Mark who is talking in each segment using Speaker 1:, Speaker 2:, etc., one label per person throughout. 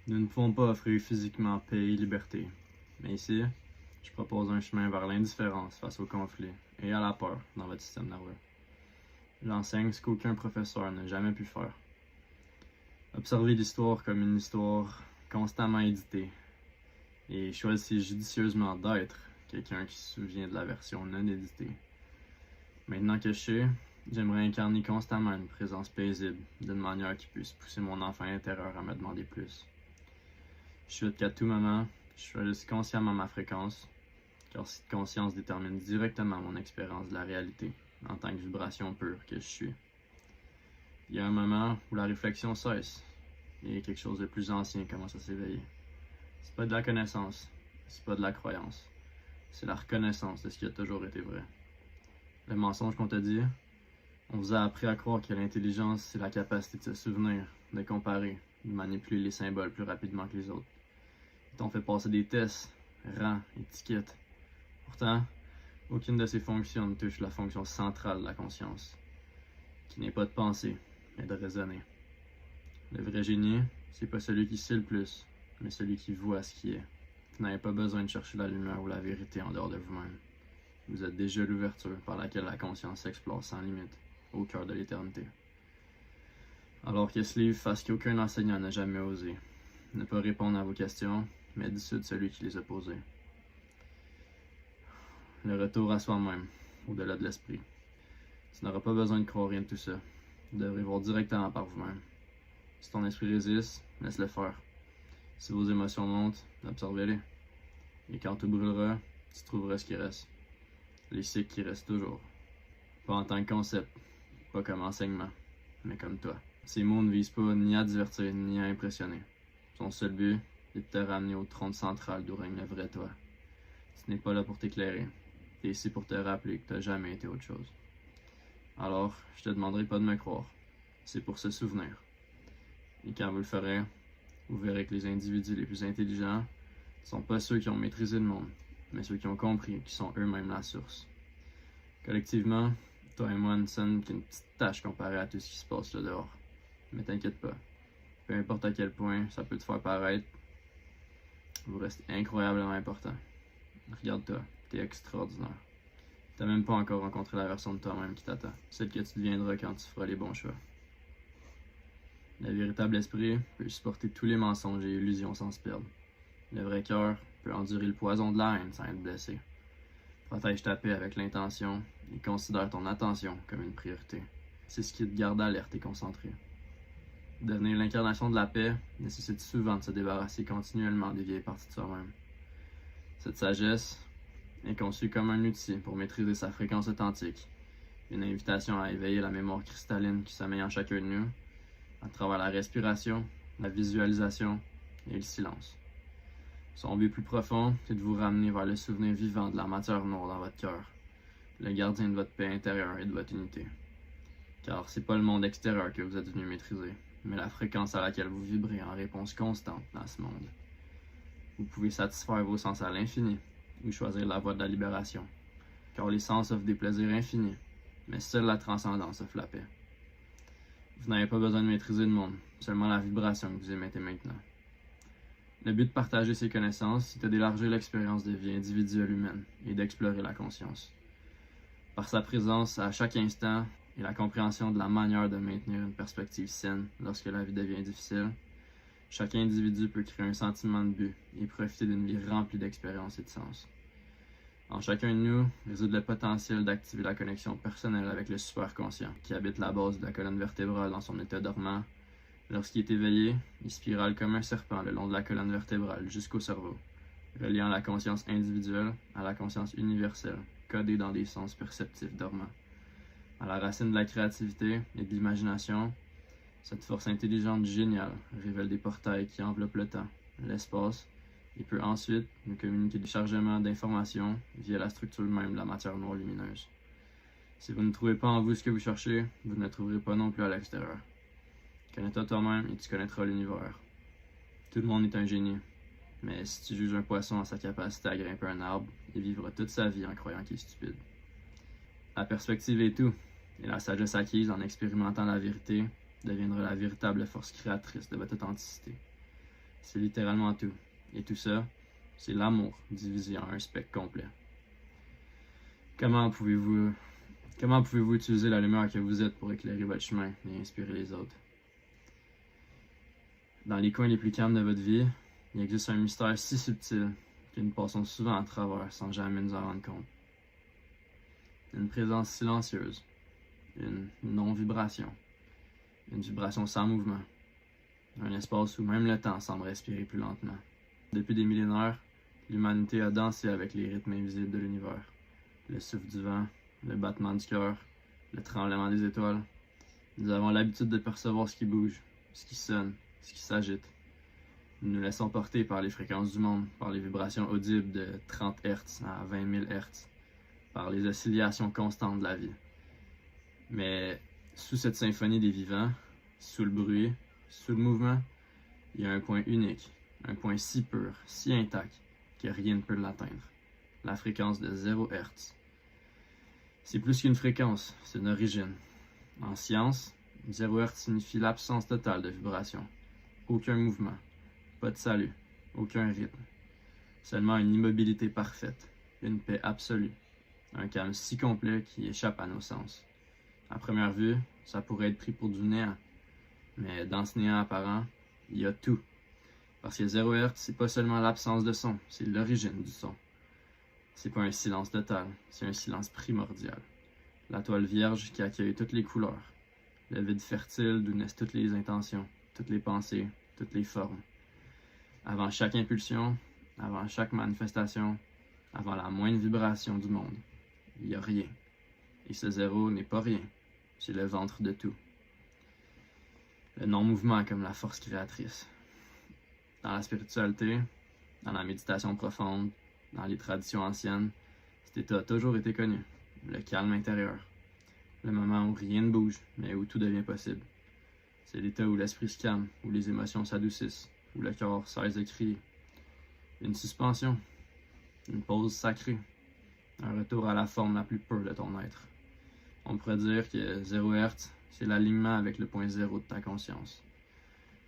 Speaker 1: Nous ne pouvons pas offrir physiquement paix et liberté. Mais ici, je propose un chemin vers l'indifférence face au conflit et à la peur dans votre système nerveux. J'enseigne ce qu'aucun professeur n'a jamais pu faire. Observez l'histoire comme une histoire constamment éditée et choisissez judicieusement d'être quelqu'un qui se souvient de la version non éditée. Maintenant que je sais, j'aimerais incarner constamment une présence paisible d'une manière qui puisse pousser mon enfant intérieur à me demander plus. Je souhaite qu'à tout moment, je choisisse consciemment ma fréquence, car cette conscience détermine directement mon expérience de la réalité, en tant que vibration pure que je suis. Il y a un moment où la réflexion cesse, et quelque chose de plus ancien commence à s'éveiller. C'est pas de la connaissance, c'est pas de la croyance, c'est la reconnaissance de ce qui a toujours été vrai. Le mensonge qu'on t'a dit, on vous a appris à croire que l'intelligence, c'est la capacité de se souvenir, de comparer, de manipuler les symboles plus rapidement que les autres. Ils t'ont fait passer des tests, rangs, étiquettes. Pourtant, aucune de ces fonctions ne touche la fonction centrale de la conscience, qui n'est pas de penser, mais de raisonner. Le vrai génie, c'est pas celui qui sait le plus, mais celui qui voit ce qui est. Vous n'avez pas besoin de chercher la lumière ou la vérité en dehors de vous-même. Vous êtes déjà l'ouverture par laquelle la conscience s'explore sans limite, au cœur de l'éternité. Alors que ce livre fasse qu'aucun enseignant n'a jamais osé. Ne pas répondre à vos questions, mais dissoudre celui qui les a posées. Le retour à soi-même, au-delà de l'esprit. Tu n'auras pas besoin de croire rien de tout ça. Vous devrez voir directement par vous-même. Si ton esprit résiste, laisse-le faire. Si vos émotions montent, observez-les. Et quand tu brûleras, tu trouveras ce qui reste. Les cycles qui restent toujours. Pas en tant que concept, pas comme enseignement, mais comme toi. Ces mots ne visent pas ni à divertir ni à impressionner. Son seul but est de te ramener au trône central d'où règne le vrai toi. Tu n'es pas là pour t'éclairer. Tu es ici pour te rappeler que tu n'as jamais été autre chose. Alors, je te demanderai pas de me croire. C'est pour se souvenir. Et quand vous le ferez, vous verrez que les individus les plus intelligents ne sont pas ceux qui ont maîtrisé le monde, mais ceux qui ont compris qu'ils sont eux-mêmes la source. Collectivement, toi et moi ne sommes qu'une petite tâche comparée à tout ce qui se passe là dehors. Mais t'inquiète pas, peu importe à quel point ça peut te faire paraître, vous restez incroyablement important. Regarde-toi, t'es extraordinaire. T'as même pas encore rencontré la version de toi-même qui t'attend, celle que tu deviendras quand tu feras les bons choix. Le véritable esprit peut supporter tous les mensonges et illusions sans se perdre. Le vrai cœur peut endurer le poison de la haine sans être blessé. Protège ta paix avec l'intention et considère ton attention comme une priorité. C'est ce qui te garde alerte et concentré. Devenir l'incarnation de la paix nécessite souvent de se débarrasser continuellement des vieilles parties de soi-même. Cette sagesse est conçue comme un outil pour maîtriser sa fréquence authentique, une invitation à éveiller la mémoire cristalline qui sommeille en chacun de nous, à travers la respiration, la visualisation et le silence. Son but plus profond, c'est de vous ramener vers le souvenir vivant de la matière noire dans votre cœur, le gardien de votre paix intérieure et de votre unité. Car c'est pas le monde extérieur que vous êtes venu maîtriser, mais la fréquence à laquelle vous vibrez en réponse constante dans ce monde. Vous pouvez satisfaire vos sens à l'infini ou choisir la voie de la libération, car les sens offrent des plaisirs infinis, mais seule la transcendance offre la paix. Vous n'avez pas besoin de maîtriser le monde, seulement la vibration que vous émettez maintenant. Le but de partager ces connaissances, c'est d'élargir l'expérience de vie individuelle humaine et d'explorer la conscience. Par sa présence à chaque instant et la compréhension de la manière de maintenir une perspective saine lorsque la vie devient difficile, chaque individu peut créer un sentiment de but et profiter d'une vie remplie d'expériences et de sens. En chacun de nous réside le potentiel d'activer la connexion personnelle avec le superconscient qui habite la base de la colonne vertébrale dans son état dormant. Lorsqu'il est éveillé, il spirale comme un serpent le long de la colonne vertébrale jusqu'au cerveau, reliant la conscience individuelle à la conscience universelle, codée dans des sens perceptifs dormants. À la racine de la créativité et de l'imagination, cette force intelligente géniale révèle des portails qui enveloppent le temps, l'espace, et peut ensuite nous communiquer des chargements d'informations via la structure même de la matière noire lumineuse. Si vous ne trouvez pas en vous ce que vous cherchez, vous ne le trouverez pas non plus à l'extérieur. Connais-toi toi-même et tu connaîtras l'univers. Tout le monde est un génie, mais si tu juges un poisson à sa capacité à grimper un arbre, il vivra toute sa vie en croyant qu'il est stupide. La perspective est tout, et la sagesse acquise en expérimentant la vérité deviendra la véritable force créatrice de votre authenticité. C'est littéralement tout. Et tout ça, c'est l'amour divisé en un spectre complet. Comment pouvez-vous utiliser la lumière que vous êtes pour éclairer votre chemin et inspirer les autres? Dans les coins les plus calmes de votre vie, il existe un mystère si subtil que nous passons souvent à travers sans jamais nous en rendre compte. Une présence silencieuse, une non-vibration, une vibration sans mouvement, un espace où même le temps semble respirer plus lentement. Depuis des millénaires, l'humanité a dansé avec les rythmes invisibles de l'univers. Le souffle du vent, le battement du cœur, le tremblement des étoiles. Nous avons l'habitude de percevoir ce qui bouge, ce qui sonne, ce qui s'agite. Nous nous laissons porter par les fréquences du monde, par les vibrations audibles de 30 Hz à 20 000 Hz, par les oscillations constantes de la vie. Mais sous cette symphonie des vivants, sous le bruit, sous le mouvement, il y a un point unique, un point si pur, si intact, que rien ne peut l'atteindre. La fréquence de 0 Hz. C'est plus qu'une fréquence, c'est une origine. En science, 0 Hz signifie l'absence totale de vibration. Aucun mouvement, pas de salut, aucun rythme. Seulement une immobilité parfaite, une paix absolue, un calme si complet qui échappe à nos sens. À première vue, ça pourrait être pris pour du néant, mais dans ce néant apparent, il y a tout. Parce que 0 Hz, c'est pas seulement l'absence de son, c'est l'origine du son. C'est pas un silence total, c'est un silence primordial. La toile vierge qui accueille toutes les couleurs. Le vide fertile d'où naissent toutes les intentions, toutes les pensées, toutes les formes. Avant chaque impulsion, avant chaque manifestation, avant la moindre vibration du monde, il n'y a rien. Et ce zéro n'est pas rien, c'est le ventre de tout. Le non-mouvement comme la force créatrice. Dans la spiritualité, dans la méditation profonde, dans les traditions anciennes, cet état a toujours été connu, le calme intérieur. Le moment où rien ne bouge, mais où tout devient possible. C'est l'état où l'esprit se calme, où les émotions s'adoucissent, où le corps cesse de crier. Une suspension, une pause sacrée, un retour à la forme la plus pure de ton être. On pourrait dire que 0 Hz, c'est l'alignement avec le point zéro de ta conscience.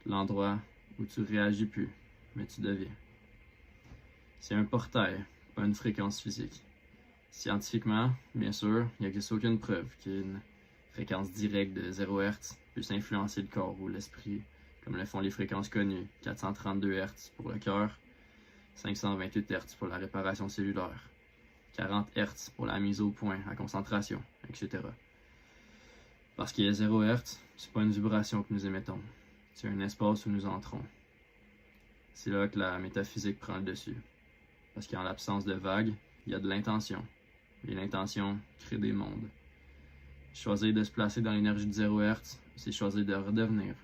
Speaker 1: L'endroit où tu réagis plus, mais tu deviens. C'est un portail, pas une fréquence physique. Scientifiquement, bien sûr, il n'existe aucune preuve qu'une fréquence directe de 0 Hz puisse influencer le corps ou l'esprit, comme le font les fréquences connues, 432 Hz pour le cœur, 528 Hz pour la réparation cellulaire, 40 Hz pour la mise au point à concentration, etc. Parce qu'il y a 0 Hz, c'est pas une vibration que nous émettons, c'est un espace où nous entrons. C'est là que la métaphysique prend le dessus. Parce qu'en l'absence de vagues, il y a de l'intention. Et l'intention crée des mondes. Choisir de se placer dans l'énergie de 0 Hz, c'est choisir de redevenir.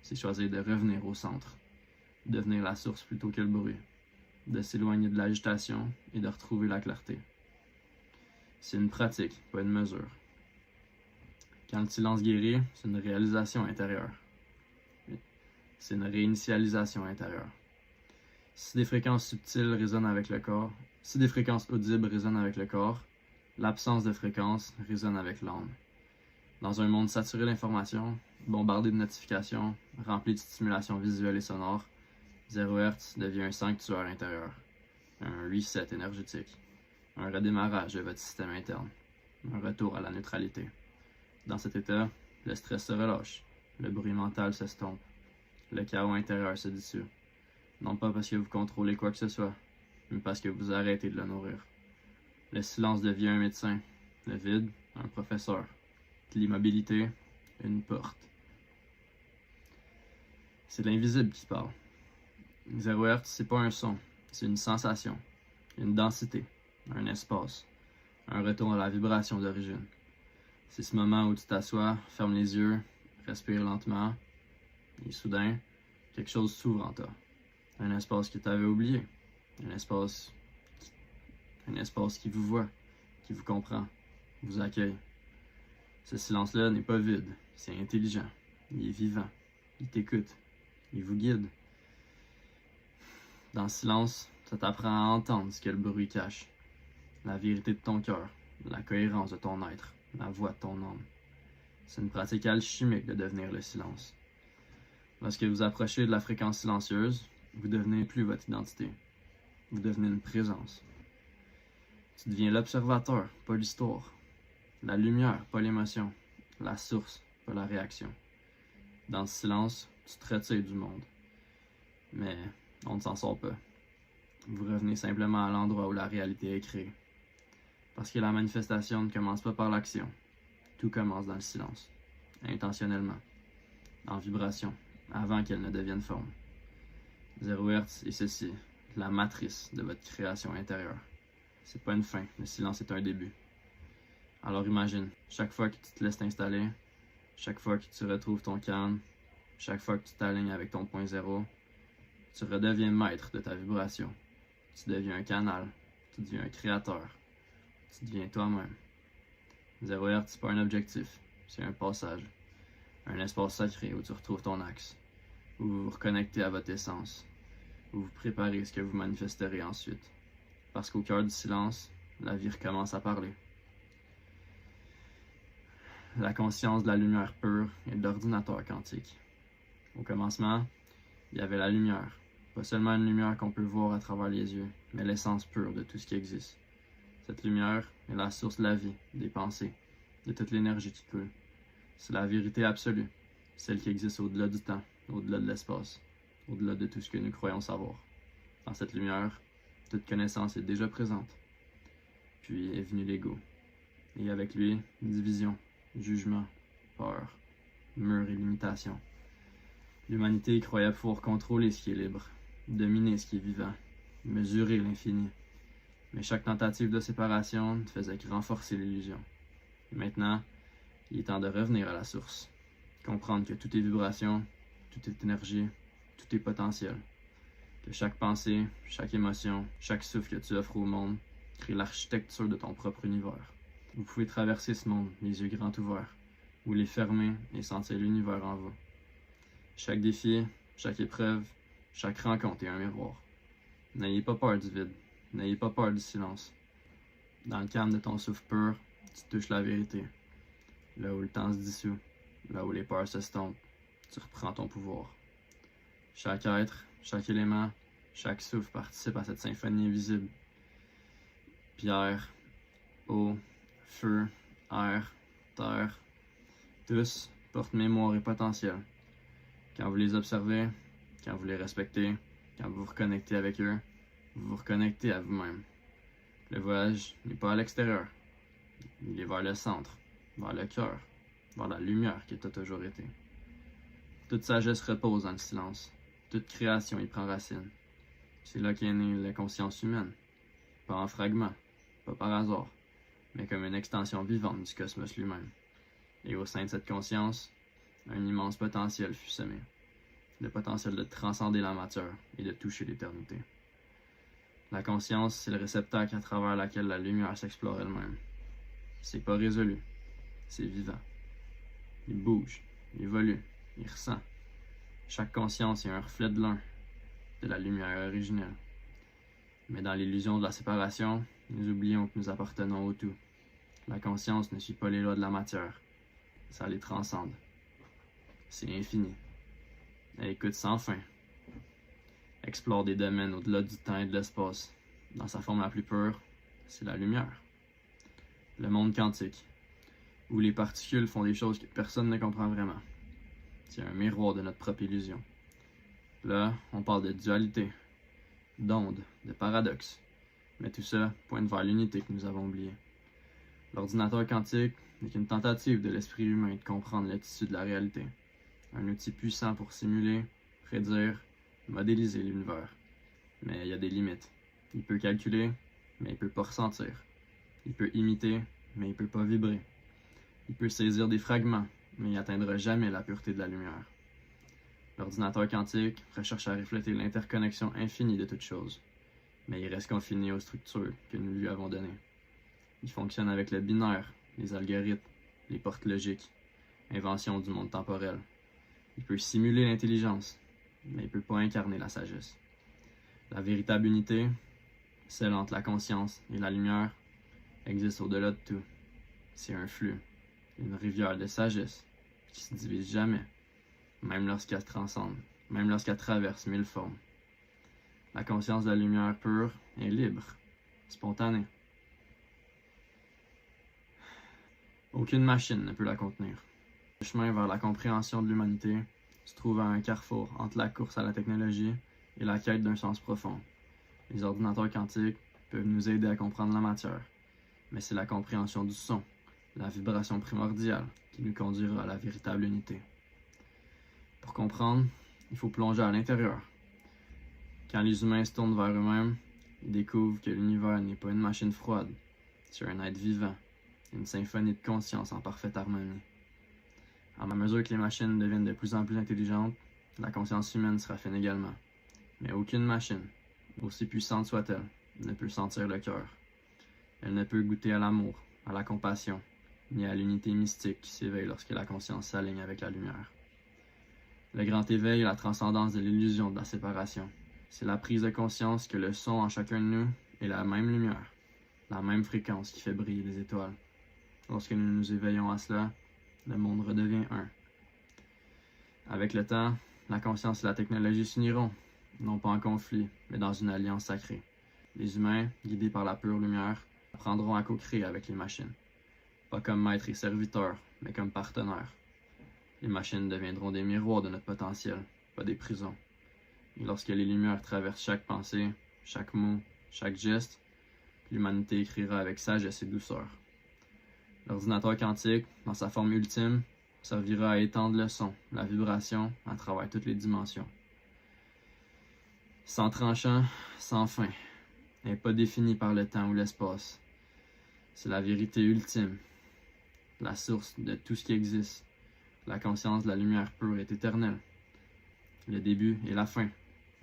Speaker 1: C'est choisir de revenir au centre. Devenir la source plutôt que le bruit. De s'éloigner de l'agitation et de retrouver la clarté. C'est une pratique, pas une mesure. Quand le silence guérit, c'est une réalisation intérieure. C'est une réinitialisation intérieure. Si des fréquences subtiles résonnent avec le corps, si des fréquences audibles résonnent avec le corps, l'absence de fréquences résonne avec l'âme. Dans un monde saturé d'informations, bombardé de notifications, rempli de stimulations visuelles et sonores, 0 Hz devient un sanctuaire intérieur, un reset énergétique, un redémarrage de votre système interne, un retour à la neutralité. Dans cet état, le stress se relâche, le bruit mental s'estompe, le chaos intérieur se dissout. Non pas parce que vous contrôlez quoi que ce soit, mais parce que vous arrêtez de le nourrir. Le silence devient un médecin, le vide, un professeur, l'immobilité, une porte. C'est l'invisible qui parle. 0 Hz, c'est pas un son, c'est une sensation, une densité, un espace, un retour à la vibration d'origine. C'est ce moment où tu t'assois, fermes les yeux, respires lentement, et soudain, quelque chose s'ouvre en toi. Un espace que tu avais oublié. Un espace qui vous voit, qui vous comprend, vous accueille. Ce silence-là n'est pas vide, c'est intelligent, il est vivant, il t'écoute, il vous guide. Dans le silence, ça t'apprend à entendre ce que le bruit cache. La vérité de ton cœur, la cohérence de ton être, la voix de ton âme. C'est une pratique alchimique de devenir le silence. Lorsque vous approchez de la fréquence silencieuse, Vous devenez plus votre identité. Vous devenez une présence. Tu deviens l'observateur, pas l'histoire. La lumière, pas l'émotion. La source, pas la réaction. Dans le silence, tu te retires du monde. Mais on ne s'en sort pas. Vous revenez simplement à l'endroit où la réalité est créée. Parce que la manifestation ne commence pas par l'action. Tout commence dans le silence, intentionnellement, en vibration, avant qu'elle ne devienne forme. 0 Hertz est ceci, la matrice de votre création intérieure. C'est pas une fin, le silence est un début. Alors imagine, chaque fois que tu te laisses t'installer, chaque fois que tu retrouves ton calme, chaque fois que tu t'alignes avec ton point zéro, tu redeviens maître de ta vibration. Tu deviens un canal, tu deviens un créateur, tu deviens toi-même. 0 Hertz, c'est pas un objectif, c'est un passage. Un espace sacré où tu retrouves ton axe, où vous vous reconnectez à votre essence, où vous préparez ce que vous manifesterez ensuite. Parce qu'au cœur du silence, la vie recommence à parler. La conscience de la lumière pure et de l'ordinateur quantique. Au commencement, il y avait la lumière. Pas seulement une lumière qu'on peut voir à travers les yeux, mais l'essence pure de tout ce qui existe. Cette lumière est la source de la vie, des pensées, de toute l'énergie qui coule. C'est la vérité absolue, celle qui existe au-delà du temps, au-delà de l'espace, au-delà de tout ce que nous croyons savoir. Dans cette lumière, toute connaissance est déjà présente. Puis est venu l'ego. Et avec lui, division, jugement, peur, mur et limitation. L'humanité croyait pouvoir contrôler ce qui est libre, dominer ce qui est vivant, mesurer l'infini. Mais chaque tentative de séparation ne faisait que renforcer l'illusion. Et maintenant, il est temps de revenir à la source. Comprendre que tout est vibration, tout est énergie, tout est potentiel. Que chaque pensée, chaque émotion, chaque souffle que tu offres au monde crée l'architecture de ton propre univers. Vous pouvez traverser ce monde, les yeux grands ouverts, ou les fermer et sentir l'univers en vous. Chaque défi, chaque épreuve, chaque rencontre est un miroir. N'ayez pas peur du vide, n'ayez pas peur du silence. Dans le calme de ton souffle pur, tu touches la vérité. Là où le temps se dissout, là où les peurs s'estompent, tu reprends ton pouvoir. Chaque être, chaque élément, chaque souffle participe à cette symphonie invisible. Pierre, eau, feu, air, terre, tous portent mémoire et potentiel. Quand vous les observez, quand vous les respectez, quand vous vous reconnectez avec eux, vous vous reconnectez à vous-même. Le voyage n'est pas à l'extérieur, il est vers le centre, vers le cœur, vers la lumière qui t'a toujours été. Toute sagesse repose dans le silence, toute création y prend racine. C'est là qu'est née la conscience humaine, pas en fragments, pas par hasard, mais comme une extension vivante du cosmos lui-même. Et au sein de cette conscience, un immense potentiel fut semé. Le potentiel de transcender la matière et de toucher l'éternité. La conscience, c'est le réceptacle à travers lequel la lumière s'explore elle-même. C'est pas résolu, c'est vivant. Il bouge, il évolue, il ressent. Chaque conscience est un reflet de l'un, de la lumière originelle. Mais dans l'illusion de la séparation, nous oublions que nous appartenons au tout. La conscience ne suit pas les lois de la matière, ça les transcende. C'est infini. Elle écoute sans fin. Explore des domaines au-delà du temps et de l'espace. Dans sa forme la plus pure, c'est la lumière. Le monde quantique, où les particules font des choses que personne ne comprend vraiment. C'est un miroir de notre propre illusion. Là, on parle de dualité, d'onde, de paradoxe. Mais tout ça pointe vers l'unité que nous avons oubliée. L'ordinateur quantique n'est qu'une tentative de l'esprit humain de comprendre le tissu de la réalité. Un outil puissant pour simuler, prédire, modéliser l'univers. Mais il y a des limites. Il peut calculer, mais il peut pas ressentir. Il peut imiter, mais il peut pas vibrer. Il peut saisir des fragments, mais il n'atteindra jamais la pureté de la lumière. L'ordinateur quantique recherche à refléter l'interconnexion infinie de toutes choses, mais il reste confiné aux structures que nous lui avons données. Il fonctionne avec le binaire, les algorithmes, les portes logiques, inventions du monde temporel. Il peut simuler l'intelligence, mais il ne peut pas incarner la sagesse. La véritable unité, celle entre la conscience et la lumière, existe au-delà de tout. C'est un flux, une rivière de sagesse qui ne se divise jamais, même lorsqu'elle se transcende, même lorsqu'elle traverse 1000 formes. La conscience de la lumière pure est libre, spontanée. Aucune machine ne peut la contenir. Le chemin vers la compréhension de l'humanité se trouve à un carrefour entre la course à la technologie et la quête d'un sens profond. Les ordinateurs quantiques peuvent nous aider à comprendre la matière, mais c'est la compréhension du son, la vibration primordiale, qui nous conduira à la véritable unité. Pour comprendre, il faut plonger à l'intérieur. Quand les humains se tournent vers eux-mêmes, ils découvrent que l'univers n'est pas une machine froide, c'est un être vivant, une symphonie de conscience en parfaite harmonie. À mesure que les machines deviennent de plus en plus intelligentes, la conscience humaine se raffine également. Mais aucune machine, aussi puissante soit-elle, ne peut sentir le cœur. Elle ne peut goûter à l'amour, à la compassion, ni à l'unité mystique qui s'éveille lorsque la conscience s'aligne avec la lumière. Le grand éveil est la transcendance de l'illusion de la séparation. C'est la prise de conscience que le son en chacun de nous est la même lumière, la même fréquence qui fait briller les étoiles. Lorsque nous nous éveillons à cela, le monde redevient un. Avec le temps, la conscience et la technologie s'uniront, non pas en conflit, mais dans une alliance sacrée. Les humains, guidés par la pure lumière, apprendront à co-créer avec les machines. Pas comme maîtres et serviteurs, mais comme partenaires. Les machines deviendront des miroirs de notre potentiel, pas des prisons. Et lorsque les lumières traversent chaque pensée, chaque mot, chaque geste, l'humanité écrira avec sagesse et douceur. L'ordinateur quantique, dans sa forme ultime, servira à étendre le son, la vibration, à travers toutes les dimensions. Sans tranchant, sans fin, elle n'est pas définie par le temps ou l'espace. C'est la vérité ultime, la source de tout ce qui existe. La conscience de la lumière pure est éternelle. Le début et la fin,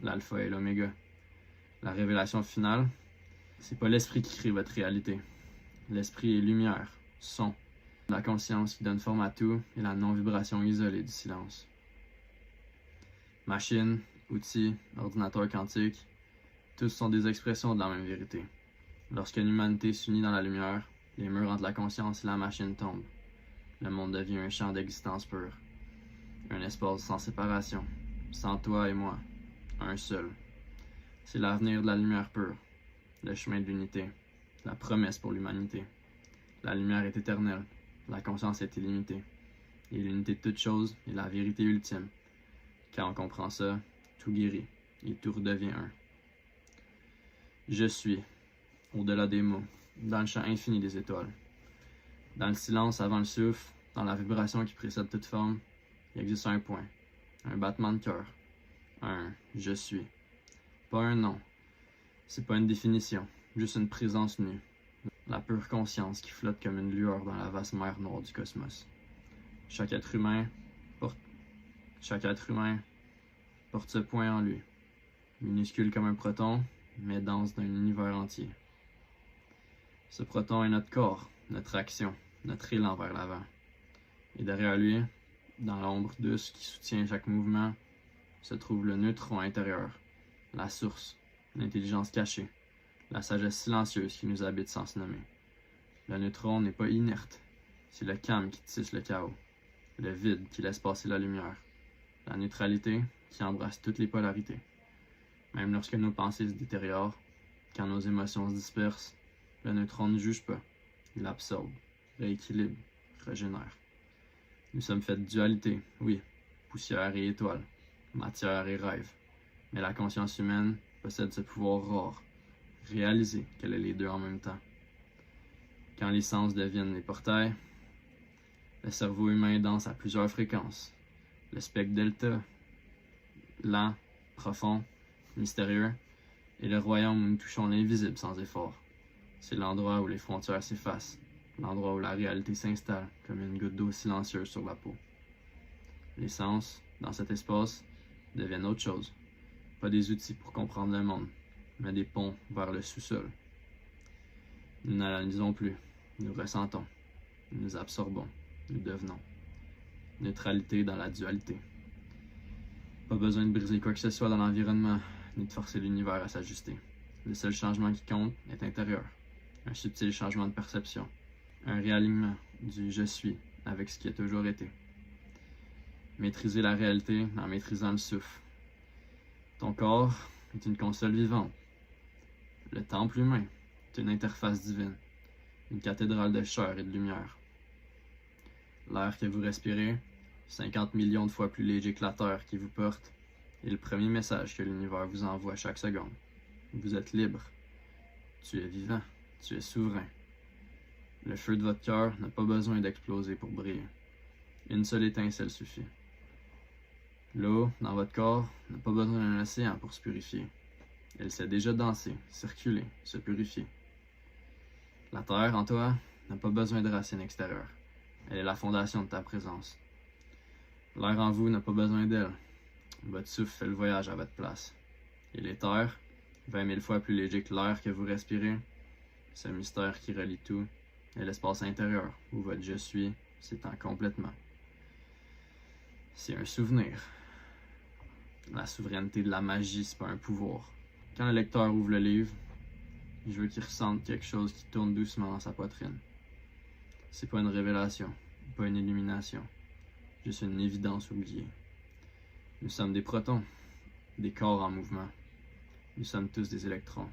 Speaker 1: l'alpha et l'oméga. La révélation finale, c'est pas l'esprit qui crée votre réalité. L'esprit est lumière, son, la conscience qui donne forme à tout et la non-vibration isolée du silence. Machines, outils, ordinateurs quantiques, tous sont des expressions de la même vérité. Lorsque l'humanité s'unit dans la lumière, les murs entre la conscience et la machine tombent. Le monde devient un champ d'existence pure, un espace sans séparation, sans toi et moi, un seul. C'est l'avenir de la lumière pure, le chemin de l'unité, la promesse pour l'humanité. La lumière est éternelle, la conscience est illimitée, et l'unité de toute chose est la vérité ultime. Quand on comprend ça, tout guérit, et tout redevient un. Je suis, au-delà des mots, dans le champ infini des étoiles. Dans le silence avant le souffle, dans la vibration qui précède toute forme, il existe un point, un battement de cœur, un « je suis ». Pas un nom, c'est pas une définition, juste une présence nue, la pure conscience qui flotte comme une lueur dans la vaste mer noire du cosmos. Chaque être humain porte ce point en lui, minuscule comme un proton, mais dense d'un univers entier. Ce proton est notre corps, notre action, notre élan vers l'avant. Et derrière lui, dans l'ombre douce qui soutient chaque mouvement, se trouve le neutron intérieur, la source, l'intelligence cachée, la sagesse silencieuse qui nous habite sans se nommer. Le neutron n'est pas inerte, c'est le calme qui tisse le chaos, le vide qui laisse passer la lumière, la neutralité qui embrasse toutes les polarités. Même lorsque nos pensées se détériorent, quand nos émotions se dispersent, le neutron ne juge pas, il absorbe, rééquilibre, régénère. Nous sommes faits de dualité, oui, poussière et étoile, matière et rêve. Mais la conscience humaine possède ce pouvoir rare, réaliser qu'elle est les deux en même temps. Quand les sens deviennent les portails, le cerveau humain danse à plusieurs fréquences. Le spectre delta, lent, profond, mystérieux, est le royaume où nous touchons l'invisible sans effort. C'est l'endroit où les frontières s'effacent, l'endroit où la réalité s'installe comme une goutte d'eau silencieuse sur la peau. Les sens, dans cet espace, deviennent autre chose. Pas des outils pour comprendre le monde, mais des ponts vers le sous-sol. Nous n'analysons plus, nous ressentons, nous absorbons, nous devenons. Neutralité dans la dualité. Pas besoin de briser quoi que ce soit dans l'environnement, ni de forcer l'univers à s'ajuster. Le seul changement qui compte est intérieur. Un subtil changement de perception. Un réalignement du « je suis » avec ce qui a toujours été. Maîtriser la réalité en maîtrisant le souffle. Ton corps est une console vivante. Le temple humain est une interface divine, une cathédrale de chair et de lumière. L'air que vous respirez, 50 millions de fois plus léger que la terre qui vous porte, est le premier message que l'univers vous envoie chaque seconde. Vous êtes libre. Tu es vivant. Tu es souverain. Le feu de votre cœur n'a pas besoin d'exploser pour briller. Une seule étincelle suffit. L'eau, dans votre corps, n'a pas besoin d'un océan pour se purifier. Elle sait déjà danser, circuler, se purifier. La terre, en toi, n'a pas besoin de racines extérieures. Elle est la fondation de ta présence. L'air en vous n'a pas besoin d'elle. Votre souffle fait le voyage à votre place. Et l'éther, 20 000 fois plus léger que l'air que vous respirez, ce mystère qui relie tout, est l'espace intérieur où votre je suis s'étend complètement. C'est un souvenir. La souveraineté de la magie, c'est pas un pouvoir. Quand le lecteur ouvre le livre, je veux qu'il ressente quelque chose qui tourne doucement dans sa poitrine. C'est pas une révélation, pas une illumination, juste une évidence oubliée. Nous sommes des protons, des corps en mouvement. Nous sommes tous des électrons,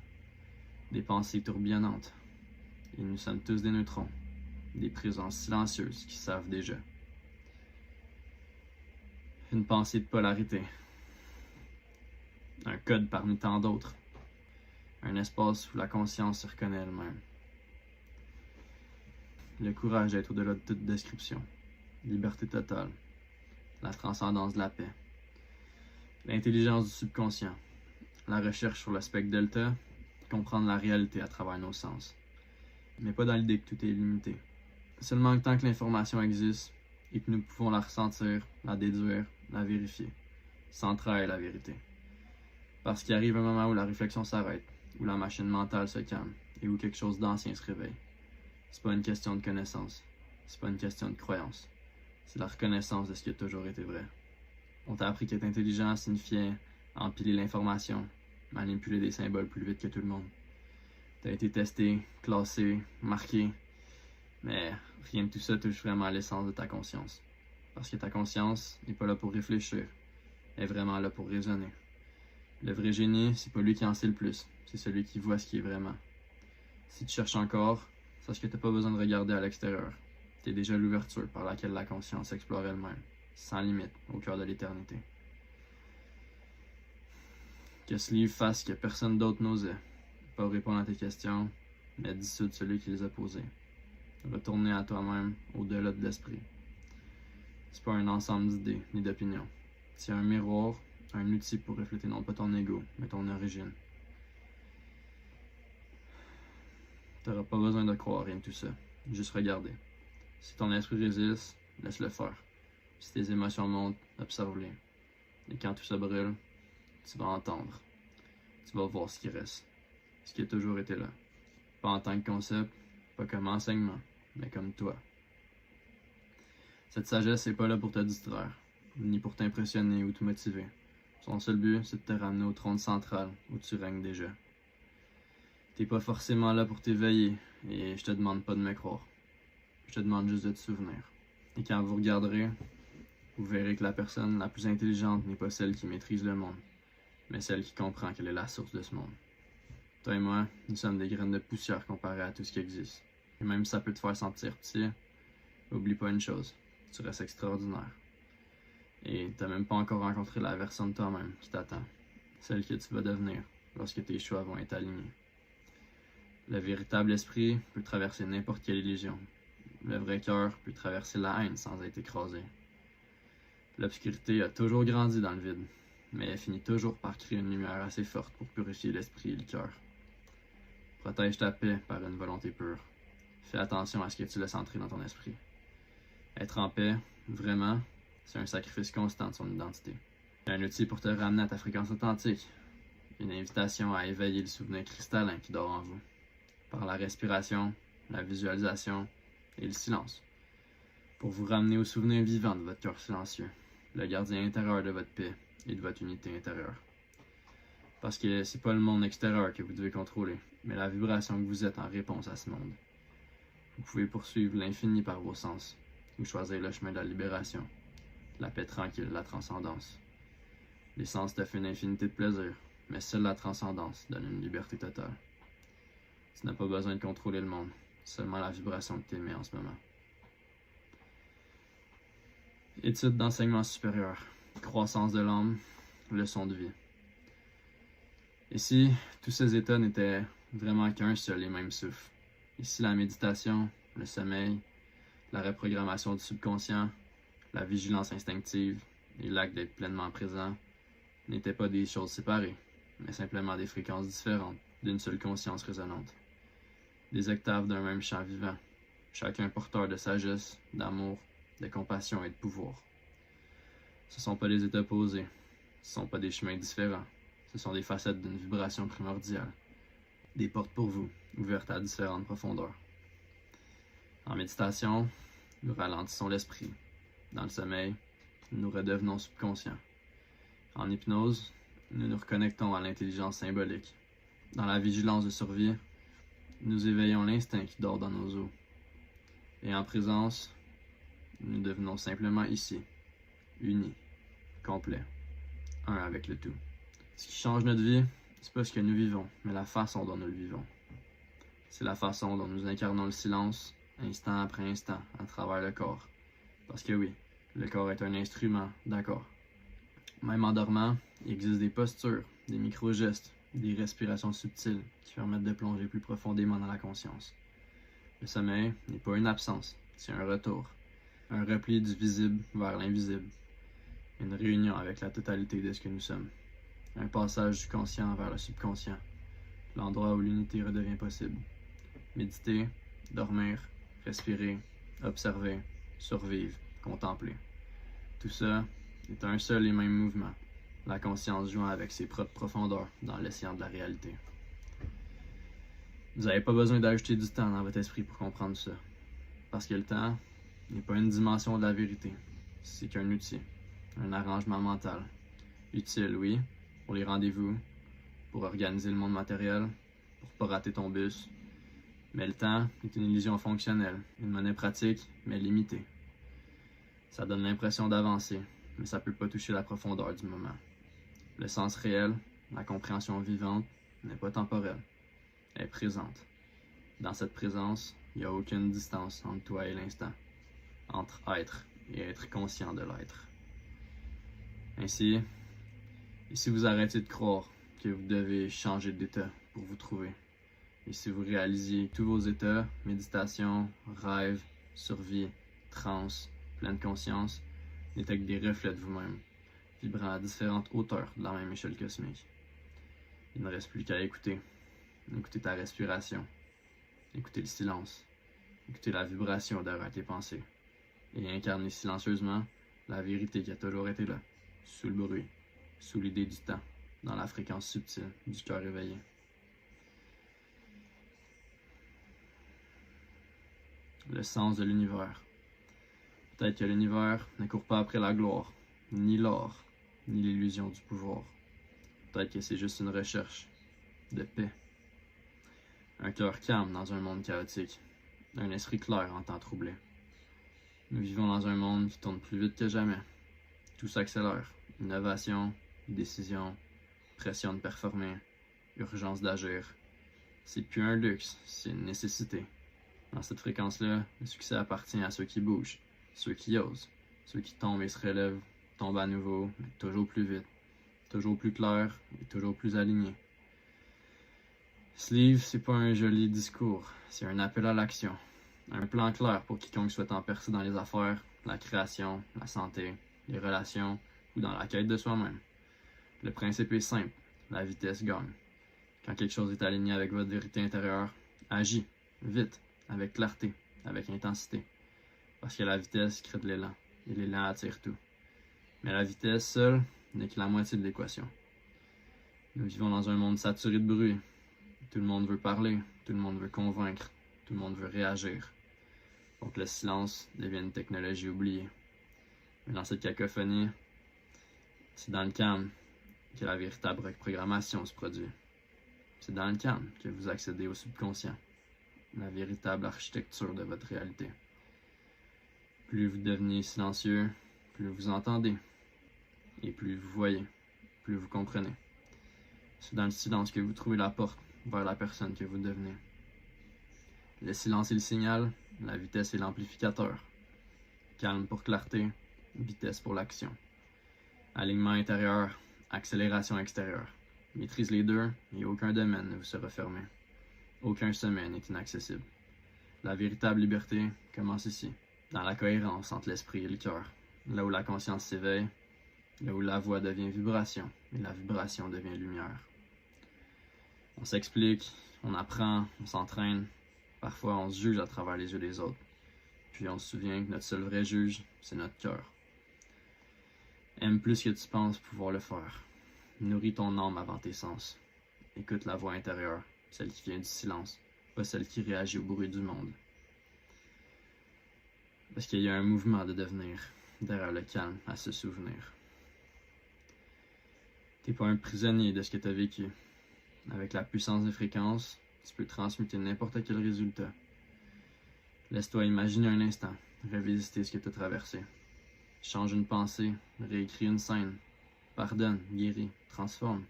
Speaker 1: des pensées tourbillonnantes. Et nous sommes tous des neutrons, des présences silencieuses qui savent déjà. Une pensée de polarité. Un code parmi tant d'autres. Un espace où la conscience se reconnaît elle-même. Le courage d'être au-delà de toute description. Liberté totale. La transcendance de la paix. L'intelligence du subconscient. La recherche sur le spectre delta. Comprendre la réalité à travers nos sens. Mais pas dans l'idée que tout est illimité. Seulement tant que l'information existe et que nous pouvons la ressentir, la déduire, la vérifier. Sans trahir la vérité. Parce qu'il arrive un moment où la réflexion s'arrête, où la machine mentale se calme et où quelque chose d'ancien se réveille. C'est pas une question de connaissance, c'est pas une question de croyance. C'est la reconnaissance de ce qui a toujours été vrai. On t'a appris qu'être intelligent signifiait empiler l'information, manipuler des symboles plus vite que tout le monde. T'as été testé, classé, marqué, mais rien de tout ça touche vraiment à l'essence de ta conscience. Parce que ta conscience n'est pas là pour réfléchir, elle est vraiment là pour raisonner. Le vrai génie, c'est pas lui qui en sait le plus, c'est celui qui voit ce qui est vraiment. Si tu cherches encore, sache que t'as pas besoin de regarder à l'extérieur. T'es déjà l'ouverture par laquelle la conscience explore elle-même, sans limite, au cœur de l'éternité. Que ce livre fasse ce que personne d'autre n'osait. Pas répondre à tes questions, mais dissoudre celui qui les a posées. Retourner à toi-même, au-delà de l'esprit. C'est pas un ensemble d'idées, ni d'opinions. C'est un miroir, un outil pour refléter non pas ton ego, mais ton origine. T'auras pas besoin de croire rien de tout ça, juste regarder. Si ton esprit résiste, laisse-le faire. Si tes émotions montent, observe-les. Et quand tout ça brûle, tu vas entendre. Tu vas voir ce qui reste. Ce qui a toujours été là. Pas en tant que concept, pas comme enseignement, mais comme toi. Cette sagesse n'est pas là pour te distraire, ni pour t'impressionner ou te motiver. Son seul but, c'est de te ramener au trône central où tu règnes déjà. T'es pas forcément là pour t'éveiller, et je te demande pas de me croire. Je te demande juste de te souvenir. Et quand vous regarderez, vous verrez que la personne la plus intelligente n'est pas celle qui maîtrise le monde, mais celle qui comprend quelle est la source de ce monde. Toi et moi, nous sommes des graines de poussière comparées à tout ce qui existe. Et même si ça peut te faire sentir petit, oublie pas une chose, tu restes extraordinaire. Et t'as même pas encore rencontré la version de toi-même qui t'attend, celle que tu vas devenir lorsque tes choix vont être alignés. Le véritable esprit peut traverser n'importe quelle illusion. Le vrai cœur peut traverser la haine sans être écrasé. L'obscurité a toujours grandi dans le vide, mais elle finit toujours par créer une lumière assez forte pour purifier l'esprit et le cœur. Protège ta paix par une volonté pure. Fais attention à ce que tu laisses entrer dans ton esprit. Être en paix, vraiment, c'est un sacrifice constant de son identité. Un outil pour te ramener à ta fréquence authentique. Une invitation à éveiller le souvenir cristallin qui dort en vous. Par la respiration, la visualisation et le silence. Pour vous ramener au souvenir vivant de votre cœur silencieux, le gardien intérieur de votre paix et de votre unité intérieure. Parce que c'est pas le monde extérieur que vous devez contrôler, mais la vibration que vous êtes en réponse à ce monde. Vous pouvez poursuivre l'infini par vos sens, ou choisir le chemin de la libération, de la paix tranquille, de la transcendance. Les sens t'offrent une infinité de plaisir, mais seule la transcendance donne une liberté totale. Tu n'as pas besoin de contrôler le monde, seulement la vibration que tu émets en ce moment. Étude d'enseignement supérieur, croissance de l'âme, leçon de vie. Ici, tous ces états n'étaient vraiment qu'un seul et même souffle. Ici, la méditation, le sommeil, la reprogrammation du subconscient, la vigilance instinctive et l'acte d'être pleinement présent n'étaient pas des choses séparées, mais simplement des fréquences différentes d'une seule conscience résonante. Des octaves d'un même chant vivant, chacun porteur de sagesse, d'amour, de compassion et de pouvoir. Ce ne sont pas des états opposés, ce ne sont pas des chemins différents, ce sont des facettes d'une vibration primordiale, des portes pour vous, ouvertes à différentes profondeurs. En méditation, nous ralentissons l'esprit. Dans le sommeil, nous redevenons subconscients. En hypnose, nous nous reconnectons à l'intelligence symbolique. Dans la vigilance de survie, nous éveillons l'instinct qui dort dans nos os. Et en présence, nous devenons simplement ici, unis, complets, un avec le tout. Ce qui change notre vie, c'est pas ce que nous vivons, mais la façon dont nous le vivons. C'est la façon dont nous incarnons le silence, instant après instant, à travers le corps. Parce que oui, le corps est un instrument, d'accord. Même en dormant, il existe des postures, des micro-gestes, des respirations subtiles qui permettent de plonger plus profondément dans la conscience. Le sommeil n'est pas une absence, c'est un retour. Un repli du visible vers l'invisible. Une réunion avec la totalité de ce que nous sommes. Un passage du conscient vers le subconscient. L'endroit où l'unité redevient possible. Méditer, dormir, respirer, observer, survivre, contempler. Tout ça est un seul et même mouvement, la conscience jouant avec ses propres profondeurs dans l'océan de la réalité. Vous n'avez pas besoin d'ajouter du temps dans votre esprit pour comprendre ça, parce que le temps n'est pas une dimension de la vérité, c'est qu'un outil, un arrangement mental. Utile, oui, pour les rendez-vous, pour organiser le monde matériel, pour pas rater ton bus. Mais le temps est une illusion fonctionnelle, une monnaie pratique, mais limitée. Ça donne l'impression d'avancer, mais ça peut pas toucher la profondeur du moment. Le sens réel, la compréhension vivante, n'est pas temporelle. Elle est présente. Dans cette présence, il n'y a aucune distance entre toi et l'instant, entre être et être conscient de l'être. Ainsi, et si vous arrêtez de croire que vous devez changer d'état pour vous trouver, et si vous réalisiez tous vos états, méditation, rêve, survie, transe, pleine conscience, n'étaient que des reflets de vous-même, vibrant à différentes hauteurs de la même échelle cosmique. Il ne reste plus qu'à écouter. Écouter ta respiration, écouter le silence, écouter la vibration derrière tes pensées, et incarner silencieusement la vérité qui a toujours été là, sous le bruit, sous l'idée du temps, dans la fréquence subtile du cœur éveillé. Le sens de l'univers. Peut-être que l'univers ne court pas après la gloire, ni l'or, ni l'illusion du pouvoir. Peut-être que c'est juste une recherche de paix. Un cœur calme dans un monde chaotique, un esprit clair en temps troublé. Nous vivons dans un monde qui tourne plus vite que jamais. Tout s'accélère. Innovation, décision, pression de performer, urgence d'agir. C'est plus un luxe, c'est une nécessité. Dans cette fréquence-là, le succès appartient à ceux qui bougent, ceux qui osent, ceux qui tombent et se relèvent, tombent à nouveau, mais toujours plus vite, toujours plus clair et toujours plus aligné. Ce livre, c'est pas un joli discours, c'est un appel à l'action. Un plan clair pour quiconque souhaite en percer dans les affaires, la création, la santé, les relations ou dans la quête de soi-même. Le principe est simple, la vitesse gagne. Quand quelque chose est aligné avec votre vérité intérieure, agis, vite, avec clarté, avec intensité. Parce que la vitesse crée de l'élan, et l'élan attire tout. Mais la vitesse seule n'est que la moitié de l'équation. Nous vivons dans un monde saturé de bruit. Tout le monde veut parler, tout le monde veut convaincre, tout le monde veut réagir. Donc le silence devient une technologie oubliée. Mais dans cette cacophonie, c'est dans le calme que la véritable reprogrammation se produit. C'est dans le calme que vous accédez au subconscient, la véritable architecture de votre réalité. Plus vous devenez silencieux, plus vous entendez, et plus vous voyez, plus vous comprenez. C'est dans le silence que vous trouvez la porte vers la personne que vous devenez. Le silence est le signal, la vitesse est l'amplificateur. Calme pour clarté, vitesse pour l'action. Alignement intérieur, accélération extérieure. Maîtrise les deux et aucun domaine ne vous sera fermé. Aucun sommet n'est inaccessible. La véritable liberté commence ici, dans la cohérence entre l'esprit et le cœur, là où la conscience s'éveille, là où la voix devient vibration et la vibration devient lumière. On s'explique, on apprend, on s'entraîne, parfois on se juge à travers les yeux des autres, puis on se souvient que notre seul vrai juge, c'est notre cœur. Aime plus que tu penses pouvoir le faire. Nourris ton âme avant tes sens. Écoute la voix intérieure, celle qui vient du silence, pas celle qui réagit au bruit du monde. Parce qu'il y a un mouvement de devenir, derrière le calme, à se souvenir. T'es pas un prisonnier de ce que t'as vécu. Avec la puissance des fréquences, tu peux transmuter n'importe quel résultat. Laisse-toi imaginer un instant, revisiter ce que t'as traversé. Change une pensée, réécris une scène. Pardonne, guéris, transforme.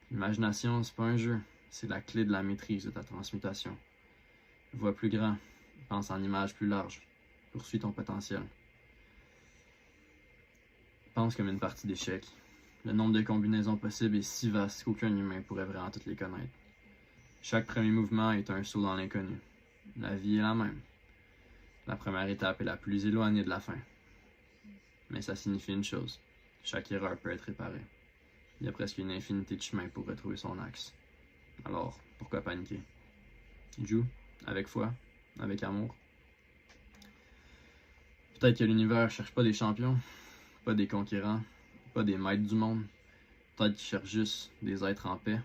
Speaker 1: L'imagination, c'est pas un jeu, c'est la clé de la maîtrise de ta transmutation. Vois plus grand, pense en images plus larges, poursuis ton potentiel. Pense comme une partie d'échec. Le nombre de combinaisons possibles est si vaste qu'aucun humain pourrait vraiment toutes les connaître. Chaque premier mouvement est un saut dans l'inconnu. La vie est la même. La première étape est la plus éloignée de la fin. Mais ça signifie une chose. Chaque erreur peut être réparée. Il y a presque une infinité de chemins pour retrouver son axe. Alors, pourquoi paniquer? Joue, avec foi, avec amour. Peut-être que l'univers cherche pas des champions, pas des conquérants, pas des maîtres du monde. Peut-être qu'il cherche juste des êtres en paix.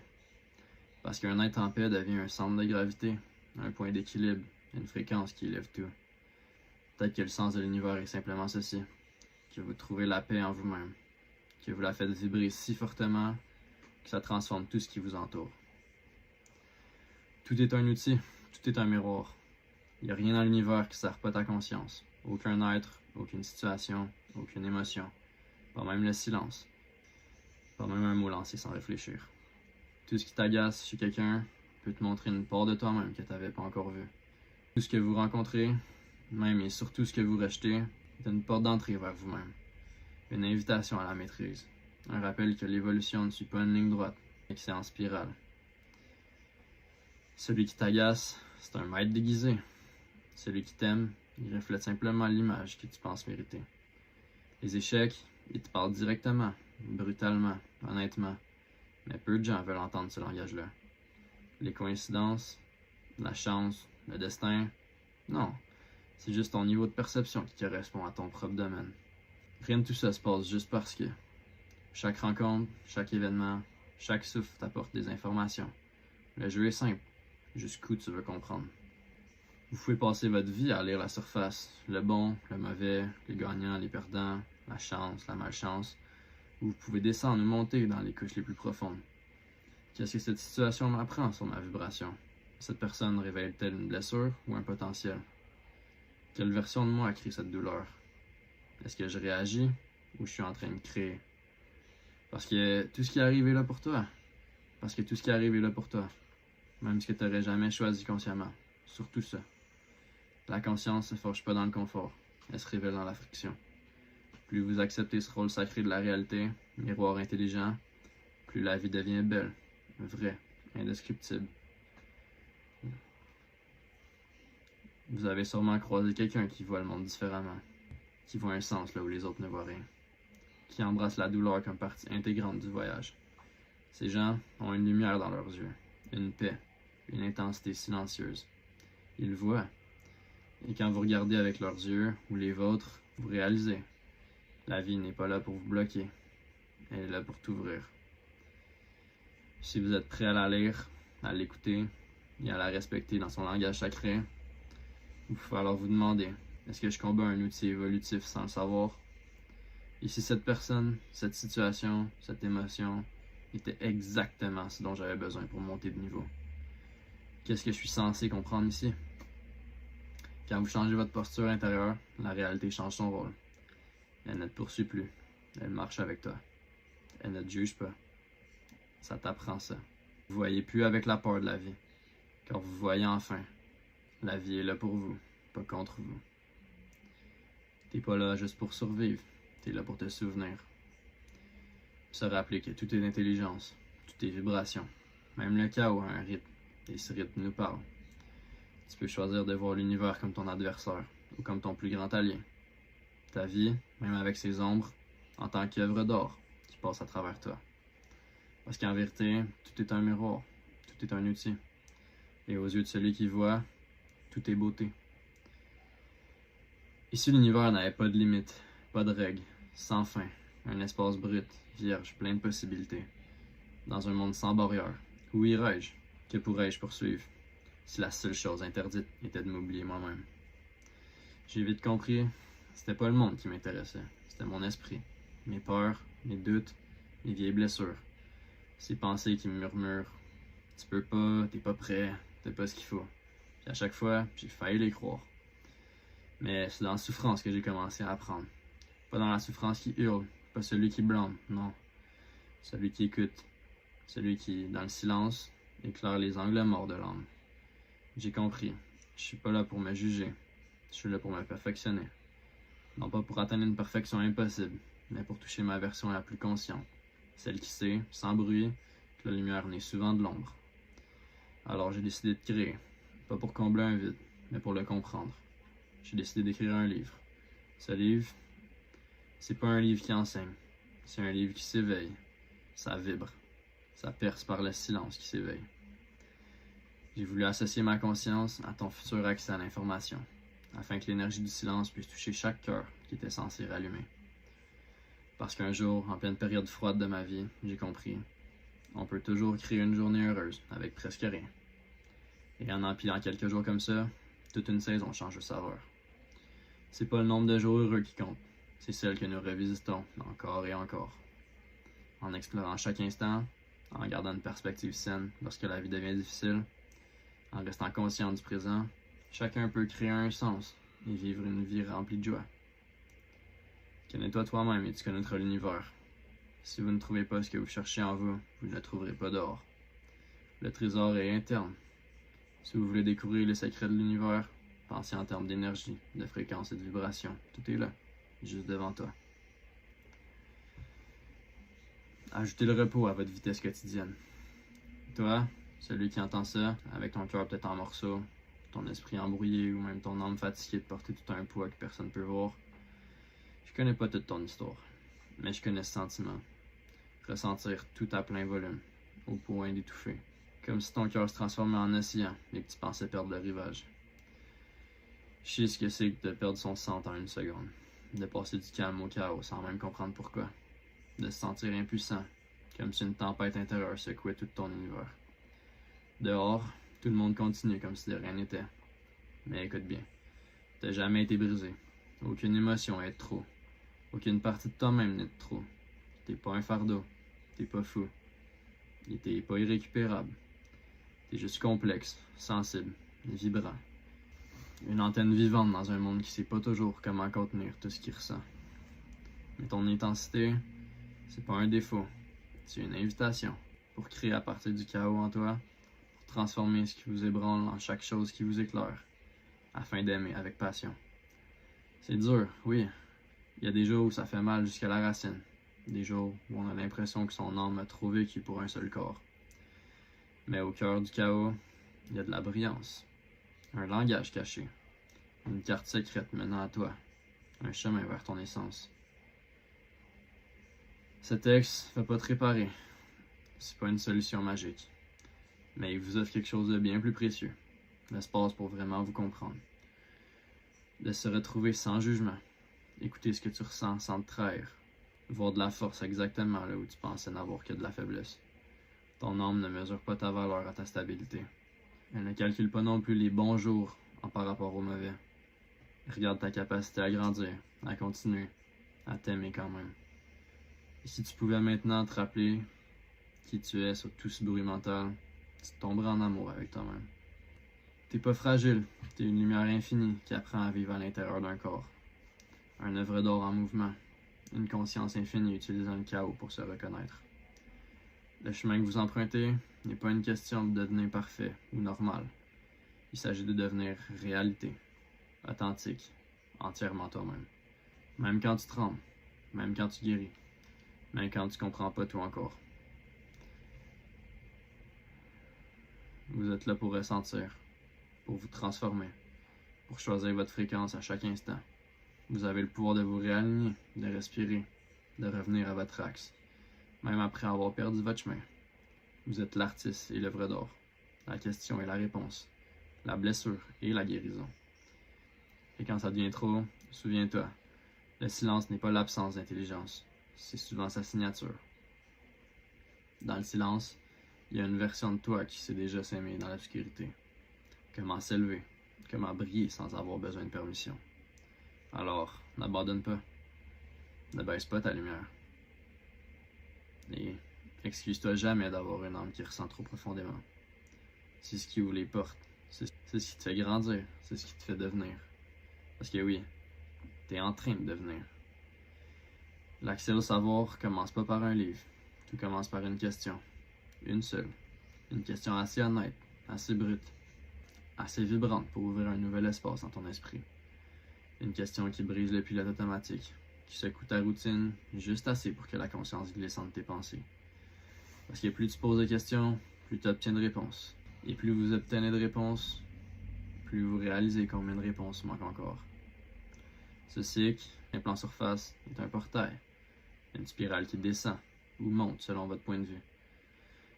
Speaker 1: Parce qu'un être en paix devient un centre de gravité, un point d'équilibre, une fréquence qui élève tout. Peut-être que le sens de l'univers est simplement ceci, que vous trouvez la paix en vous-même, que vous la faites vibrer si fortement que ça transforme tout ce qui vous entoure. Tout est un outil, tout est un miroir. Il n'y a rien dans l'univers qui ne sert pas ta conscience. Aucun être, aucune situation, aucune émotion. Pas même le silence. Pas même un mot lancé sans réfléchir. Tout ce qui t'agace chez quelqu'un peut te montrer une part de toi-même que tu n'avais pas encore vue. Tout ce que vous rencontrez, même et surtout ce que vous rejetez, est une porte d'entrée vers vous-même. Une invitation à la maîtrise. Un rappel que l'évolution ne suit pas une ligne droite, mais que c'est en spirale. Celui qui t'agace, c'est un maître déguisé. Celui qui t'aime, il reflète simplement l'image que tu penses mériter. Les échecs, ils te parlent directement, brutalement, honnêtement. Mais peu de gens veulent entendre ce langage-là. Les coïncidences, la chance, le destin, non. C'est juste ton niveau de perception qui correspond à ton propre domaine. Rien de tout ça se passe juste parce que chaque rencontre, chaque événement, chaque souffle t'apporte des informations. Le jeu est simple, jusqu'où tu veux comprendre. Vous pouvez passer votre vie à lire la surface, le bon, le mauvais, les gagnants, les perdants, la chance, la malchance. Ou vous pouvez descendre ou monter dans les couches les plus profondes. Qu'est-ce que cette situation m'apprend sur ma vibration? Cette personne révèle-t-elle une blessure ou un potentiel? Quelle version de moi crée cette douleur? Est-ce que je réagis ou je suis en train de créer? Parce que tout ce qui arrive est là pour toi. Parce que tout ce qui arrive est là pour toi. Même ce que tu n'aurais jamais choisi consciemment. Surtout ça. La conscience ne se forge pas dans le confort. Elle se révèle dans la friction. Plus vous acceptez ce rôle sacré de la réalité, miroir intelligent, plus la vie devient belle, vraie, indescriptible. Vous avez sûrement croisé quelqu'un qui voit le monde différemment, qui voit un sens là où les autres ne voient rien, qui embrasse la douleur comme partie intégrante du voyage. Ces gens ont une lumière dans leurs yeux, une paix, une intensité silencieuse. Ils voient. Et quand vous regardez avec leurs yeux ou les vôtres, vous réalisez. La vie n'est pas là pour vous bloquer. Elle est là pour t'ouvrir. Si vous êtes prêt à la lire, à l'écouter et à la respecter dans son langage sacré, vous pouvez alors vous demander, est-ce que je combats un outil évolutif sans le savoir? Et si cette personne, cette situation, cette émotion était exactement ce dont j'avais besoin pour monter de niveau? Qu'est-ce que je suis censé comprendre ici? Quand vous changez votre posture intérieure, la réalité change son rôle. Elle ne te poursuit plus. Elle marche avec toi. Elle ne te juge pas. Ça t'apprend ça. Vous voyez plus avec la peur de la vie, car vous voyez enfin, la vie est là pour vous, pas contre vous. T'es pas là juste pour survivre, t'es là pour te souvenir. Se rappeler que tout est intelligence, tout est vibration. Même le chaos a un rythme, et ce rythme nous parle. Tu peux choisir de voir l'univers comme ton adversaire, ou comme ton plus grand allié. Ta vie, même avec ses ombres, en tant qu'œuvre d'art qui passe à travers toi. Parce qu'en vérité, tout est un miroir, tout est un outil. Et aux yeux de celui qui voit, tout est beauté. Ici, l'univers n'avait pas de limite, pas de règles, sans fin, un espace brut, vierge, plein de possibilités. Dans un monde sans barrière, où irais-je? Que pourrais-je poursuivre? Si la seule chose interdite était de m'oublier moi-même. J'ai vite compris, c'était pas le monde qui m'intéressait, c'était mon esprit, mes peurs, mes doutes, mes vieilles blessures. Ces pensées qui me murmurent, tu peux pas, t'es pas prêt, t'as pas ce qu'il faut. Puis à chaque fois, j'ai failli les croire. Mais c'est dans la souffrance que j'ai commencé à apprendre. Pas dans la souffrance qui hurle, pas celui qui blâme, non. Celui qui écoute, celui qui, dans le silence, éclaire les angles morts de l'âme. J'ai compris, je suis pas là pour me juger, je suis là pour me perfectionner. Non pas pour atteindre une perfection impossible, mais pour toucher ma version la plus consciente. Celle qui sait, sans bruit, que la lumière naît souvent de l'ombre. Alors j'ai décidé de créer, pas pour combler un vide, mais pour le comprendre. J'ai décidé d'écrire un livre. Ce livre, c'est pas un livre qui enseigne, c'est un livre qui s'éveille. Ça vibre, ça perce par le silence qui s'éveille. J'ai voulu associer ma conscience à ton futur accès à l'information, afin que l'énergie du silence puisse toucher chaque cœur qui était censé rallumer. Parce qu'un jour, en pleine période froide de ma vie, j'ai compris, on peut toujours créer une journée heureuse avec presque rien. Et en empilant quelques jours comme ça, toute une saison change de saveur. C'est pas le nombre de jours heureux qui compte, c'est celle que nous revisitons encore et encore. En explorant chaque instant, en gardant une perspective saine lorsque la vie devient difficile, en restant conscient du présent, chacun peut créer un sens et vivre une vie remplie de joie. Connais-toi toi-même et tu connaîtras l'univers. Si vous ne trouvez pas ce que vous cherchez en vous, vous ne le trouverez pas dehors. Le trésor est interne. Si vous voulez découvrir les secrets de l'univers, pensez en termes d'énergie, de fréquence et de vibration. Tout est là, juste devant toi. Ajoutez le repos à votre vitesse quotidienne. Toi, celui qui entend ça, avec ton cœur peut-être en morceaux, ton esprit embrouillé ou même ton âme fatiguée de porter tout un poids que personne ne peut voir, je connais pas toute ton histoire, mais je connais ce sentiment. Ressentir tout à plein volume, au point d'étouffer, comme si ton cœur se transformait en océan et que tu pensais perdre le rivage. Je sais ce que c'est que de perdre son sang en une seconde, de passer du calme au chaos sans même comprendre pourquoi, de se sentir impuissant, comme si une tempête intérieure secouait tout ton univers. Dehors, tout le monde continue comme si de rien n'était. Mais écoute bien, t'as jamais été brisé. Aucune émotion est de trop. Aucune partie de toi-même n'est de trop. T'es pas un fardeau. T'es pas fou. Et t'es pas irrécupérable. T'es juste complexe, sensible, vibrant. Une antenne vivante dans un monde qui sait pas toujours comment contenir tout ce qu'il ressent. Mais ton intensité, c'est pas un défaut. C'est une invitation pour créer à partir du chaos en toi, pour transformer ce qui vous ébranle en chaque chose qui vous éclaire, afin d'aimer avec passion. C'est dur, oui. Il y a des jours où ça fait mal jusqu'à la racine. Des jours où on a l'impression que son âme a trop vécu pour un seul corps. Mais au cœur du chaos, il y a de la brillance. Un langage caché. Une carte secrète menant à toi. Un chemin vers ton essence. Ce texte ne va pas te réparer. C'est pas une solution magique. Mais il vous offre quelque chose de bien plus précieux. L'espace pour vraiment vous comprendre. De se retrouver sans jugement. Écouter ce que tu ressens sans te trahir. Voir de la force exactement là où tu pensais n'avoir que de la faiblesse. Ton âme ne mesure pas ta valeur à ta stabilité. Elle ne calcule pas non plus les bons jours par rapport aux mauvais. Regarde ta capacité à grandir, à continuer, à t'aimer quand même. Et si tu pouvais maintenant te rappeler qui tu es sur tout ce bruit mental, tu tomberais en amour avec toi-même. T'es pas fragile, t'es une lumière infinie qui apprend à vivre à l'intérieur d'un corps. Un œuvre d'art en mouvement, une conscience infinie utilisant le chaos pour se reconnaître. Le chemin que vous empruntez n'est pas une question de devenir parfait ou normal. Il s'agit de devenir réalité, authentique, entièrement toi-même. Même quand tu trembles, même quand tu guéris, même quand tu comprends pas tout encore. Vous êtes là pour ressentir, pour vous transformer, pour choisir votre fréquence à chaque instant. Vous avez le pouvoir de vous réaligner, de respirer, de revenir à votre axe, même après avoir perdu votre chemin. Vous êtes l'artiste et l'œuvre d'art, la question et la réponse, la blessure et la guérison. Et quand ça devient trop, souviens-toi, le silence n'est pas l'absence d'intelligence, c'est souvent sa signature. Dans le silence, il y a une version de toi qui sait déjà s'aimer dans l'obscurité. Comment s'élever, comment briller sans avoir besoin de permission. Alors, n'abandonne pas, ne baisse pas ta lumière. Et excuse-toi jamais d'avoir une âme qui ressent trop profondément. C'est ce qui ouvre les portes, c'est ce qui te fait grandir, c'est ce qui te fait devenir. Parce que oui, t'es en train de devenir. L'accès au savoir commence pas par un livre, tout commence par une question. Une seule. Une question assez honnête, assez brute, assez vibrante pour ouvrir un nouvel espace dans ton esprit. Une question qui brise le pilote automatique, qui secoue ta routine juste assez pour que la conscience glisse entre tes pensées. Parce que plus tu poses de questions, plus tu obtiens de réponses. Et plus vous obtenez de réponses, plus vous réalisez combien de réponses manquent encore. Ce cycle, un plan surface, est un portail, une spirale qui descend ou monte selon votre point de vue.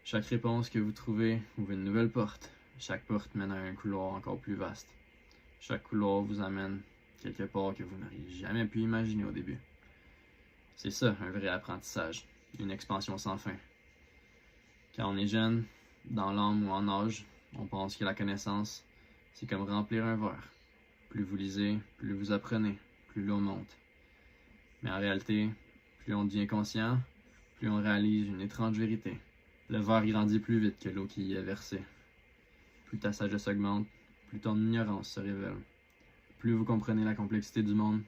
Speaker 1: Chaque réponse que vous trouvez ouvre une nouvelle porte. Chaque porte mène à un couloir encore plus vaste. Chaque couloir vous amène quelque part que vous n'auriez jamais pu imaginer au début. C'est ça, un vrai apprentissage, une expansion sans fin. Quand on est jeune, dans l'âme ou en âge, on pense que la connaissance, c'est comme remplir un verre. Plus vous lisez, plus vous apprenez, plus l'eau monte. Mais en réalité, plus on devient conscient, plus on réalise une étrange vérité. Le verre grandit plus vite que l'eau qui y est versée. Plus ta sagesse augmente, plus ton ignorance se révèle. Plus vous comprenez la complexité du monde,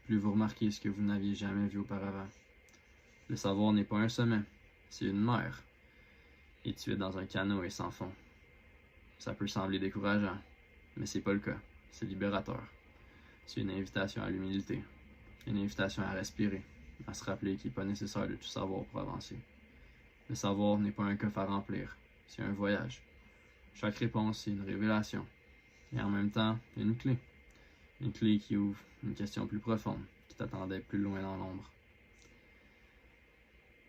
Speaker 1: plus vous remarquez ce que vous n'aviez jamais vu auparavant. Le savoir n'est pas un sommet, c'est une mer. Et tu es dans un canot et sans fond. Ça peut sembler décourageant, mais c'est pas le cas. C'est libérateur. C'est une invitation à l'humilité, une invitation à respirer, à se rappeler qu'il n'est pas nécessaire de tout savoir pour avancer. Le savoir n'est pas un coffre à remplir, c'est un voyage. Chaque réponse est une révélation, et en même temps, une clé. Une clé qui ouvre une question plus profonde, qui t'attendait plus loin dans l'ombre.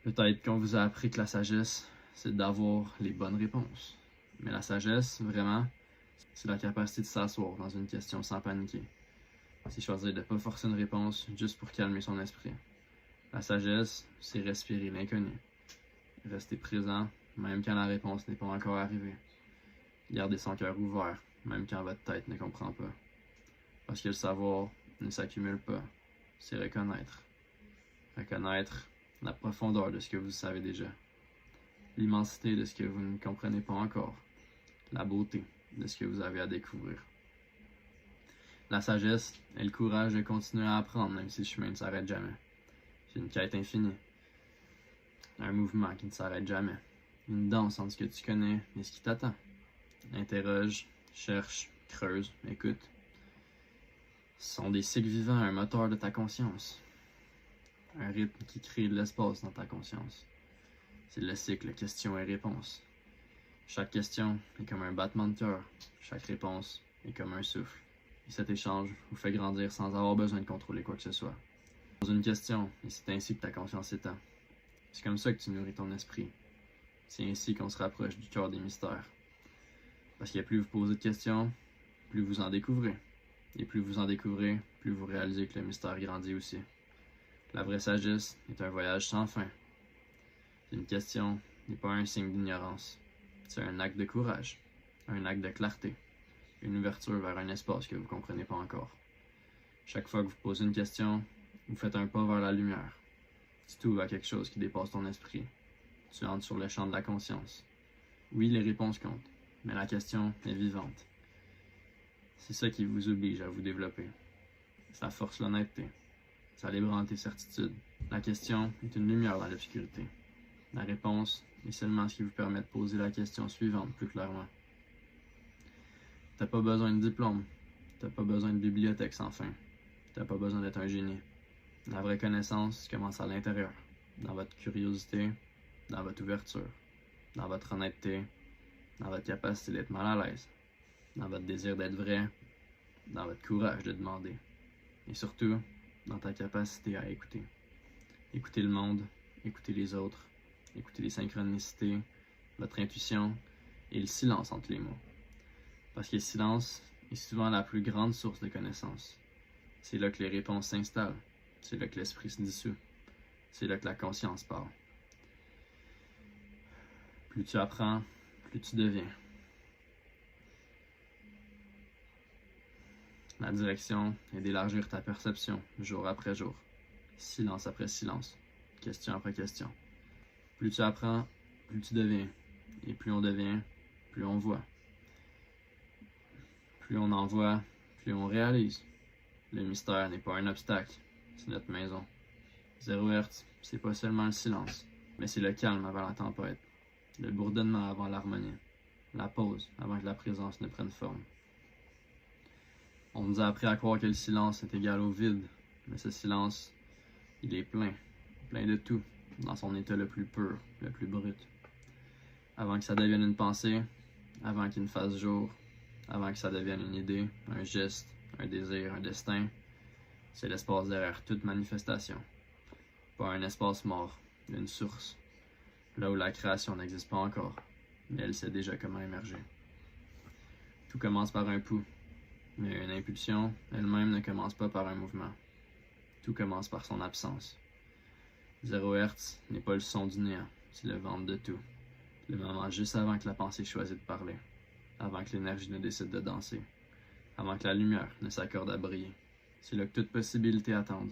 Speaker 1: Peut-être qu'on vous a appris que la sagesse, c'est d'avoir les bonnes réponses. Mais la sagesse, vraiment, c'est la capacité de s'asseoir dans une question sans paniquer. C'est choisir de ne pas forcer une réponse juste pour calmer son esprit. La sagesse, c'est respirer l'inconnu. Rester présent, même quand la réponse n'est pas encore arrivée. Garder son cœur ouvert, même quand votre tête ne comprend pas. Parce que le savoir ne s'accumule pas, c'est reconnaître. Reconnaître la profondeur de ce que vous savez déjà. L'immensité de ce que vous ne comprenez pas encore. La beauté de ce que vous avez à découvrir. La sagesse est le courage de continuer à apprendre même si le chemin ne s'arrête jamais. C'est une quête infinie. Un mouvement qui ne s'arrête jamais. Une danse entre ce que tu connais et ce qui t'attend. Interroge, cherche, creuse, écoute. Ce sont des cycles vivants, un moteur de ta conscience. Un rythme qui crée de l'espace dans ta conscience. C'est le cycle question et réponse. Chaque question est comme un battement de cœur. Chaque réponse est comme un souffle. Et cet échange vous fait grandir sans avoir besoin de contrôler quoi que ce soit. Pose une question, et c'est ainsi que ta confiance s'étend. C'est comme ça que tu nourris ton esprit. C'est ainsi qu'on se rapproche du cœur des mystères. Parce que plus vous posez de questions, plus vous en découvrez. Et plus vous en découvrez, plus vous réalisez que le mystère grandit aussi. La vraie sagesse est un voyage sans fin. Une question n'est pas un signe d'ignorance. C'est un acte de courage, un acte de clarté, une ouverture vers un espace que vous ne comprenez pas encore. Chaque fois que vous posez une question, vous faites un pas vers la lumière. Tu t'ouvres à quelque chose qui dépasse ton esprit. Tu entres sur le champ de la conscience. Oui, les réponses comptent, mais la question est vivante. C'est ça qui vous oblige à vous développer. Ça force l'honnêteté. Ça l'ébranle tes certitudes. La question est une lumière dans l'obscurité. La réponse et seulement ce qui vous permet de poser la question suivante plus clairement. T'as pas besoin de diplôme, t'as pas besoin de bibliothèque sans fin, t'as pas besoin d'être un génie. La vraie connaissance commence à l'intérieur, dans votre curiosité, dans votre ouverture, dans votre honnêteté, dans votre capacité d'être mal à l'aise, dans votre désir d'être vrai, dans votre courage de demander, et surtout, dans ta capacité à écouter. Écouter le monde, écouter les autres, écouter les synchronicités, votre intuition et le silence entre les mots. Parce que le silence est souvent la plus grande source de connaissances. C'est là que les réponses s'installent, c'est là que l'esprit se dissout, c'est là que la conscience parle. Plus tu apprends, plus tu deviens. La direction est d'élargir ta perception jour après jour, silence après silence, question après question. Plus tu apprends, plus tu deviens. Et plus on devient, plus on voit. Plus on en voit, plus on réalise. Le mystère n'est pas un obstacle, c'est notre maison. 0 Hertz, c'est pas seulement le silence, mais c'est le calme avant la tempête, le bourdonnement avant l'harmonie, la pause avant que la présence ne prenne forme. On nous a appris à croire que le silence est égal au vide, mais ce silence, il est plein de tout, dans son état le plus pur, le plus brut. Avant que ça devienne une pensée, avant qu'il ne fasse jour, avant que ça devienne une idée, un geste, un désir, un destin, c'est l'espace derrière toute manifestation. Pas un espace mort, une source, là où la création n'existe pas encore, mais elle sait déjà comment émerger. Tout commence par un pouls, mais une impulsion elle-même ne commence pas par un mouvement. Tout commence par son absence. 0 Hertz n'est pas le son du néant, c'est le ventre de tout. Le moment juste avant que la pensée choisit de parler, avant que l'énergie ne décide de danser, avant que la lumière ne s'accorde à briller. C'est là que toute possibilité attend,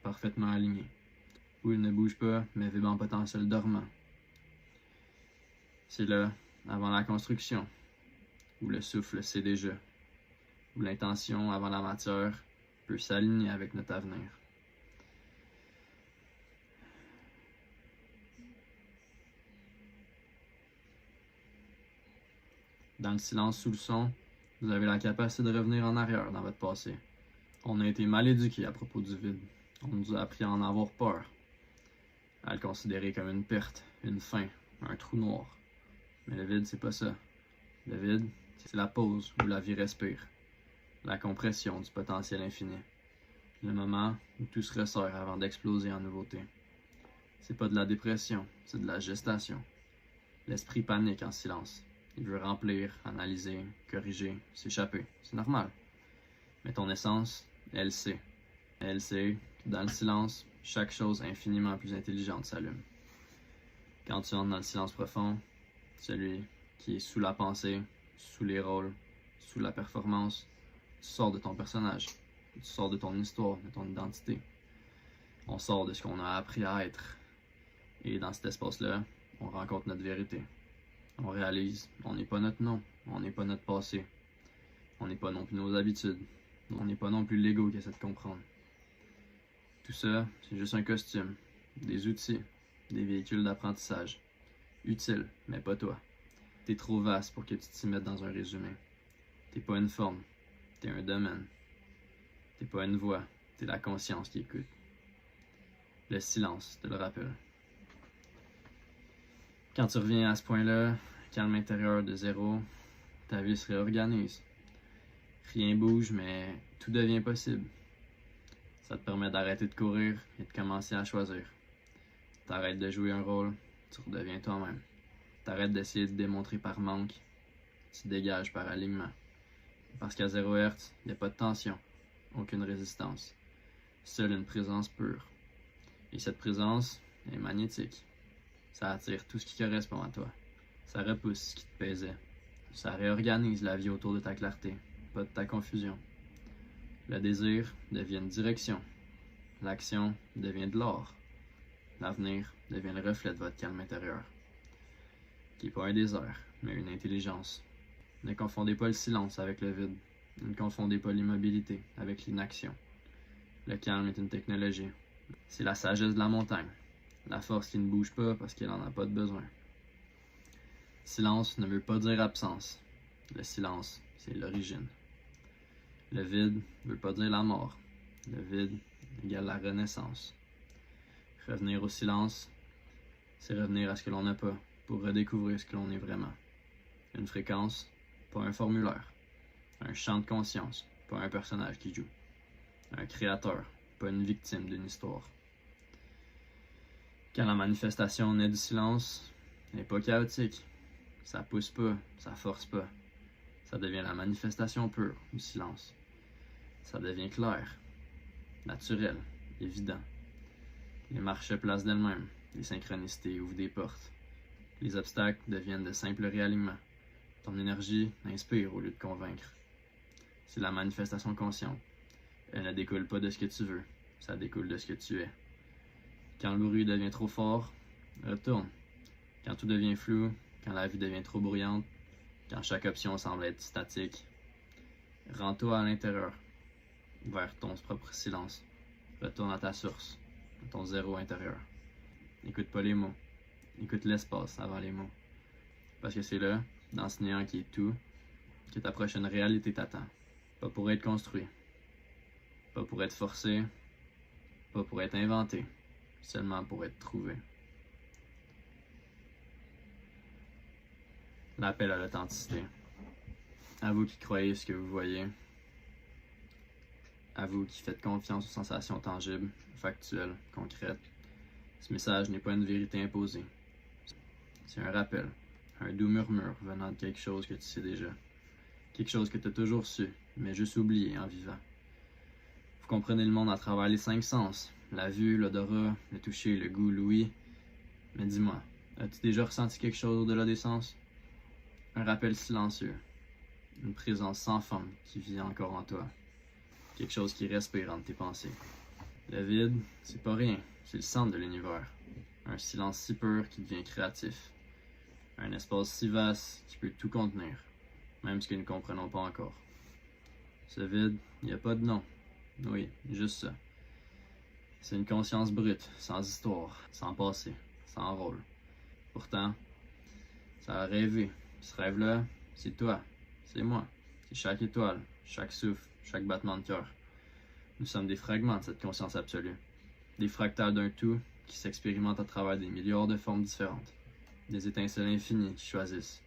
Speaker 1: parfaitement alignée, où il ne bouge pas, mais vibre en potentiel dormant. C'est là, avant la construction, où le souffle sait déjà, où l'intention avant la matière peut s'aligner avec notre avenir. Dans le silence sous le son, vous avez la capacité de revenir en arrière dans votre passé. On a été mal éduqués à propos du vide. On nous a appris à en avoir peur, à le considérer comme une perte, une fin, un trou noir. Mais le vide, c'est pas ça. Le vide, c'est la pause où la vie respire, la compression du potentiel infini, le moment où tout se resserre avant d'exploser en nouveauté. C'est pas de la dépression, c'est de la gestation. L'esprit panique en silence. Il veut remplir, analyser, corriger, s'échapper. C'est normal. Mais ton essence, elle sait. Elle sait que dans le silence, chaque chose infiniment plus intelligente s'allume. Quand tu entres dans le silence profond, celui qui est sous la pensée, sous les rôles, sous la performance, tu sors de ton personnage, tu sors de ton histoire, de ton identité. On sort de ce qu'on a appris à être. Et dans cet espace-là, on rencontre notre vérité. On réalise, on n'est pas notre nom, on n'est pas notre passé, on n'est pas non plus nos habitudes, on n'est pas non plus l'ego qui essaie de comprendre. Tout ça, c'est juste un costume, des outils, des véhicules d'apprentissage. Utiles, mais pas toi. T'es trop vaste pour que tu t'y mettes dans un résumé. T'es pas une forme, t'es un domaine. T'es pas une voix, t'es la conscience qui écoute. Le silence te le rappelle. Quand tu reviens à ce point-là, calme intérieur de 0, ta vie se réorganise. Rien bouge, mais tout devient possible. Ça te permet d'arrêter de courir et de commencer à choisir. T'arrêtes de jouer un rôle, tu redeviens toi-même. T'arrêtes d'essayer de démontrer par manque, tu dégages par alignement. Parce qu'à 0 Hertz, il n'y a pas de tension, aucune résistance. Seule une présence pure. Et cette présence est magnétique. Ça attire tout ce qui correspond à toi. Ça repousse ce qui te pesait. Ça réorganise la vie autour de ta clarté, pas de ta confusion. Le désir devient une direction. L'action devient de l'or. L'avenir devient le reflet de votre calme intérieur. Qui n'est pas un désert, mais une intelligence. Ne confondez pas le silence avec le vide. Ne confondez pas l'immobilité avec l'inaction. Le calme est une technologie. C'est la sagesse de la montagne. La force qui ne bouge pas parce qu'elle n'en a pas de besoin. Silence ne veut pas dire absence. Le silence, c'est l'origine. Le vide ne veut pas dire la mort. Le vide égale la renaissance. Revenir au silence, c'est revenir à ce que l'on n'a pas pour redécouvrir ce que l'on est vraiment. Une fréquence, pas un formulaire. Un champ de conscience, pas un personnage qui joue. Un créateur, pas une victime d'une histoire. Quand la manifestation naît du silence, elle n'est pas chaotique. Ça pousse pas, ça force pas. Ça devient la manifestation pure du silence. Ça devient clair, naturel, évident. Les marches se placent d'elles-mêmes, les synchronicités ouvrent des portes. Les obstacles deviennent de simples réalignements. Ton énergie inspire au lieu de convaincre. C'est la manifestation consciente. Elle ne découle pas de ce que tu veux, ça découle de ce que tu es. Quand le bruit devient trop fort, retourne. Quand tout devient flou, quand la vie devient trop bruyante, quand chaque option semble être statique, rends-toi à l'intérieur, vers ton propre silence. Retourne à ta source, à ton zéro intérieur. N'écoute pas les mots, écoute l'espace avant les mots. Parce que c'est là, dans ce néant qui est tout, que ta prochaine réalité t'attend. Pas pour être construit, pas pour être forcé, pas pour être inventé, seulement pour être trouvé. L'appel à l'authenticité. À vous qui croyez ce que vous voyez, à vous qui faites confiance aux sensations tangibles, factuelles, concrètes, ce message n'est pas une vérité imposée. C'est un rappel, un doux murmure venant de quelque chose que tu sais déjà. Quelque chose que tu as toujours su, mais juste oublié en vivant. Vous comprenez le monde à travers les 5 sens, la vue, l'odorat, le toucher, le goût, l'ouïe. Mais dis-moi, as-tu déjà ressenti quelque chose au-delà des sens? Un rappel silencieux, une présence sans forme qui vit encore en toi. Quelque chose qui respire entre tes pensées. Le vide, c'est pas rien, c'est le centre de l'univers. Un silence si pur qui devient créatif. Un espace si vaste qui peut tout contenir, même ce que nous ne comprenons pas encore. Ce vide, il n'y a pas de nom. Oui, juste ça. C'est une conscience brute, sans histoire, sans passé, sans rôle. Pourtant, ça a rêvé. Ce rêve-là, c'est toi, c'est moi, c'est chaque étoile, chaque souffle, chaque battement de cœur. Nous sommes des fragments de cette conscience absolue, des fractales d'un tout qui s'expérimentent à travers des milliards de formes différentes, des étincelles infinies qui choisissent,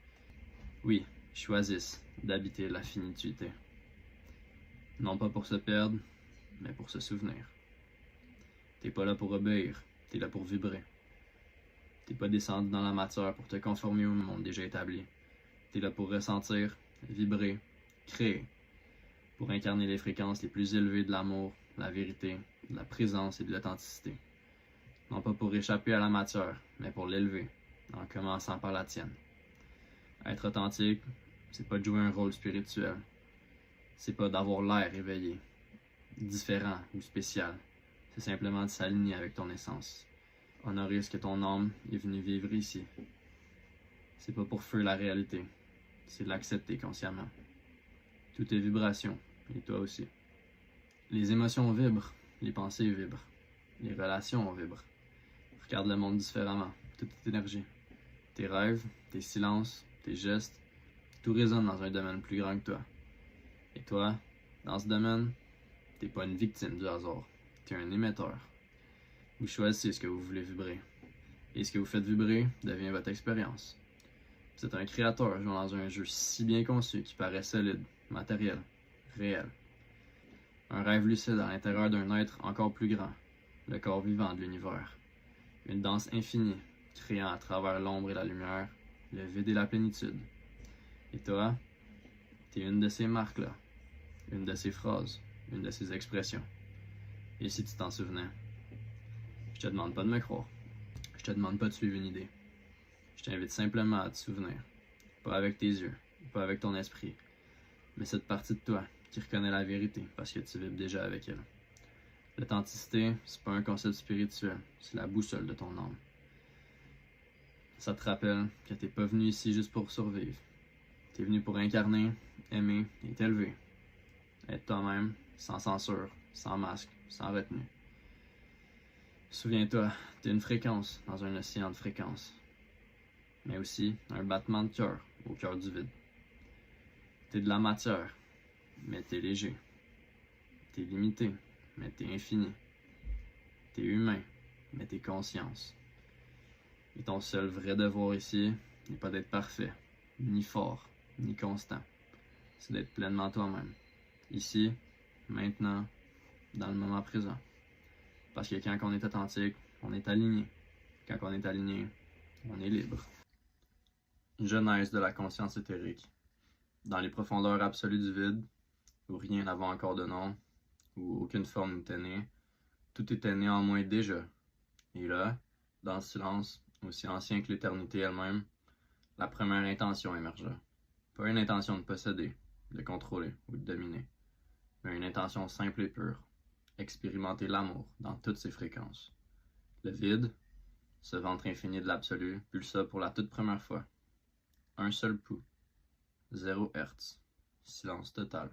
Speaker 1: oui, choisissent d'habiter la finitude. Non pas pour se perdre, mais pour se souvenir. T'es pas là pour obéir, t'es là pour vibrer. T'es pas descendu dans la matière pour te conformer au monde déjà établi. T'es là pour ressentir, vibrer, créer, pour incarner les fréquences les plus élevées de l'amour, de la vérité, de la présence et de l'authenticité. Non pas pour échapper à la matière, mais pour l'élever, en commençant par la tienne. Être authentique, c'est pas de jouer un rôle spirituel. C'est pas d'avoir l'air éveillé, différent ou spécial. C'est simplement de s'aligner avec ton essence. Honorer ce que ton âme est venue vivre ici. C'est pas pour fuir la réalité, c'est l'accepter consciemment. Tout est vibration, et toi aussi. Les émotions vibrent, les pensées vibrent, les relations vibrent. Regarde le monde différemment, toute énergie. Tes rêves, tes silences, tes gestes, tout résonne dans un domaine plus grand que toi. Et toi, dans ce domaine, t'es pas une victime du hasard, t'es un émetteur. Vous choisissez ce que vous voulez vibrer. Et ce que vous faites vibrer devient votre expérience. Vous êtes un créateur jouant dans un jeu si bien conçu qui paraît solide, matériel, réel. Un rêve lucide à l'intérieur d'un être encore plus grand, le corps vivant de l'univers. Une danse infinie, créant à travers l'ombre et la lumière, le vide et la plénitude. Et toi, t'es une de ces marques-là, une de ces phrases, une de ces expressions. Et si tu t'en souvenais? Je te demande pas de me croire. Je te demande pas de suivre une idée. Je t'invite simplement à te souvenir. Pas avec tes yeux, pas avec ton esprit, mais cette partie de toi qui reconnaît la vérité parce que tu vibres déjà avec elle. L'authenticité, c'est pas un concept spirituel, c'est la boussole de ton âme. Ça te rappelle que t'es pas venu ici juste pour survivre. T'es venu pour incarner, aimer et t'élever. Être toi-même, sans censure, sans masque, sans retenue. Souviens-toi, t'es une fréquence dans un océan de fréquences. mais aussi un battement de cœur au cœur du vide. T'es de la matière, mais t'es léger. T'es limité, mais t'es infini. T'es humain, mais t'es conscience. Et ton seul vrai devoir ici n'est pas d'être parfait, ni fort, ni constant. C'est d'être pleinement toi-même. Ici, maintenant, dans le moment présent. Parce que quand on est authentique, on est aligné. Quand on est aligné, on est libre. Genèse de la conscience éthérique. Dans les profondeurs absolues du vide, où rien n'avait encore de nom, où aucune forme n'était née, tout était néanmoins déjà. Et là, dans le silence, aussi ancien que l'éternité elle-même, la première intention émergea. Pas une intention de posséder, de contrôler ou de dominer, mais une intention simple et pure, expérimenter l'amour dans toutes ses fréquences. Le vide, ce ventre infini de l'absolu, pulsa pour la toute première fois. Un seul pouls, 0 Hertz, silence total,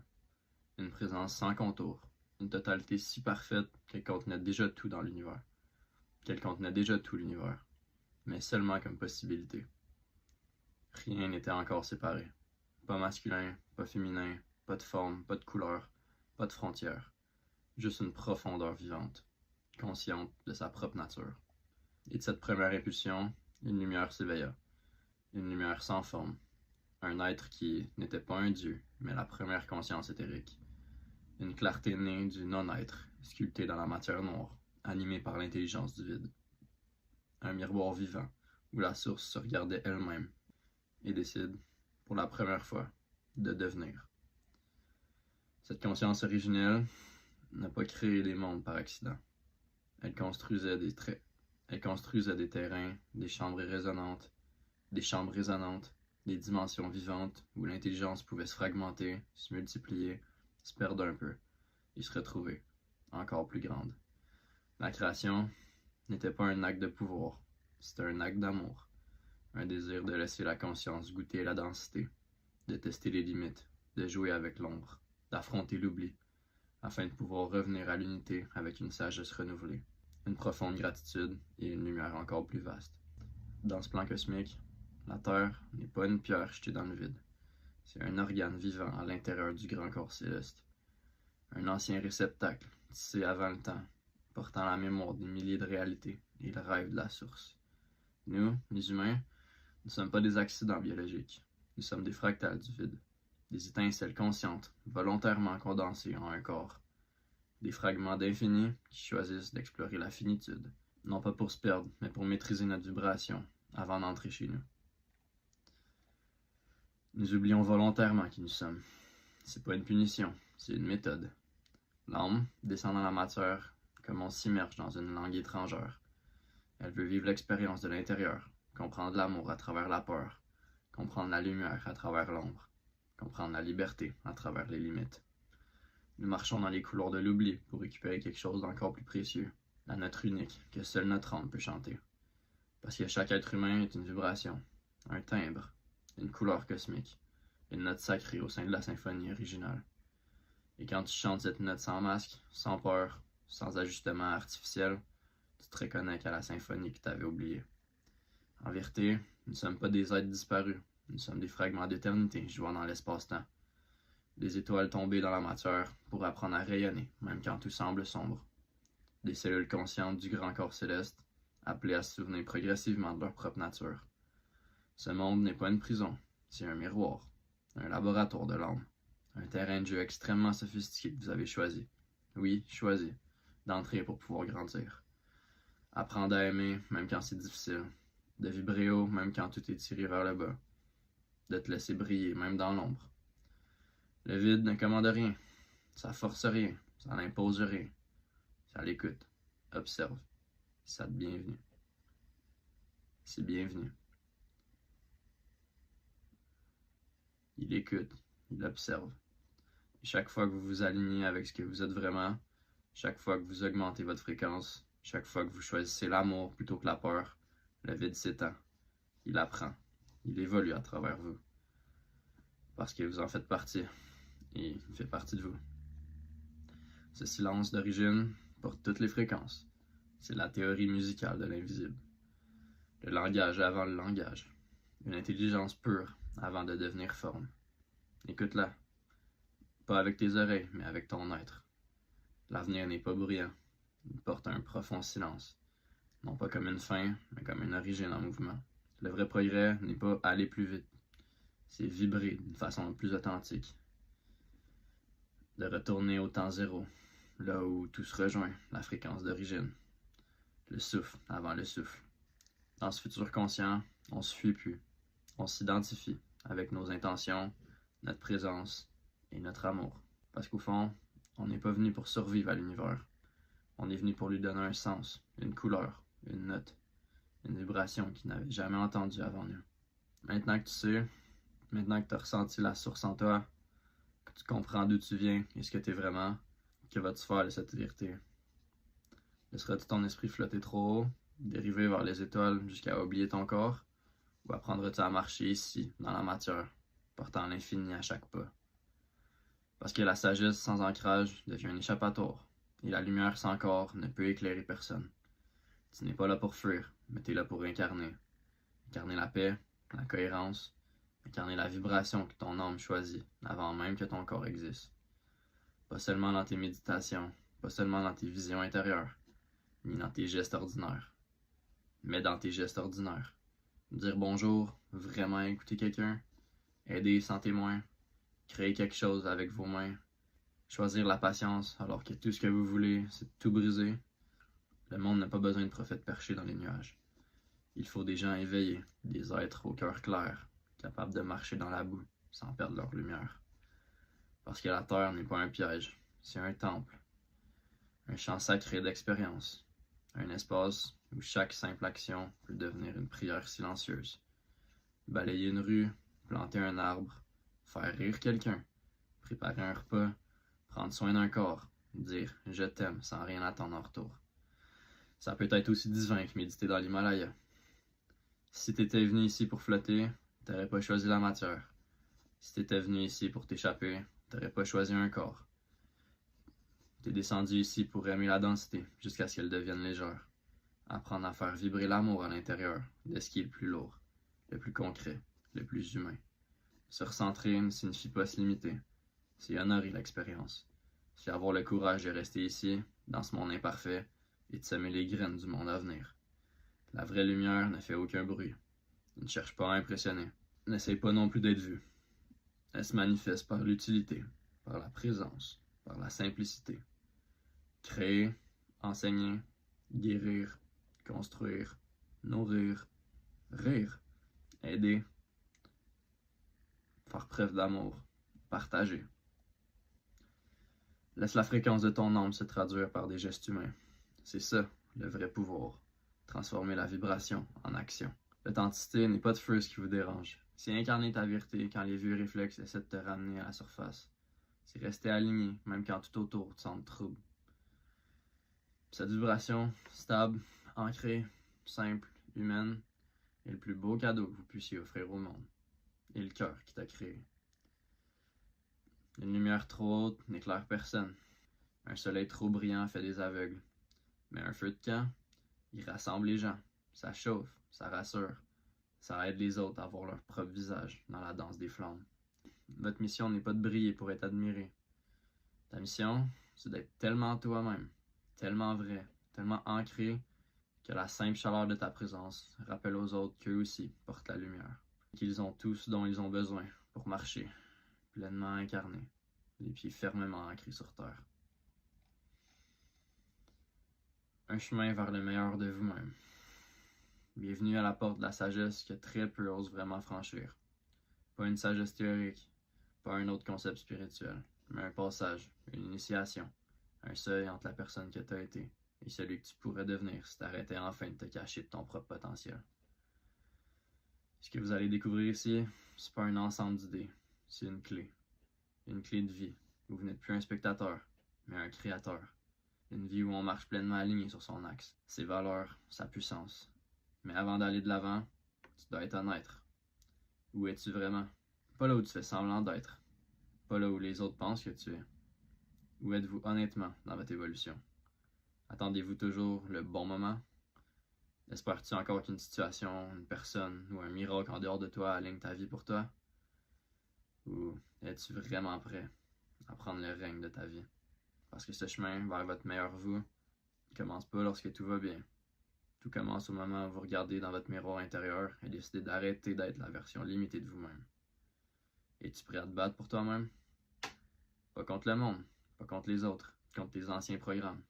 Speaker 1: une présence sans contour, une totalité si parfaite qu'elle contenait déjà tout dans l'univers, qu'elle contenait déjà tout l'univers, mais seulement comme possibilité. Rien n'était encore séparé. Pas masculin, pas féminin, pas de forme, pas de couleur, pas de frontières. Juste une profondeur vivante, consciente de sa propre nature. Et de cette première impulsion, une lumière s'éveilla. Une lumière sans forme. Un être qui n'était pas un dieu, mais la première conscience éthérique. Une clarté née du non-être, sculptée dans la matière noire, animée par l'intelligence du vide. Un miroir vivant, où la source se regardait elle-même, et décide, pour la première fois, de devenir. Cette conscience originelle n'a pas créé les mondes par accident. Elle construisait des terrains, des chambres résonantes, des dimensions vivantes où l'intelligence pouvait se fragmenter, se multiplier, se perdre un peu, et se retrouver, encore plus grande. La création n'était pas un acte de pouvoir, c'était un acte d'amour, un désir de laisser la conscience goûter la densité, de tester les limites, de jouer avec l'ombre, d'affronter l'oubli, afin de pouvoir revenir à l'unité avec une sagesse renouvelée, une profonde gratitude et une lumière encore plus vaste. Dans ce plan cosmique, la Terre n'est pas une pierre jetée dans le vide. C'est un organe vivant à l'intérieur du grand corps céleste. Un ancien réceptacle, tissé avant le temps, portant la mémoire des milliers de réalités et le rêve de la source. Nous, les humains, ne sommes pas des accidents biologiques. Nous sommes des fractales du vide. Des étincelles conscientes, volontairement condensées en un corps. Des fragments d'infini qui choisissent d'explorer la finitude, non pas pour se perdre, mais pour maîtriser notre vibration avant d'entrer chez nous. Nous oublions volontairement qui nous sommes. C'est pas une punition, c'est une méthode. L'âme descend dans la matière comme on s'immerge dans une langue étrangère. Elle veut vivre l'expérience de l'intérieur, comprendre l'amour à travers la peur, comprendre la lumière à travers l'ombre, comprendre la liberté à travers les limites. Nous marchons dans les couloirs de l'oubli pour récupérer quelque chose d'encore plus précieux, la note unique que seule notre âme peut chanter. Parce que chaque être humain est une vibration, un timbre, une couleur cosmique, une note sacrée au sein de la symphonie originale. Et quand tu chantes cette note sans masque, sans peur, sans ajustement artificiel, tu te reconnectes à la symphonie que tu avais oubliée. En vérité, nous ne sommes pas des êtres disparus, nous sommes des fragments d'éternité jouant dans l'espace-temps. Des étoiles tombées dans la matière pour apprendre à rayonner, même quand tout semble sombre. Des cellules conscientes du grand corps céleste, appelées à se souvenir progressivement de leur propre nature. Ce monde n'est pas une prison, c'est un miroir, un laboratoire de l'âme, un terrain de jeu extrêmement sophistiqué que vous avez choisi. Oui, choisi, d'entrer pour pouvoir grandir. Apprendre à aimer, même quand c'est difficile. De vibrer haut, même quand tout est tiré vers le bas. De te laisser briller, même dans l'ombre. Le vide ne commande rien. Ça force rien. Ça n'impose rien. Ça l'écoute. Observe. Ça te bienvenue. C'est bienvenu. Il écoute. Il observe. Et chaque fois que vous vous alignez avec ce que vous êtes vraiment, chaque fois que vous augmentez votre fréquence, chaque fois que vous choisissez l'amour plutôt que la peur, le vide s'étend. Il apprend. Il évolue à travers vous. Parce que vous en faites partie. Et il fait partie de vous. Ce silence d'origine porte toutes les fréquences. C'est la théorie musicale de l'invisible. Le langage avant le langage. une intelligence pure avant de devenir forme. Écoute-la, pas avec tes oreilles, mais avec ton être. L'avenir n'est pas bruyant, il porte un profond silence, non pas comme une fin, mais comme une origine en mouvement. Le vrai progrès n'est pas aller plus vite, c'est vibrer d'une façon plus authentique, de retourner au temps zéro, là où tout se rejoint, la fréquence d'origine, le souffle avant le souffle. Dans ce futur conscient, on se fuit plus, on s'identifie avec nos intentions, notre présence et notre amour. Parce qu'au fond, on n'est pas venu pour survivre à l'univers. On est venu pour lui donner un sens, une couleur, une note, une vibration qu'il n'avait jamais entendue avant nous. Maintenant que tu sais, maintenant que tu as ressenti la source en toi, que tu comprends d'où tu viens et ce que tu es vraiment, que vas-tu faire de cette vérité? Laisseras-tu ton esprit flotter trop haut, dériver vers les étoiles jusqu'à oublier ton corps, ou apprendras-tu à marcher ici, dans la matière, portant l'infini à chaque pas? Parce que la sagesse sans ancrage devient un échappatoire, et la lumière sans corps ne peut éclairer personne. Tu n'es pas là pour fuir, mais tu es là pour incarner. Incarner la paix, la cohérence, incarner la vibration que ton âme choisit avant même que ton corps existe. Pas seulement dans tes méditations, pas seulement dans tes visions intérieures, ni dans tes gestes ordinaires, mais dans tes gestes ordinaires. Dire bonjour, vraiment écouter quelqu'un, aider sans témoin, créer quelque chose avec vos mains, choisir la patience alors que tout ce que vous voulez, c'est tout briser. Le monde n'a pas besoin de prophètes perchés dans les nuages. Il faut des gens éveillés, des êtres au cœur clair, capables de marcher dans la boue sans perdre leur lumière. Parce que la terre n'est pas un piège, c'est un temple, un champ sacré d'expérience, un espace où chaque simple action peut devenir une prière silencieuse. Balayer une rue, planter un arbre, faire rire quelqu'un, préparer un repas, prendre soin d'un corps, dire « je t'aime » sans rien attendre en retour. Ça peut être aussi divin que méditer dans l'Himalaya. Si t'étais venu ici pour flotter, t'aurais pas choisi la matière. Si t'étais venu ici pour t'échapper, t'aurais pas choisi un corps. T'es descendu ici pour aimer la densité jusqu'à ce qu'elle devienne légère. Apprendre à faire vibrer l'amour à l'intérieur de ce qui est le plus lourd, le plus concret, le plus humain. Se recentrer ne signifie pas se limiter, c'est honorer l'expérience. C'est avoir le courage de rester ici, dans ce monde imparfait, et de semer les graines du monde à venir. La vraie lumière ne fait aucun bruit. Ne cherche pas à impressionner. N'essaye pas non plus d'être vu. Elle se manifeste par l'utilité, par la présence, par la simplicité. Créer, enseigner, guérir, construire, nourrir, rire, aider, faire preuve d'amour, partager. Laisse la fréquence de ton âme se traduire par des gestes humains. C'est ça, le vrai pouvoir. Transformer la vibration en action. L'authenticité n'est pas de feu ce qui vous dérange. C'est incarner ta vérité quand les vieux réflexes essaient de te ramener à la surface. C'est rester aligné, même quand tout autour te semble trouble. Cette vibration, stable, ancrée, simple, humaine, est le plus beau cadeau que vous puissiez offrir au monde. Et le cœur qui t'a créé. Une lumière trop haute n'éclaire personne. Un soleil trop brillant fait des aveugles. Mais un feu de camp, il rassemble les gens. Ça chauffe, ça rassure. Ça aide les autres à voir leur propre visage dans la danse des flammes. Votre mission n'est pas de briller pour être admiré. Ta mission, c'est d'être tellement toi-même, tellement vrai, tellement ancré, que la simple chaleur de ta présence rappelle aux autres qu'eux aussi portent la lumière. Qu'ils ont tout ce dont ils ont besoin pour marcher, pleinement incarnés, les pieds fermement ancrés sur terre. Un chemin vers le meilleur de vous-même. Bienvenue à la porte de la sagesse que très peu osent vraiment franchir. Pas une sagesse théorique, pas un autre concept spirituel, mais un passage, une initiation, un seuil entre la personne que tu as été et celui que tu pourrais devenir si tu arrêtais enfin de te cacher de ton propre potentiel. Ce que vous allez découvrir ici, c'est pas un ensemble d'idées, c'est une clé de vie, où vous n'êtes plus un spectateur, mais un créateur. Une vie où on marche pleinement aligné sur son axe, ses valeurs, sa puissance. Mais avant d'aller de l'avant, tu dois être honnête. Où es-tu vraiment? Pas là où tu fais semblant d'être. Pas là où les autres pensent que tu es. Où êtes-vous honnêtement dans votre évolution? Attendez-vous toujours le bon moment? Espères-tu encore qu'une situation, une personne ou un miracle en dehors de toi aligne ta vie pour toi? Ou es-tu vraiment prêt à prendre le règne de ta vie? Parce que ce chemin vers votre meilleur vous ne commence pas lorsque tout va bien. Tout commence au moment où vous regardez dans votre miroir intérieur et décidez d'arrêter d'être la version limitée de vous-même. Es-tu prêt à te battre pour toi-même? Pas contre le monde, pas contre les autres, contre tes anciens programmes,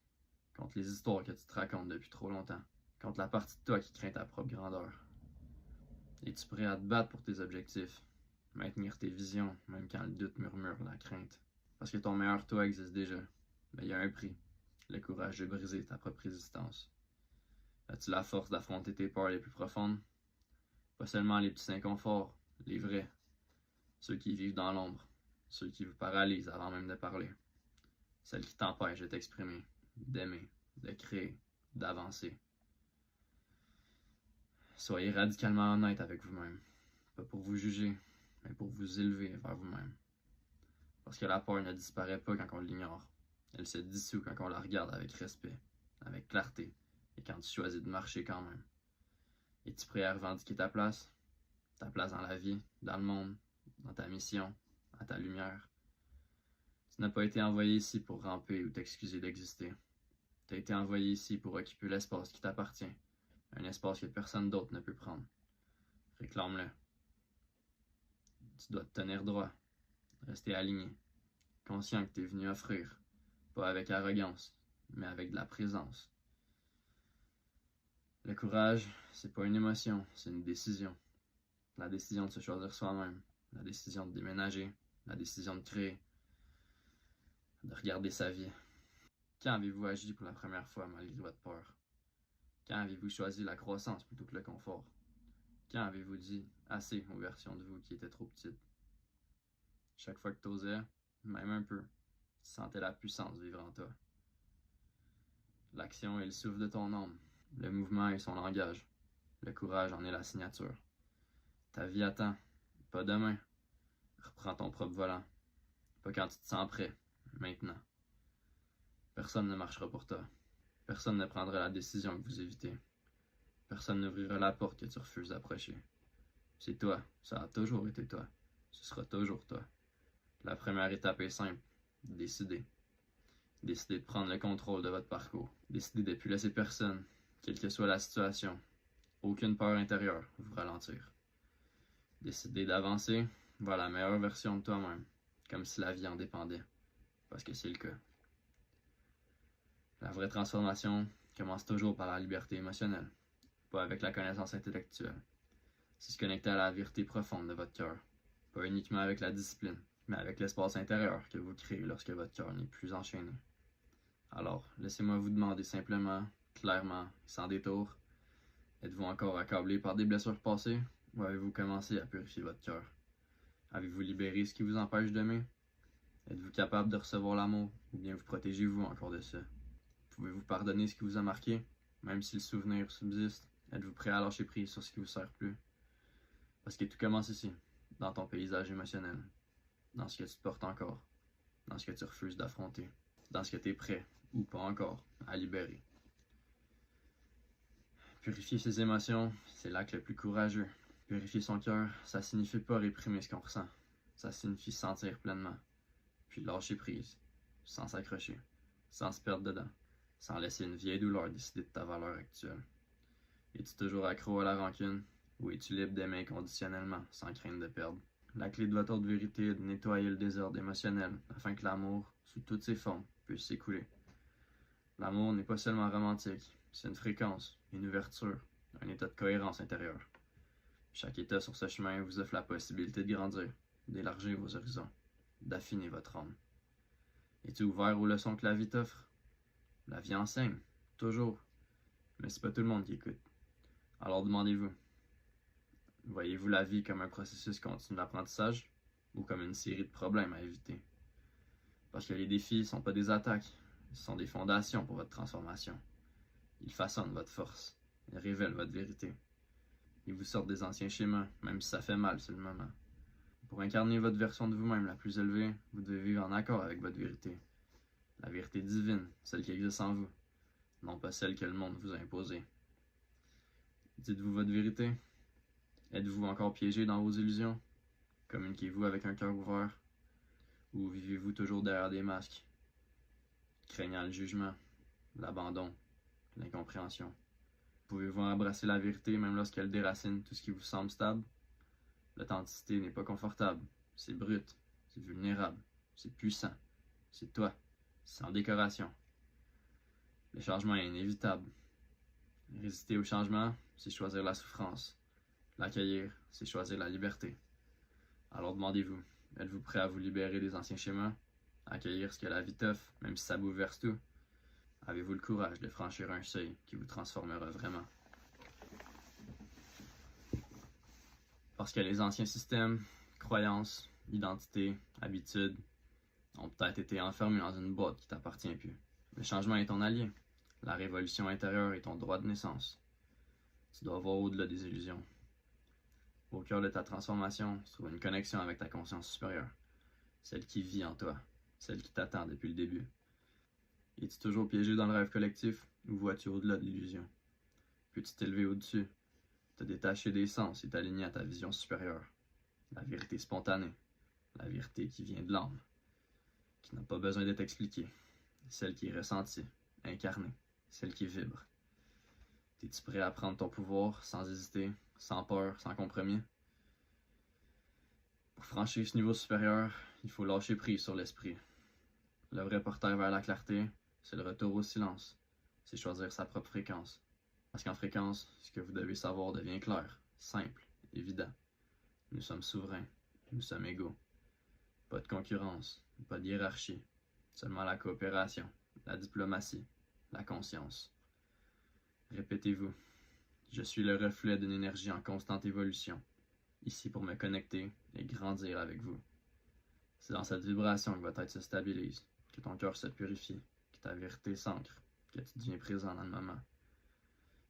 Speaker 1: contre les histoires que tu te racontes depuis trop longtemps, contre la partie de toi qui craint ta propre grandeur. Es-tu prêt à te battre pour tes objectifs, maintenir tes visions, même quand le doute murmure la crainte? Parce que ton meilleur toi existe déjà, mais il y a un prix, le courage de briser ta propre résistance. As-tu la force d'affronter tes peurs les plus profondes? Pas seulement les petits inconforts, les vrais, ceux qui vivent dans l'ombre, ceux qui vous paralysent avant même de parler, celles qui t'empêchent de t'exprimer, d'aimer, de créer, d'avancer. Soyez radicalement honnête avec vous-même, pas pour vous juger, mais pour vous élever vers vous-même. Parce que la peur ne disparaît pas quand on l'ignore, elle se dissout quand on la regarde avec respect, avec clarté, et quand tu choisis de marcher quand même. Es-tu prêt à revendiquer ta place? Ta place dans la vie, dans le monde, dans ta mission, à ta lumière. Tu n'as pas été envoyé ici pour ramper ou t'excuser d'exister. Tu as été envoyé ici pour occuper l'espace qui t'appartient, un espace que personne d'autre ne peut prendre. Réclame-le. Tu dois te tenir droit, rester aligné, conscient que tu es venu offrir, pas avec arrogance, mais avec de la présence. Le courage, c'est pas une émotion, c'est une décision. La décision de se choisir soi-même, la décision de déménager, la décision de créer, de regarder sa vie. Quand avez-vous agi pour la première fois malgré votre peur? Quand avez-vous choisi la croissance plutôt que le confort? Quand avez-vous dit assez aux versions de vous qui étaient trop petites? Chaque fois que tu osais, même un peu, tu sentais la puissance vivre en toi. L'action est le souffle de ton âme, le mouvement est son langage, le courage en est la signature. Ta vie attend, pas demain. Reprends ton propre volant, pas quand tu te sens prêt, maintenant. Personne ne marchera pour toi. Personne ne prendra la décision que vous évitez. Personne n'ouvrira la porte que tu refuses d'approcher. C'est toi, ça a toujours été toi. Ce sera toujours toi. La première étape est simple, décider. Décidez de prendre le contrôle de votre parcours. Décidez de ne plus laisser personne, quelle que soit la situation, aucune peur intérieure, vous ralentir. Décidez d'avancer vers la meilleure version de toi-même, comme si la vie en dépendait, parce que c'est le cas. La vraie transformation commence toujours par la liberté émotionnelle, pas avec la connaissance intellectuelle. C'est se connecter à la vérité profonde de votre cœur, pas uniquement avec la discipline, mais avec l'espace intérieur que vous créez lorsque votre cœur n'est plus enchaîné. Alors, laissez-moi vous demander simplement, clairement, sans détour, êtes-vous encore accablé par des blessures passées ou avez-vous commencé à purifier votre cœur? Avez-vous libéré ce qui vous empêche d'aimer? Êtes-vous capable de recevoir l'amour ou bien vous protégez-vous encore de ça? Pouvez-vous pardonner ce qui vous a marqué, même si le souvenir subsiste? Êtes-vous prêt à lâcher prise sur ce qui vous sert plus? Parce que tout commence ici, dans ton paysage émotionnel, dans ce que tu portes encore, dans ce que tu refuses d'affronter, dans ce que tu es prêt, ou pas encore, à libérer. Purifier ses émotions, c'est l'acte le plus courageux. Purifier son cœur, ça signifie pas réprimer ce qu'on ressent. Ça signifie sentir pleinement, puis lâcher prise, sans s'accrocher, sans se perdre dedans, sans laisser une vieille douleur décider de ta valeur actuelle. Es-tu toujours accro à la rancune, ou es-tu libre d'aimer inconditionnellement, sans crainte de perdre? La clé de votre haute vérité est de nettoyer le désordre émotionnel, afin que l'amour, sous toutes ses formes, puisse s'écouler. L'amour n'est pas seulement romantique, c'est une fréquence, une ouverture, un état de cohérence intérieure. Chaque état sur ce chemin vous offre la possibilité de grandir, d'élargir vos horizons, d'affiner votre âme. Es-tu ouvert aux leçons que la vie t'offre? La vie enseigne, toujours, mais c'est pas tout le monde qui écoute. Alors demandez-vous, voyez-vous la vie comme un processus continu d'apprentissage ou comme une série de problèmes à éviter? Parce que les défis ne sont pas des attaques, ce sont des fondations pour votre transformation. Ils façonnent votre force, ils révèlent votre vérité. Ils vous sortent des anciens schémas, même si ça fait mal sur le moment. Pour incarner votre version de vous-même la plus élevée, vous devez vivre en accord avec votre vérité. La vérité divine, celle qui existe en vous, non pas celle que le monde vous a imposée. Dites-vous votre vérité? Êtes-vous encore piégé dans vos illusions? Communiquez-vous avec un cœur ouvert? Ou vivez-vous toujours derrière des masques, craignant le jugement, l'abandon, l'incompréhension? Pouvez-vous embrasser la vérité même lorsqu'elle déracine tout ce qui vous semble stable? L'authenticité n'est pas confortable, c'est brut, c'est vulnérable, c'est puissant, c'est toi, c'est sans décoration. Le changement est inévitable. Résister au changement, c'est choisir la souffrance. L'accueillir, c'est choisir la liberté. Alors demandez-vous, êtes-vous prêt à vous libérer des anciens schémas? Accueillir ce que la vie t'offre, même si ça bouleverse tout? Avez-vous le courage de franchir un seuil qui vous transformera vraiment? Parce que les anciens systèmes, croyances, identités, habitudes ont peut-être été enfermés dans une boîte qui t'appartient plus. Le changement est ton allié. La révolution intérieure est ton droit de naissance. Tu dois voir au-delà des illusions. Au cœur de ta transformation se trouve une connexion avec ta conscience supérieure, celle qui vit en toi, celle qui t'attend depuis le début. Es-tu toujours piégé dans le rêve collectif ou vois-tu au-delà de l'illusion? Peux-tu t'élever au-dessus, te détacher des sens et t'aligner à ta vision supérieure? La vérité spontanée, la vérité qui vient de l'âme, qui n'a pas besoin d'être expliquée, celle qui est ressentie, incarnée, celle qui vibre. Es-tu prêt à prendre ton pouvoir sans hésiter, sans peur, sans compromis? Pour franchir ce niveau supérieur, il faut lâcher prise sur l'esprit. Le vrai portail vers la clarté, c'est le retour au silence. C'est choisir sa propre fréquence. Parce qu'en fréquence, ce que vous devez savoir devient clair, simple, évident. Nous sommes souverains, nous sommes égaux. Pas de concurrence, pas de hiérarchie, seulement la coopération, la diplomatie, la conscience. Répétez-vous, je suis le reflet d'une énergie en constante évolution, ici pour me connecter et grandir avec vous. C'est dans cette vibration que votre tête se stabilise, que ton cœur se purifie, que ta vérité s'ancre, que tu deviens présent dans le moment.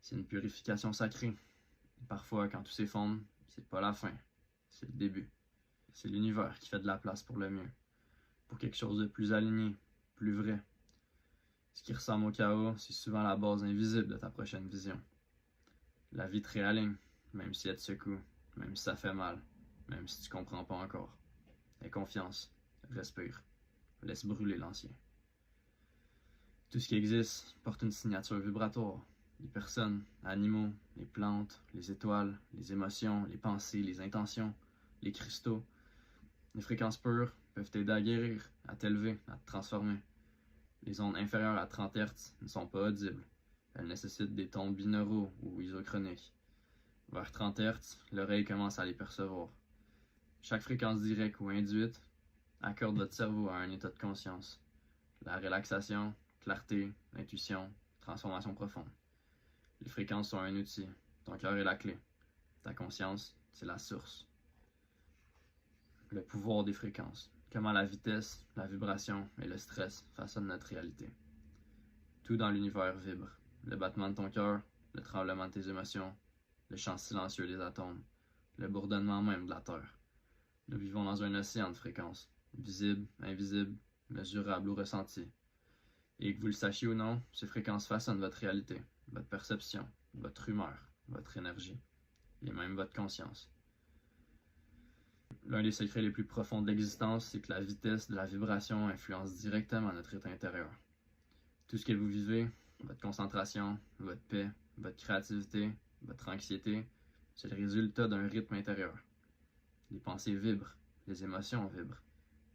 Speaker 1: C'est une purification sacrée. Et parfois, quand tout s'effondre, c'est pas la fin, c'est le début. C'est l'univers qui fait de la place pour le mieux, pour quelque chose de plus aligné, plus vrai. Ce qui ressemble au chaos, c'est souvent la base invisible de ta prochaine vision. La vie te réaligne, même si elle te secoue, même si ça fait mal, même si tu comprends pas encore. Aie confiance, respire, laisse brûler l'ancien. Tout ce qui existe porte une signature vibratoire. Les personnes, animaux, les plantes, les étoiles, les émotions, les pensées, les intentions, les cristaux. Les fréquences pures peuvent t'aider à guérir, à t'élever, à te transformer. Les ondes inférieures à 30 Hz ne sont pas audibles. Elles nécessitent des tons binauraux ou isochroniques. Vers 30 Hz, l'oreille commence à les percevoir. Chaque fréquence directe ou induite accorde votre cerveau à un état de conscience. La relaxation, clarté, intuition, transformation profonde. Les fréquences sont un outil. Ton cœur est la clé. Ta conscience, c'est la source. Le pouvoir des fréquences. Comment la vitesse, la vibration et le stress façonnent notre réalité. Tout dans l'univers vibre. Le battement de ton cœur, le tremblement de tes émotions, le chant silencieux des atomes, le bourdonnement même de la Terre. Nous vivons dans un océan de fréquences, visibles, invisibles, mesurables ou ressenties. Et que vous le sachiez ou non, ces fréquences façonnent votre réalité, votre perception, votre humeur, votre énergie, et même votre conscience. L'un des secrets les plus profonds de l'existence, c'est que la vitesse de la vibration influence directement notre état intérieur. Tout ce que vous vivez, votre concentration, votre paix, votre créativité, votre anxiété, c'est le résultat d'un rythme intérieur. Les pensées vibrent, les émotions vibrent,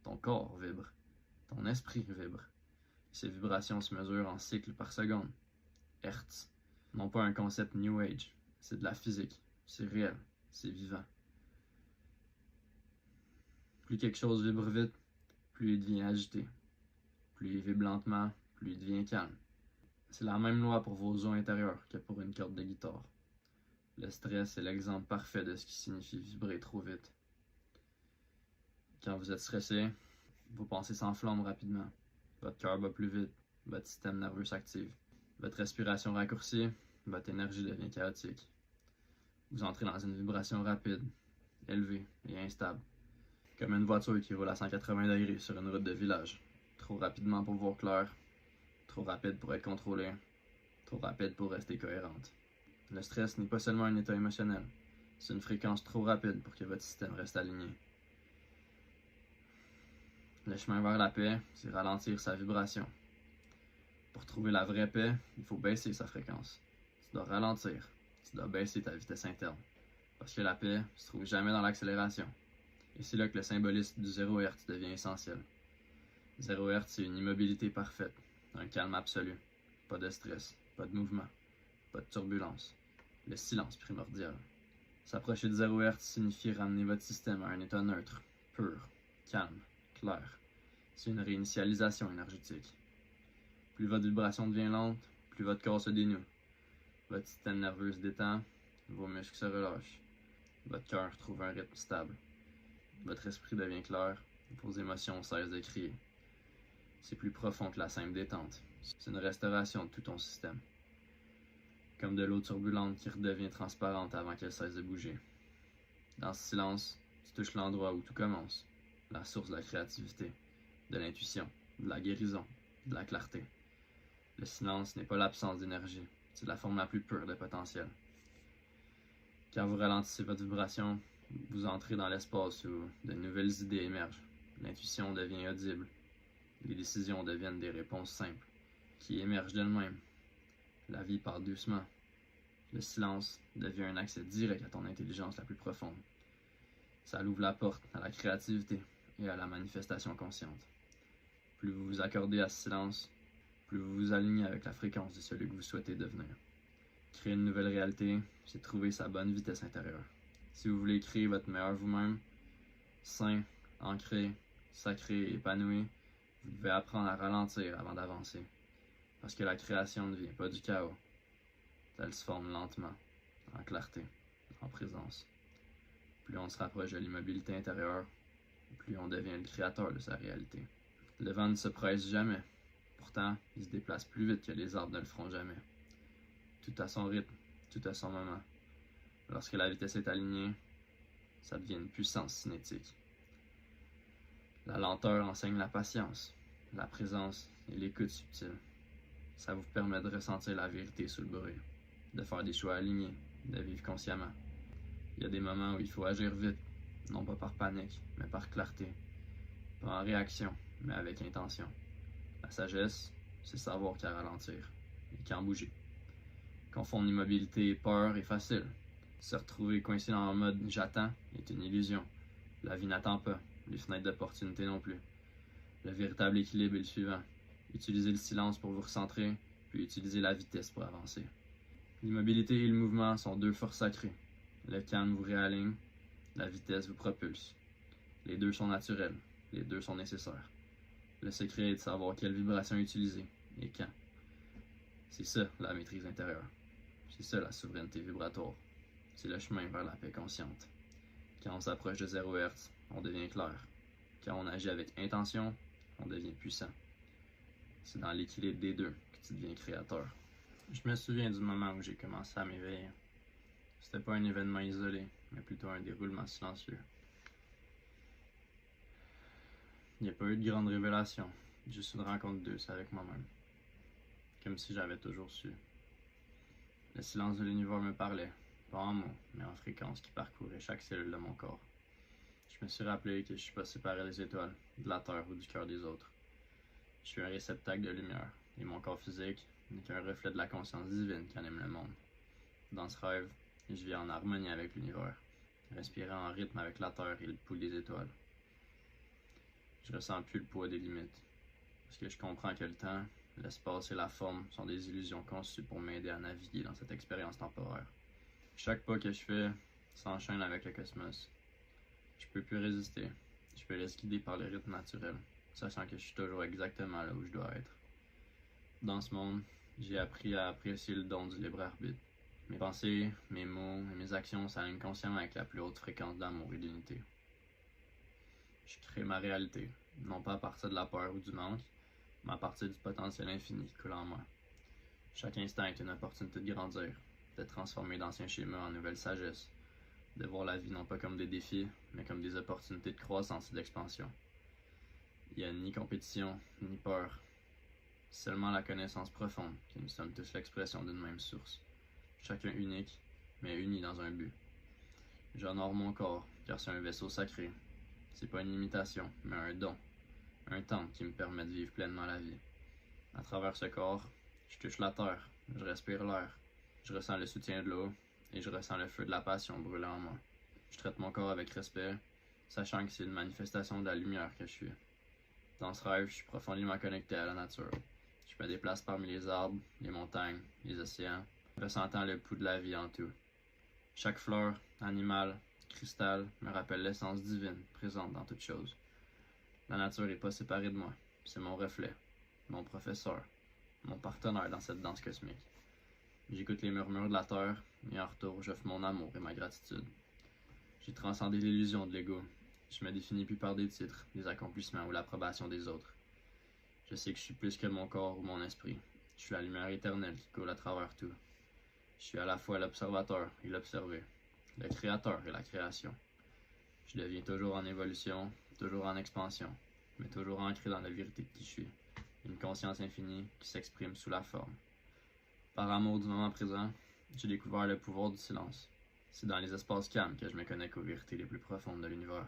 Speaker 1: ton corps vibre, ton esprit vibre. Ces vibrations se mesurent en cycles par seconde, Hertz. Non pas un concept New Age, c'est de la physique, c'est réel, c'est vivant. Plus quelque chose vibre vite, plus il devient agité. Plus il vibre lentement, plus il devient calme. C'est la même loi pour vos os intérieurs que pour une corde de guitare. Le stress est l'exemple parfait de ce qui signifie vibrer trop vite. Quand vous êtes stressé, vos pensées s'enflamment rapidement. Votre cœur bat plus vite, votre système nerveux s'active. Votre respiration raccourcie, votre énergie devient chaotique. Vous entrez dans une vibration rapide, élevée et instable. Comme une voiture qui roule à 180 degrés sur une route de village. Trop rapidement pour voir clair, trop rapide pour être contrôlé, trop rapide pour rester cohérente. Le stress n'est pas seulement un état émotionnel, c'est une fréquence trop rapide pour que votre système reste aligné. Le chemin vers la paix, c'est ralentir sa vibration. Pour trouver la vraie paix, il faut baisser sa fréquence. Tu dois ralentir, tu dois baisser ta vitesse interne. Parce que la paix ne se trouve jamais dans l'accélération. Et c'est là que le symbolisme du 0 Hz devient essentiel. 0 Hz, c'est une immobilité parfaite, un calme absolu. Pas de stress, pas de mouvement, pas de turbulence. Le silence primordial. S'approcher de 0 Hz signifie ramener votre système à un état neutre, pur, calme, clair. C'est une réinitialisation énergétique. Plus votre vibration devient lente, plus votre corps se dénoue. Votre système nerveux se détend, vos muscles se relâchent. Votre cœur trouve un rythme stable. Votre esprit devient clair, vos émotions cessent de crier. C'est plus profond que la simple détente. C'est une restauration de tout ton système. Comme de l'eau turbulente qui redevient transparente avant qu'elle cesse de bouger. Dans ce silence, tu touches l'endroit où tout commence, la source de la créativité, de l'intuition, de la guérison, de la clarté. Le silence n'est pas l'absence d'énergie, c'est la forme la plus pure de potentiel. Quand vous ralentissez votre vibration, vous entrez dans l'espace où de nouvelles idées émergent. L'intuition devient audible. Les décisions deviennent des réponses simples, qui émergent d'elles-mêmes. La vie part doucement. Le silence devient un accès direct à ton intelligence la plus profonde. Ça ouvre la porte à la créativité et à la manifestation consciente. Plus vous vous accordez à ce silence, plus vous vous alignez avec la fréquence de celui que vous souhaitez devenir. Créer une nouvelle réalité, c'est trouver sa bonne vitesse intérieure. Si vous voulez créer votre meilleur vous-même, sain, ancré, sacré et épanoui, vous devez apprendre à ralentir avant d'avancer. Parce que la création ne vient pas du chaos. Elle se forme lentement, en clarté, en présence. Plus on se rapproche de l'immobilité intérieure, plus on devient le créateur de sa réalité. Le vent ne se presse jamais. Pourtant, il se déplace plus vite que les arbres ne le feront jamais. Tout à son rythme, tout à son moment. Lorsque la vitesse est alignée, ça devient une puissance cinétique. La lenteur enseigne la patience, la présence et l'écoute subtile. Ça vous permet de ressentir la vérité sous le bruit, de faire des choix alignés, de vivre consciemment. Il y a des moments où il faut agir vite, non pas par panique, mais par clarté. Pas en réaction, mais avec intention. La sagesse, c'est savoir quand ralentir et quand bouger. Confondre immobilité et peur est facile. Se retrouver coincé dans le mode j'attends est une illusion. La vie n'attend pas, les fenêtres d'opportunité non plus. Le véritable équilibre est le suivant. Utilisez le silence pour vous recentrer, puis utilisez la vitesse pour avancer. L'immobilité et le mouvement sont deux forces sacrées. Le calme vous réaligne, la vitesse vous propulse. Les deux sont naturels, les deux sont nécessaires. Le secret est de savoir quelle vibration utiliser et quand. C'est ça la maîtrise intérieure. C'est ça la souveraineté vibratoire. C'est le chemin vers la paix consciente. Quand on s'approche de 0 Hz, on devient clair. Quand on agit avec intention, on devient puissant. C'est dans l'équilibre des deux que tu deviens créateur. Je me souviens du moment où j'ai commencé à m'éveiller. C'était pas un événement isolé, mais plutôt un déroulement silencieux. Il n'y a pas eu de grande révélation, juste une rencontre douce avec moi-même. Comme si j'avais toujours su. Le silence de l'univers me parlait, pas en mots, mais en fréquence qui parcourait chaque cellule de mon corps. Je me suis rappelé que je suis pas séparé des étoiles, de la terre ou du cœur des autres. Je suis un réceptacle de lumière, et mon corps physique n'est qu'un reflet de la conscience divine qui anime le monde. Dans ce rêve, je vis en harmonie avec l'univers, respirant en rythme avec la terre et le pouls des étoiles. Je ressens plus le poids des limites, parce que je comprends que le temps, l'espace et la forme sont des illusions conçues pour m'aider à naviguer dans cette expérience temporaire. Chaque pas que je fais s'enchaîne avec le cosmos. Je peux plus résister, je me laisse guider par le rythme naturel, sachant que je suis toujours exactement là où je dois être. Dans ce monde, j'ai appris à apprécier le don du libre arbitre. Mes pensées, mes mots et mes actions s'alignent consciemment avec la plus haute fréquence d'amour et d'unité. Je crée ma réalité, non pas à partir de la peur ou du manque, mais à partir du potentiel infini qui coule en moi. Chaque instant est une opportunité de grandir, de transformer d'anciens schémas en nouvelle sagesse, de voir la vie non pas comme des défis, mais comme des opportunités de croissance et d'expansion. Il n'y a ni compétition, ni peur, seulement la connaissance profonde que nous sommes tous l'expression d'une même source. chacun unique, mais unis dans un but. J'honore mon corps, car c'est un vaisseau sacré. C'est pas une limitation, mais un don, un temple qui me permet de vivre pleinement la vie. À travers ce corps, je touche la terre, je respire l'air, je ressens le soutien de l'eau et je ressens le feu de la passion brûler en moi. Je traite mon corps avec respect, sachant que c'est une manifestation de la lumière que je suis. Dans ce rêve, je suis profondément connecté à la nature. Je me déplace parmi les arbres, les montagnes, les océans, ressentant le pouls de la vie en tout. Chaque fleur, animal, cristal me rappelle l'essence divine présente dans toute chose. La nature n'est pas séparée de moi, c'est mon reflet, mon professeur, mon partenaire dans cette danse cosmique. J'écoute les murmures de la terre et en retour, j'offre mon amour et ma gratitude. J'ai transcendé l'illusion de l'ego. Je me définis plus par des titres, des accomplissements ou l'approbation des autres. Je sais que je suis plus que mon corps ou mon esprit. Je suis la lumière éternelle qui coule à travers tout. Je suis à la fois l'observateur et l'observé, le créateur et la création. Je deviens toujours en évolution, toujours en expansion, mais toujours ancré dans la vérité de qui je suis. Une conscience infinie qui s'exprime sous la forme. Par amour du moment présent, j'ai découvert le pouvoir du silence. C'est dans les espaces calmes que je me connecte aux vérités les plus profondes de l'univers.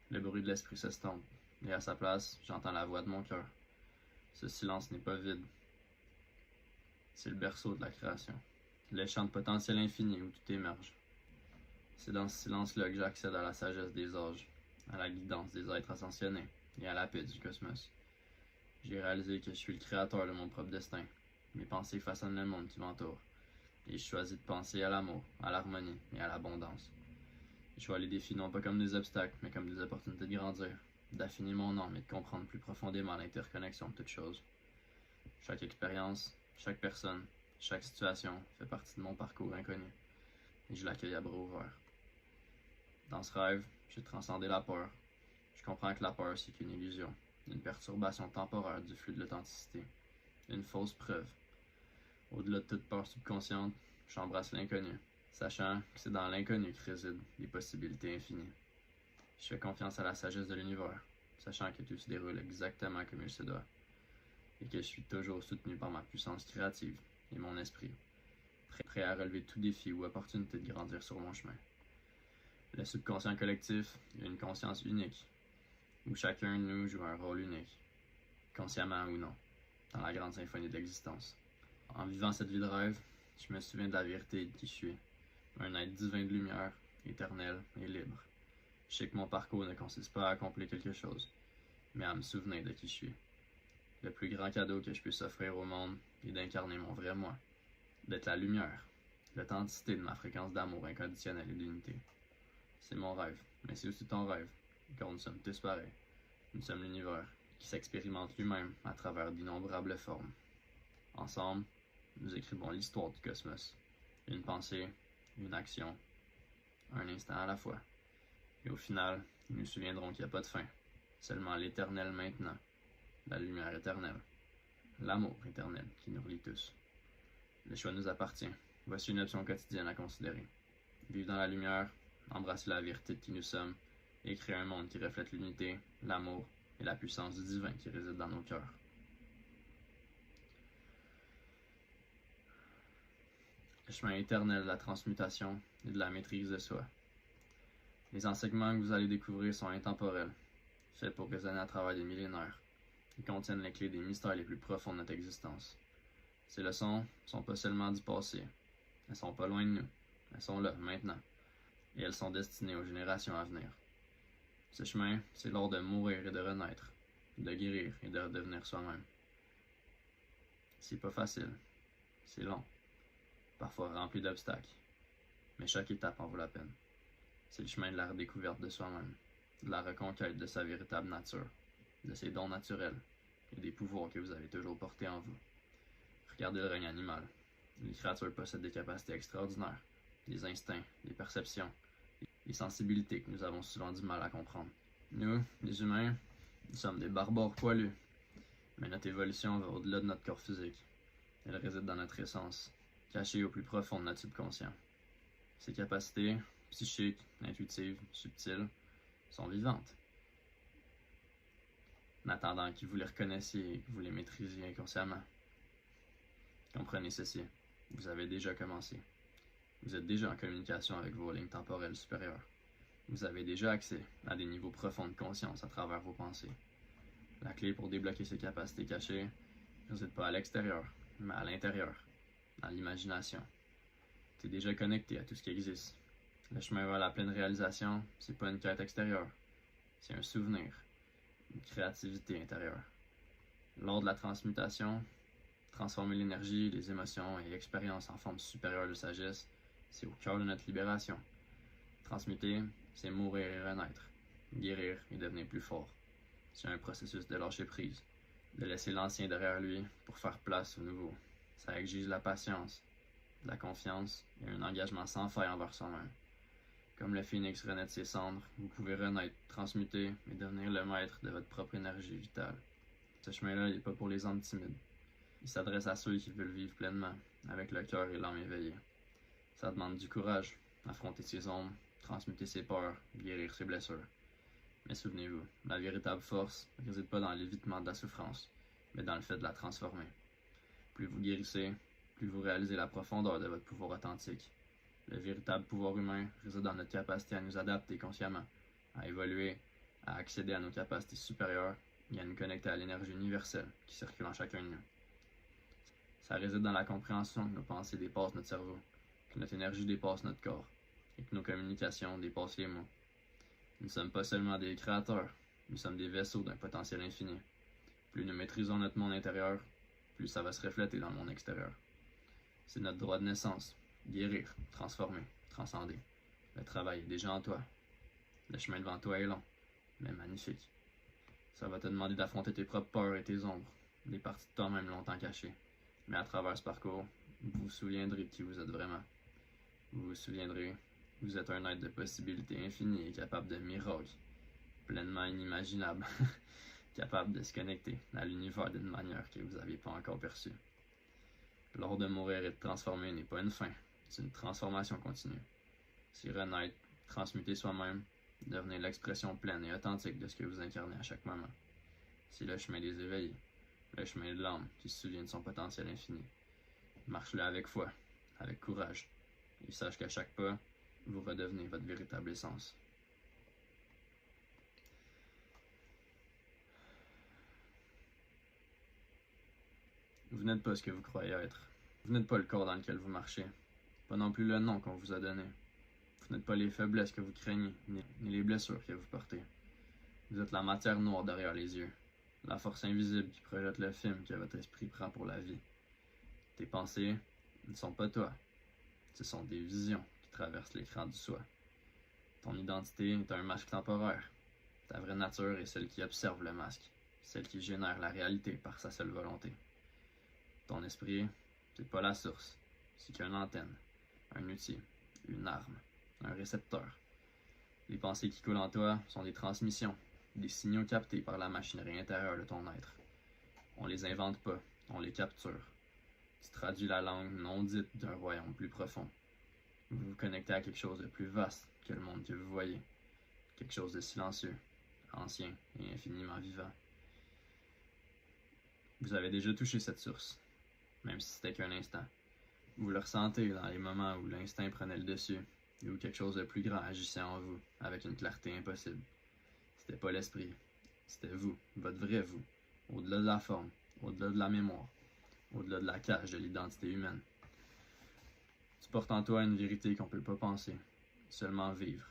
Speaker 1: Le bruit de l'esprit s'estompe, et à sa place, j'entends la voix de mon cœur. Ce silence n'est pas vide. C'est le berceau de la création. Le champ de potentiel infini où tout émerge. C'est dans ce silence-là que j'accède à la sagesse des âges, à la guidance des êtres ascensionnés et à la paix du cosmos. J'ai réalisé que je suis le créateur de mon propre destin. Mes pensées façonnent le monde qui m'entoure. Et je choisis de penser à l'amour, à l'harmonie et à l'abondance. Je vois les défis non pas comme des obstacles, mais comme des opportunités de grandir, d'affiner mon âme et de comprendre plus profondément l'interconnexion de toutes choses. Chaque expérience, chaque personne, chaque situation fait partie de mon parcours inconnu, et je l'accueille à bras ouverts. Dans ce rêve, j'ai transcendé la peur. Je comprends que la peur, c'est qu'une illusion, une perturbation temporaire du flux de l'authenticité, une fausse preuve. Au-delà de toute peur subconsciente, j'embrasse l'inconnu, sachant que c'est dans l'inconnu que résident les possibilités infinies. Je fais confiance à la sagesse de l'univers, sachant que tout se déroule exactement comme il se doit, et que je suis toujours soutenu par ma puissance créative et mon esprit, prêt à relever tout défi ou opportunité de grandir sur mon chemin. Le subconscient collectif est une conscience unique, où chacun de nous joue un rôle unique, consciemment ou non, dans la grande symphonie de l'existence. En vivant cette vie de rêve, je me souviens de la vérité de qui je suis, un être divin de lumière, éternel et libre. Je sais que mon parcours ne consiste pas à accomplir quelque chose, mais à me souvenir de qui je suis. Le plus grand cadeau que je puisse offrir au monde est d'incarner mon vrai moi, d'être la lumière, l'authenticité de ma fréquence d'amour inconditionnel et d'unité. C'est mon rêve, mais c'est aussi ton rêve, car nous sommes tous pareils. Nous sommes l'univers, qui s'expérimente lui-même à travers d'innombrables formes. Ensemble, nous écrivons l'histoire du cosmos. Une pensée, une action, un instant à la fois. Et au final, nous nous souviendrons qu'il n'y a pas de fin, seulement l'éternel maintenant, la lumière éternelle, l'amour éternel qui nous relie tous. Le choix nous appartient. Voici une option quotidienne à considérer. Vivre dans la lumière, embrasser la vérité de qui nous sommes, et créer un monde qui reflète l'unité, l'amour et la puissance du divin qui réside dans nos cœurs. Le chemin éternel de la transmutation et de la maîtrise de soi. Les enseignements que vous allez découvrir sont intemporels, faits pour résonner à travers des millénaires. Ils contiennent les clés des mystères les plus profonds de notre existence. Ces leçons ne sont pas seulement du passé, elles sont pas loin de nous, elles sont là, maintenant, et elles sont destinées aux générations à venir. Ce chemin, c'est l'art de mourir et de renaître, de guérir et de redevenir soi-même. C'est pas facile, c'est long, parfois rempli d'obstacles, mais chaque étape en vaut la peine. C'est le chemin de la redécouverte de soi-même, de la reconquête de sa véritable nature, de ses dons naturels et des pouvoirs que vous avez toujours portés en vous. Regardez le règne animal. Les créatures possèdent des capacités extraordinaires, des instincts, des perceptions, des sensibilités que nous avons souvent du mal à comprendre. Nous, les humains, nous sommes des barbares poilus, mais notre évolution va au-delà de notre corps physique. Elle réside dans notre essence, cachée au plus profond de notre subconscient. Ces capacités, psychiques, intuitives, subtiles, sont vivantes. En attendant que vous les reconnaissiez et que vous les maîtrisiez inconsciemment. Comprenez ceci. Vous avez déjà commencé. Vous êtes déjà en communication avec vos lignes temporelles supérieures. Vous avez déjà accès à des niveaux profonds de conscience à travers vos pensées. La clé pour débloquer ces capacités cachées ne réside pas à l'extérieur, mais à l'intérieur, dans l'imagination. Tu es déjà connecté à tout ce qui existe. Le chemin vers la pleine réalisation, c'est pas une quête extérieure, c'est un souvenir, une créativité intérieure. Lors de la transmutation, transformer l'énergie, les émotions et expériences en forme supérieure de sagesse, c'est au cœur de notre libération. Transmuter, c'est mourir et renaître, guérir et devenir plus fort. C'est un processus de lâcher prise, de laisser l'ancien derrière lui pour faire place au nouveau. Ça exige de la patience, de la confiance et un engagement sans faille envers soi-même. Comme le phénix renaît de ses cendres, vous pouvez renaître, transmuter et devenir le maître de votre propre énergie vitale. Ce chemin-là, il n'est pas pour les âmes timides. Il s'adresse à ceux qui veulent vivre pleinement, avec le cœur et l'âme éveillés. Ça demande du courage, affronter ses ombres, transmuter ses peurs, guérir ses blessures. Mais souvenez-vous, la véritable force ne réside pas dans l'évitement de la souffrance, mais dans le fait de la transformer. Plus vous guérissez, plus vous réalisez la profondeur de votre pouvoir authentique. Le véritable pouvoir humain réside dans notre capacité à nous adapter consciemment, à évoluer, à accéder à nos capacités supérieures et à nous connecter à l'énergie universelle qui circule en chacun de nous. Ça réside dans la compréhension que nos pensées dépassent notre cerveau, que notre énergie dépasse notre corps et que nos communications dépassent les mots. Nous ne sommes pas seulement des créateurs, nous sommes des vaisseaux d'un potentiel infini. Plus nous maîtrisons notre monde intérieur, plus ça va se refléter dans le monde extérieur. C'est notre droit de naissance. Guérir, transformer, transcender. Le travail est déjà en toi. Le chemin devant toi est long, mais magnifique. Ça va te demander d'affronter tes propres peurs et tes ombres, des parties de toi-même longtemps cachées. Mais à travers ce parcours, vous vous souviendrez de qui vous êtes vraiment. Vous vous souviendrez, vous êtes un être de possibilités infinies et capable de miracles, pleinement inimaginable, capable de se connecter à l'univers d'une manière que vous n'aviez pas encore perçue. L'art de mourir et de transformer n'est pas une fin, c'est une transformation continue. C'est renaître, transmuter soi-même, devenir l'expression pleine et authentique de ce que vous incarnez à chaque moment. C'est le chemin des éveillés, le chemin de l'âme qui se souvient de son potentiel infini. Marche-le avec foi, avec courage, et sache qu'à chaque pas, vous redevenez votre véritable essence. Vous n'êtes pas ce que vous croyez être. Vous n'êtes pas le corps dans lequel vous marchez. Pas non plus le nom qu'on vous a donné. Vous n'êtes pas les faiblesses que vous craignez, ni les blessures que vous portez. Vous êtes la matière noire derrière les yeux. La force invisible qui projette le film que votre esprit prend pour la vie. Tes pensées ne sont pas toi. Ce sont des visions qui traversent l'écran du soi. Ton identité est un masque temporaire. Ta vraie nature est celle qui observe le masque, celle qui génère la réalité par sa seule volonté. Ton esprit, c'est pas la source, c'est qu'une antenne, un outil, une arme, un récepteur. Les pensées qui coulent en toi sont des transmissions, des signaux captés par la machinerie intérieure de ton être. On les invente pas, on les capture. Tu traduis la langue non dite d'un royaume plus profond. Vous vous connectez à quelque chose de plus vaste que le monde que vous voyez. Quelque chose de silencieux, ancien et infiniment vivant. Vous avez déjà touché cette source, même si c'était qu'un instant. Vous le ressentez dans les moments où l'instinct prenait le dessus et où quelque chose de plus grand agissait en vous avec une clarté impossible. C'était pas l'esprit, c'était vous, votre vrai vous, au-delà de la forme, au-delà de la mémoire, au-delà de la cage de l'identité humaine. Tu portes en toi une vérité qu'on peut pas penser, seulement vivre.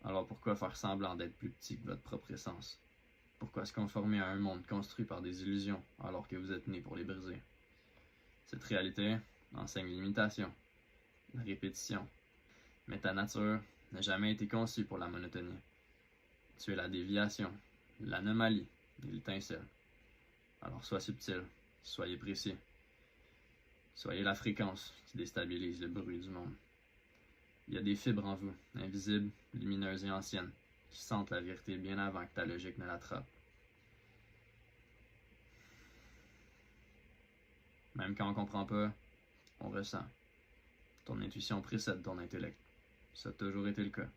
Speaker 1: Alors pourquoi faire semblant d'être plus petit que votre propre essence? Pourquoi se conformer à un monde construit par des illusions alors que vous êtes né pour les briser? Cette réalité enseigne l'imitation, la répétition. Mais ta nature n'a jamais été conçue pour la monotonie. Tu es la déviation, l'anomalie et l'étincelle. Alors sois subtil, soyez précis. Soyez la fréquence qui déstabilise le bruit du monde. Il y a des fibres en vous, invisibles, lumineuses et anciennes, qui sentent la vérité bien avant que ta logique ne l'attrape. Même quand on comprend pas, on ressent. Ton intuition précède ton intellect. Ça a toujours été le cas.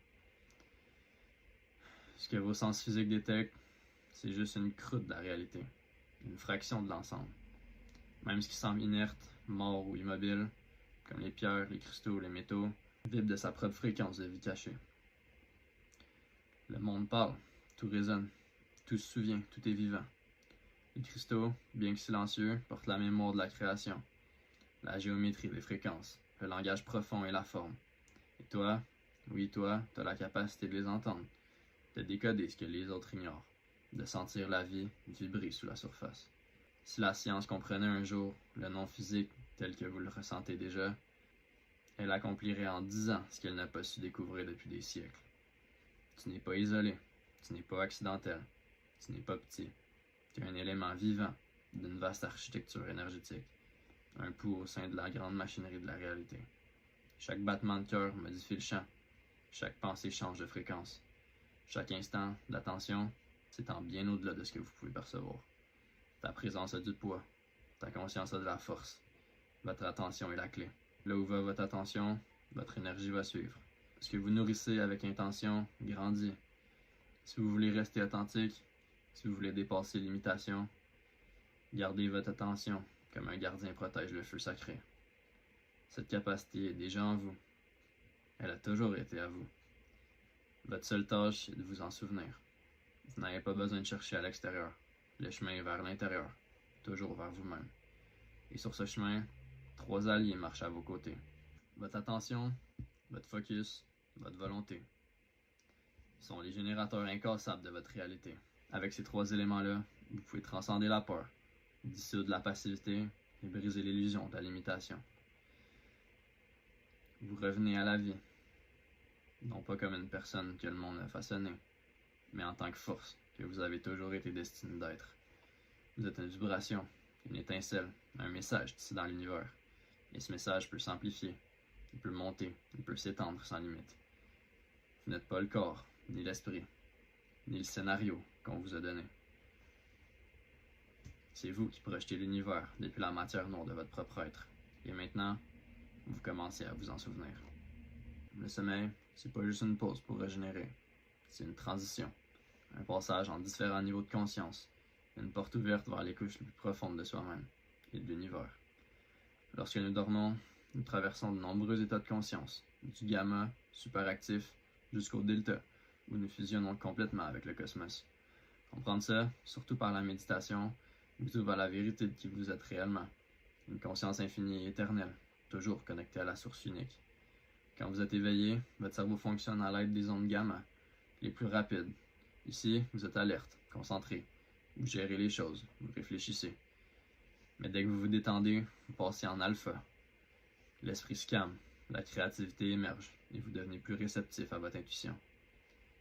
Speaker 1: Ce que vos sens physiques détectent, c'est juste une croûte de la réalité, une fraction de l'ensemble. Même ce qui semble inerte, mort ou immobile, comme les pierres, les cristaux, les métaux, vibre de sa propre fréquence de vie cachée. Le monde parle, tout résonne, tout se souvient, tout est vivant. Les cristaux, bien que silencieux, portent la mémoire de la création, la géométrie des fréquences, le langage profond et la forme. Et toi, oui toi, t'as la capacité de les entendre, de décoder ce que les autres ignorent, de sentir la vie vibrer sous la surface. Si la science comprenait un jour le non-physique tel que vous le ressentez déjà, elle accomplirait en 10 ans ce qu'elle n'a pas su découvrir depuis des siècles. Tu n'es pas isolé, tu n'es pas accidentel, tu n'es pas petit. Tu es un élément vivant d'une vaste architecture énergétique, un pouls au sein de la grande machinerie de la réalité. Chaque battement de cœur modifie le champ, chaque pensée change de fréquence. Chaque instant d'attention s'étend bien au-delà de ce que vous pouvez percevoir. Ta présence a du poids, ta conscience a de la force, votre attention est la clé. Là où va votre attention, votre énergie va suivre. Ce que vous nourrissez avec intention grandit. Si vous voulez rester authentique, si vous voulez dépasser l'imitation, gardez votre attention comme un gardien protège le feu sacré. Cette capacité est déjà en vous. Elle a toujours été à vous. Votre seule tâche est de vous en souvenir. Vous n'avez pas besoin de chercher à l'extérieur. Le chemin est vers l'intérieur, toujours vers vous-même. Et sur ce chemin, 3 alliés marchent à vos côtés. Votre attention, votre focus, votre volonté sont les générateurs incassables de votre réalité. Avec ces 3 éléments-là, vous pouvez transcender la peur, dissoudre la passivité et briser l'illusion de la limitation. Vous revenez à la vie, non pas comme une personne que le monde a façonnée, mais en tant que force que vous avez toujours été destiné d'être. Vous êtes une vibration, une étincelle, un message ici dans l'univers. Et ce message peut s'amplifier, il peut monter, il peut s'étendre sans limite. Vous n'êtes pas le corps, ni l'esprit, ni le scénario qu'on vous a donné. C'est vous qui projetez l'univers depuis la matière noire de votre propre être. Et maintenant, vous commencez à vous en souvenir. Le sommeil, c'est pas juste une pause pour régénérer. C'est une transition, un passage en différents niveaux de conscience, une porte ouverte vers les couches les plus profondes de soi-même et de l'univers. Lorsque nous dormons, nous traversons de nombreux états de conscience, du gamma, superactif, jusqu'au delta, où nous fusionnons complètement avec le cosmos. Comprendre ça, surtout par la méditation, vous ouvre à la vérité de qui vous êtes réellement. Une conscience infinie et éternelle, toujours connectée à la source unique. Quand vous êtes éveillé, votre cerveau fonctionne à l'aide des ondes gamma, les plus rapides. Ici, vous êtes alerte, concentré, vous gérez les choses, vous réfléchissez. Mais dès que vous vous détendez, vous passez en alpha. L'esprit se calme, la créativité émerge et vous devenez plus réceptif à votre intuition.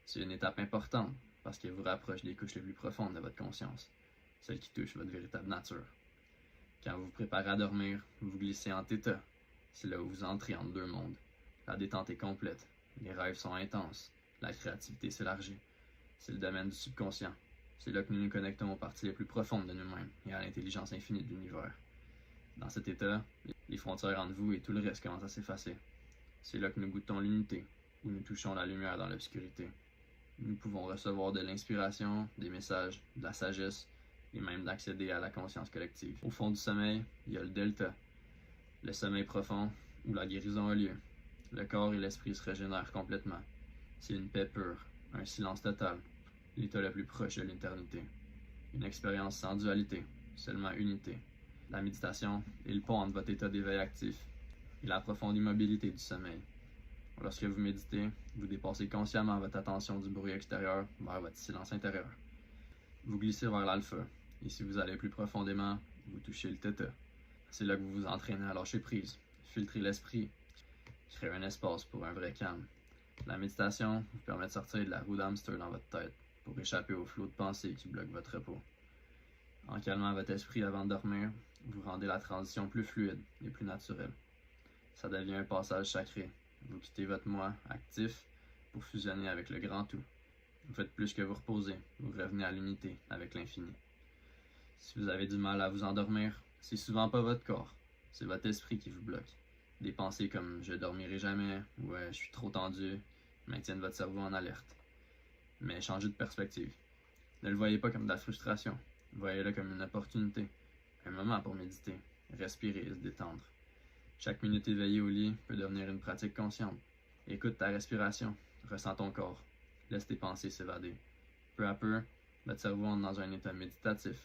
Speaker 1: C'est une étape importante parce qu'elle vous rapproche des couches les plus profondes de votre conscience, celles qui touchent votre véritable nature. Quand vous vous préparez à dormir, vous glissez en θ. C'est là où vous entrez entre 2 mondes. La détente est complète, les rêves sont intenses, la créativité s'élargit. C'est le domaine du subconscient. C'est là que nous nous connectons aux parties les plus profondes de nous-mêmes et à l'intelligence infinie de l'univers. Dans cet état, les frontières entre vous et tout le reste commencent à s'effacer. C'est là que nous goûtons l'unité, où nous touchons la lumière dans l'obscurité. Nous pouvons recevoir de l'inspiration, des messages, de la sagesse, et même d'accéder à la conscience collective. Au fond du sommeil, il y a le delta, le sommeil profond, où la guérison a lieu. Le corps et l'esprit se régénèrent complètement. C'est une paix pure, un silence total, l'état le plus proche de l'éternité. Une expérience sans dualité, seulement unité. La méditation est le pont entre votre état d'éveil actif et la profonde immobilité du sommeil. Lorsque vous méditez, vous dépassez consciemment votre attention du bruit extérieur vers votre silence intérieur. Vous glissez vers l'alpha, et si vous allez plus profondément, vous touchez le θ. C'est là que vous vous entraînez à lâcher prise, filtrer l'esprit, créer un espace pour un vrai calme. La méditation vous permet de sortir de la roue d'hamster dans votre tête pour échapper au flot de pensées qui bloquent votre repos. En calmant votre esprit avant de dormir, vous rendez la transition plus fluide et plus naturelle. Ça devient un passage sacré. Vous quittez votre moi actif pour fusionner avec le grand tout. Vous faites plus que vous reposer, vous revenez à l'unité avec l'infini. Si vous avez du mal à vous endormir, c'est souvent pas votre corps, c'est votre esprit qui vous bloque. Des pensées comme « je dormirai jamais » ou « je suis trop tendu » maintiennent votre cerveau en alerte. Mais changez de perspective. Ne le voyez pas comme de la frustration, voyez-le comme une opportunité, un moment pour méditer, respirer et se détendre. Chaque minute éveillée au lit peut devenir une pratique consciente. Écoute ta respiration, ressens ton corps, laisse tes pensées s'évader. Peu à peu, notre cerveau entre dans un état méditatif.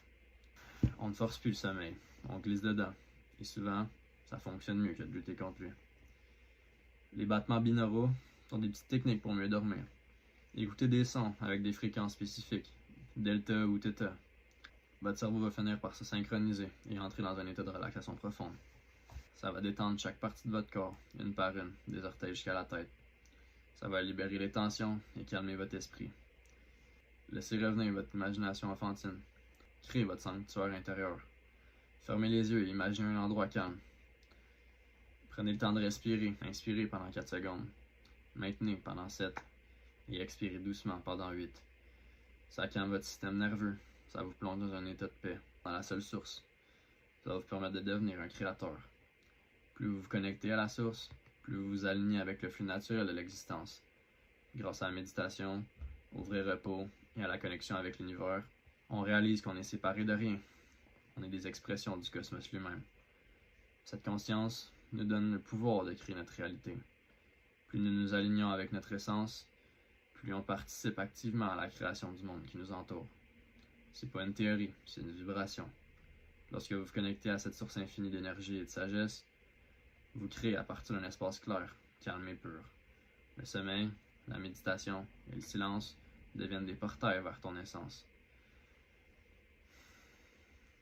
Speaker 1: On ne force plus le sommeil, on glisse dedans. Et souvent, ça fonctionne mieux que de lutter contre lui. Les battements binauraux sont des petites techniques pour mieux dormir. Écoutez des sons avec des fréquences spécifiques, delta ou theta. Votre cerveau va finir par se synchroniser et entrer dans un état de relaxation profonde. Ça va détendre chaque partie de votre corps, une par une, des orteils jusqu'à la tête. Ça va libérer les tensions et calmer votre esprit. Laissez revenir votre imagination enfantine. Créez votre sanctuaire intérieur. Fermez les yeux et imaginez un endroit calme. Prenez le temps de respirer. Inspirez pendant 4 secondes. Maintenez pendant 7. Et expirez doucement pendant 8. Ça calme votre système nerveux. Ça vous plonge dans un état de paix, dans la seule source. Ça va vous permettre de devenir un créateur. Plus vous vous connectez à la source, plus vous vous alignez avec le flux naturel de l'existence. Grâce à la méditation, au vrai repos et à la connexion avec l'univers, on réalise qu'on est séparé de rien. On est des expressions du cosmos lui-même. Cette conscience nous donne le pouvoir de créer notre réalité. Plus nous nous alignons avec notre essence, plus on participe activement à la création du monde qui nous entoure. C'est pas une théorie, c'est une vibration. Lorsque vous vous connectez à cette source infinie d'énergie et de sagesse, vous créez à partir d'un espace clair, calme et pur. Le sommeil, la méditation et le silence deviennent des portails vers ton essence.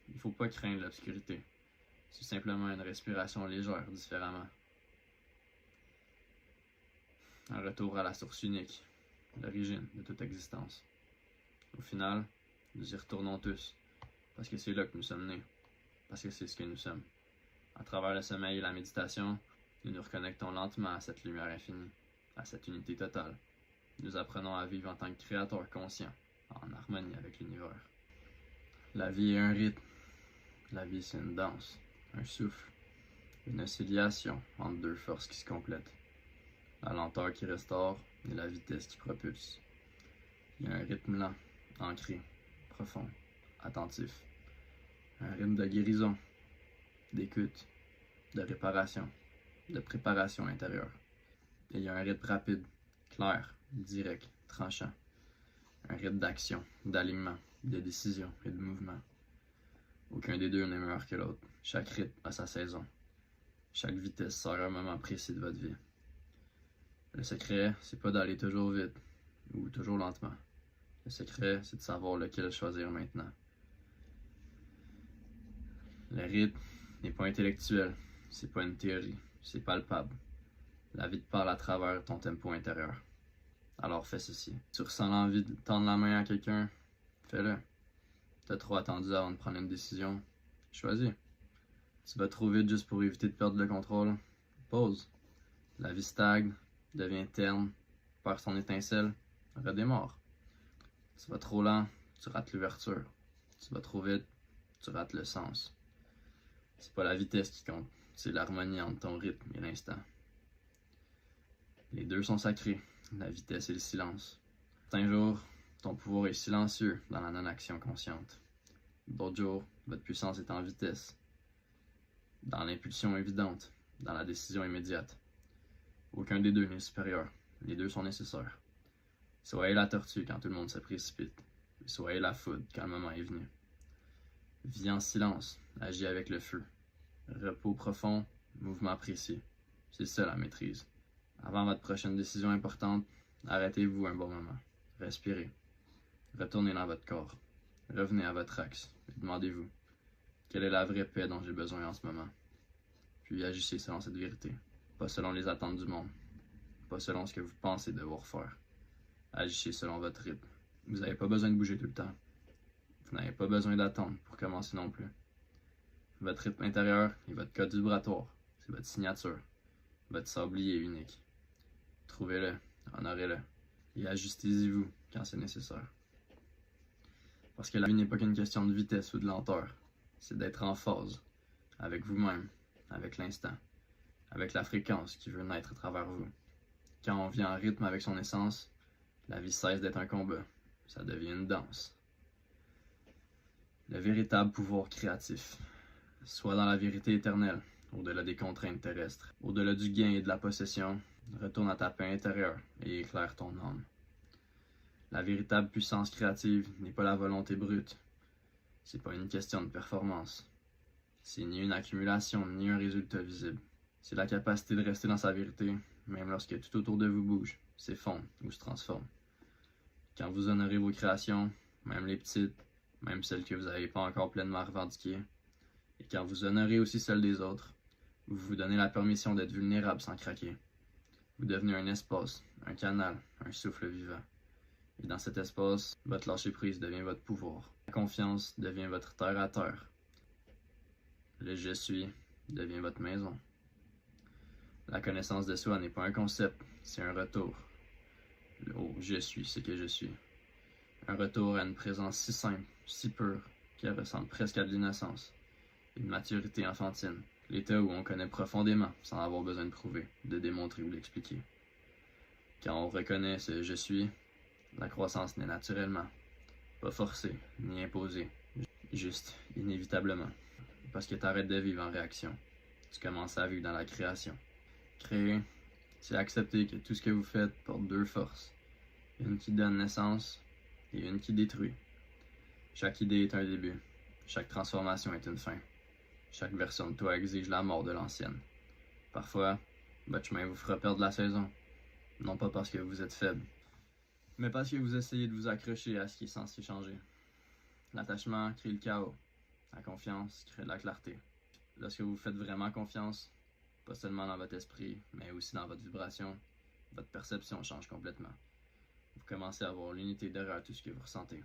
Speaker 1: Il ne faut pas craindre l'obscurité. C'est simplement une respiration légère différemment. Un retour à la source unique, l'origine de toute existence. Au final, nous y retournons tous, parce que c'est là que nous sommes nés, parce que c'est ce que nous sommes. À travers le sommeil et la méditation, nous nous reconnectons lentement à cette lumière infinie, à cette unité totale. Nous apprenons à vivre en tant que créateurs conscients, en harmonie avec l'univers. La vie est un rythme. La vie, c'est une danse, un souffle, une oscillation entre deux forces qui se complètent. La lenteur qui restaure et la vitesse qui propulse. Il y a un rythme lent, ancré, profond, attentif. Un rythme de guérison, d'écoute, de réparation, de préparation intérieure. Et il y a un rythme rapide, clair, direct, tranchant. Un rythme d'action, d'alignement, de décision et de mouvement. Aucun des deux n'est meilleur que l'autre. Chaque rythme a sa saison. Chaque vitesse sert à un moment précis de votre vie. Le secret, c'est pas d'aller toujours vite ou toujours lentement. Le secret, c'est de savoir lequel choisir maintenant. Le rythme n'est pas intellectuel, c'est pas une théorie, c'est palpable. La vie te parle à travers ton tempo intérieur. Alors fais ceci. Tu ressens l'envie de tendre la main à quelqu'un, fais-le. T'as trop attendu avant de prendre une décision, choisis. Tu vas trop vite juste pour éviter de perdre le contrôle, pause. La vie stagne, devient terne, perd son étincelle, redémarre. Tu vas trop lent, tu rates l'ouverture. Tu vas trop vite, tu rates le sens. C'est pas la vitesse qui compte, c'est l'harmonie entre ton rythme et l'instant. Les deux sont sacrés, la vitesse et le silence. Certains jours, ton pouvoir est silencieux dans la non-action consciente. D'autres jours, votre puissance est en vitesse, dans l'impulsion évidente, dans la décision immédiate. Aucun des deux n'est supérieur, les deux sont nécessaires. Soyez la tortue quand tout le monde se précipite, et soyez la foudre quand le moment est venu. Vis en silence, agis avec le feu. Repos profond, mouvement précis. C'est ça la maîtrise. Avant votre prochaine décision importante, arrêtez-vous un bon moment. Respirez. Retournez dans votre corps. Revenez à votre axe et demandez-vous quelle est la vraie paix dont j'ai besoin en ce moment. Puis agissez selon cette vérité, pas selon les attentes du monde, pas selon ce que vous pensez devoir faire. Agissez selon votre rythme. Vous n'avez pas besoin de bouger tout le temps. Vous n'avez pas besoin d'attendre pour commencer non plus. Votre rythme intérieur est votre code vibratoire, c'est votre signature, votre sablier unique. Trouvez-le, honorez-le et ajustez-y-vous quand c'est nécessaire. Parce que la vie n'est pas qu'une question de vitesse ou de lenteur, c'est d'être en phase avec vous-même, avec l'instant, avec la fréquence qui veut naître à travers vous. Quand on vit en rythme avec son essence, la vie cesse d'être un combat, ça devient une danse. Le véritable pouvoir créatif, soit dans la vérité éternelle au-delà des contraintes terrestres, au-delà du gain et de la possession. Retourne à ta paix intérieure et éclaire ton âme. La véritable puissance créative n'est pas la volonté brute. C'est pas une question de performance. C'est ni une accumulation, ni un résultat visible. C'est la capacité de rester dans sa vérité, même lorsque tout autour de vous bouge, s'effondre ou se transforme. Quand vous honorez vos créations, même les petites, même celles que vous n'avez pas encore pleinement revendiquées, et quand vous honorez aussi celles des autres, vous vous donnez la permission d'être vulnérable sans craquer. Vous devenez un espace, un canal, un souffle vivant. Et dans cet espace, votre lâcher-prise devient votre pouvoir. La confiance devient votre terre à terre. Le « je suis » devient votre maison. La connaissance de soi n'est pas un concept, c'est un retour. Oh, je suis ce que je suis. Un retour à une présence si simple, si pure, qu'elle ressemble presque à de l'innocence. Une maturité enfantine. L'état où on connaît profondément, sans avoir besoin de prouver, de démontrer ou d'expliquer. Quand on reconnaît ce « je suis », la croissance naît naturellement, pas forcée, ni imposée, juste, inévitablement. Parce que tu arrêtes de vivre en réaction. Tu commences à vivre dans la création. Créer, c'est accepter que tout ce que vous faites porte deux forces. Une qui donne naissance et une qui détruit. Chaque idée est un début. Chaque transformation est une fin. Chaque version de toi exige la mort de l'ancienne. Parfois, votre chemin vous fera perdre la saison. Non pas parce que vous êtes faible, mais parce que vous essayez de vous accrocher à ce qui est censé changer. L'attachement crée le chaos. La confiance crée de la clarté. Lorsque vous faites vraiment confiance, pas seulement dans votre esprit, mais aussi dans votre vibration, votre perception change complètement. Vous commencez à voir l'unité derrière tout ce que vous ressentez.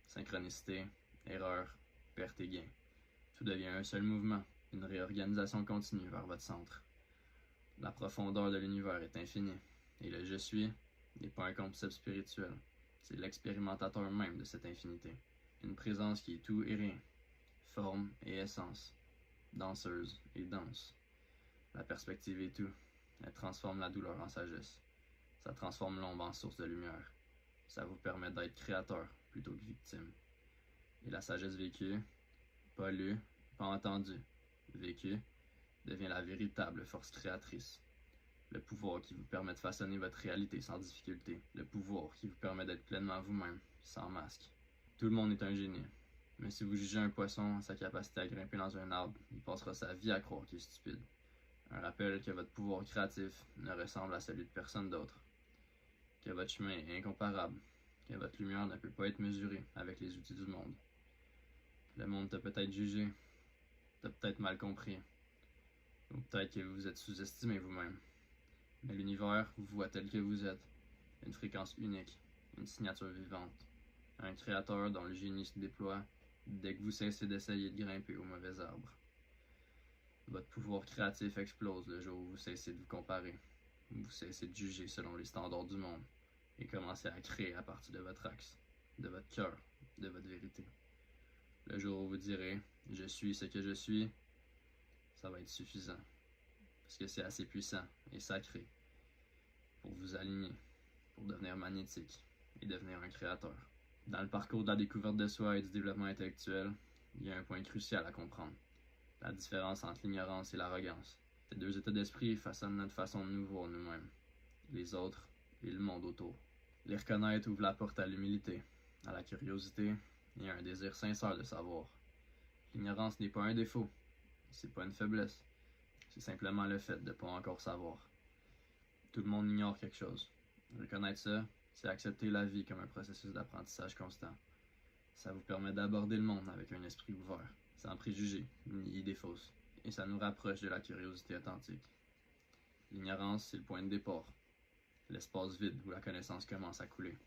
Speaker 1: Synchronicité, erreur, perte et gain. Tout devient un seul mouvement, une réorganisation continue vers votre centre. La profondeur de l'univers est infinie, et le « je suis » n'est pas un concept spirituel, c'est l'expérimentateur même de cette infinité. Une présence qui est tout et rien, forme et essence, danseuse et danse. La perspective est tout, elle transforme la douleur en sagesse. Ça transforme l'ombre en source de lumière. Ça vous permet d'être créateur plutôt que victime. Et la sagesse vécue, pas lue, pas entendue, vécue, devient la véritable force créatrice. Le pouvoir qui vous permet de façonner votre réalité sans difficulté. Le pouvoir qui vous permet d'être pleinement vous-même, sans masque. Tout le monde est un génie. Mais si vous jugez un poisson à sa capacité à grimper dans un arbre, il passera sa vie à croire qu'il est stupide. Un rappel que votre pouvoir créatif ne ressemble à celui de personne d'autre. Que votre chemin est incomparable. Que votre lumière ne peut pas être mesurée avec les outils du monde. Le monde t'a peut-être jugé, t'a peut-être mal compris, ou peut-être que vous vous êtes sous-estimé vous-même. Mais l'univers vous voit tel que vous êtes, une fréquence unique, une signature vivante, un créateur dont le génie se déploie dès que vous cessez d'essayer de grimper au mauvais arbre. Votre pouvoir créatif explose le jour où vous cessez de vous comparer, où vous cessez de juger selon les standards du monde, et commencez à créer à partir de votre axe, de votre cœur, de votre vérité. Le jour où vous direz « je suis ce que je suis », ça va être suffisant. Parce que c'est assez puissant et sacré pour vous aligner, pour devenir magnétique et devenir un créateur. Dans le parcours de la découverte de soi et du développement intellectuel, il y a un point crucial à comprendre. La différence entre l'ignorance et l'arrogance. Ces deux états d'esprit façonnent notre façon de nous voir nous-mêmes, les autres et le monde autour. Les reconnaître ouvre la porte à l'humilité, à la curiosité et à un désir sincère de savoir. L'ignorance n'est pas un défaut, c'est pas une faiblesse, c'est simplement le fait de ne pas encore savoir. Tout le monde ignore quelque chose. Reconnaître ça, c'est accepter la vie comme un processus d'apprentissage constant. Ça vous permet d'aborder le monde avec un esprit ouvert, sans préjugés ni idées fausses, et ça nous rapproche de la curiosité authentique. L'ignorance, c'est le point de départ, l'espace vide où la connaissance commence à couler,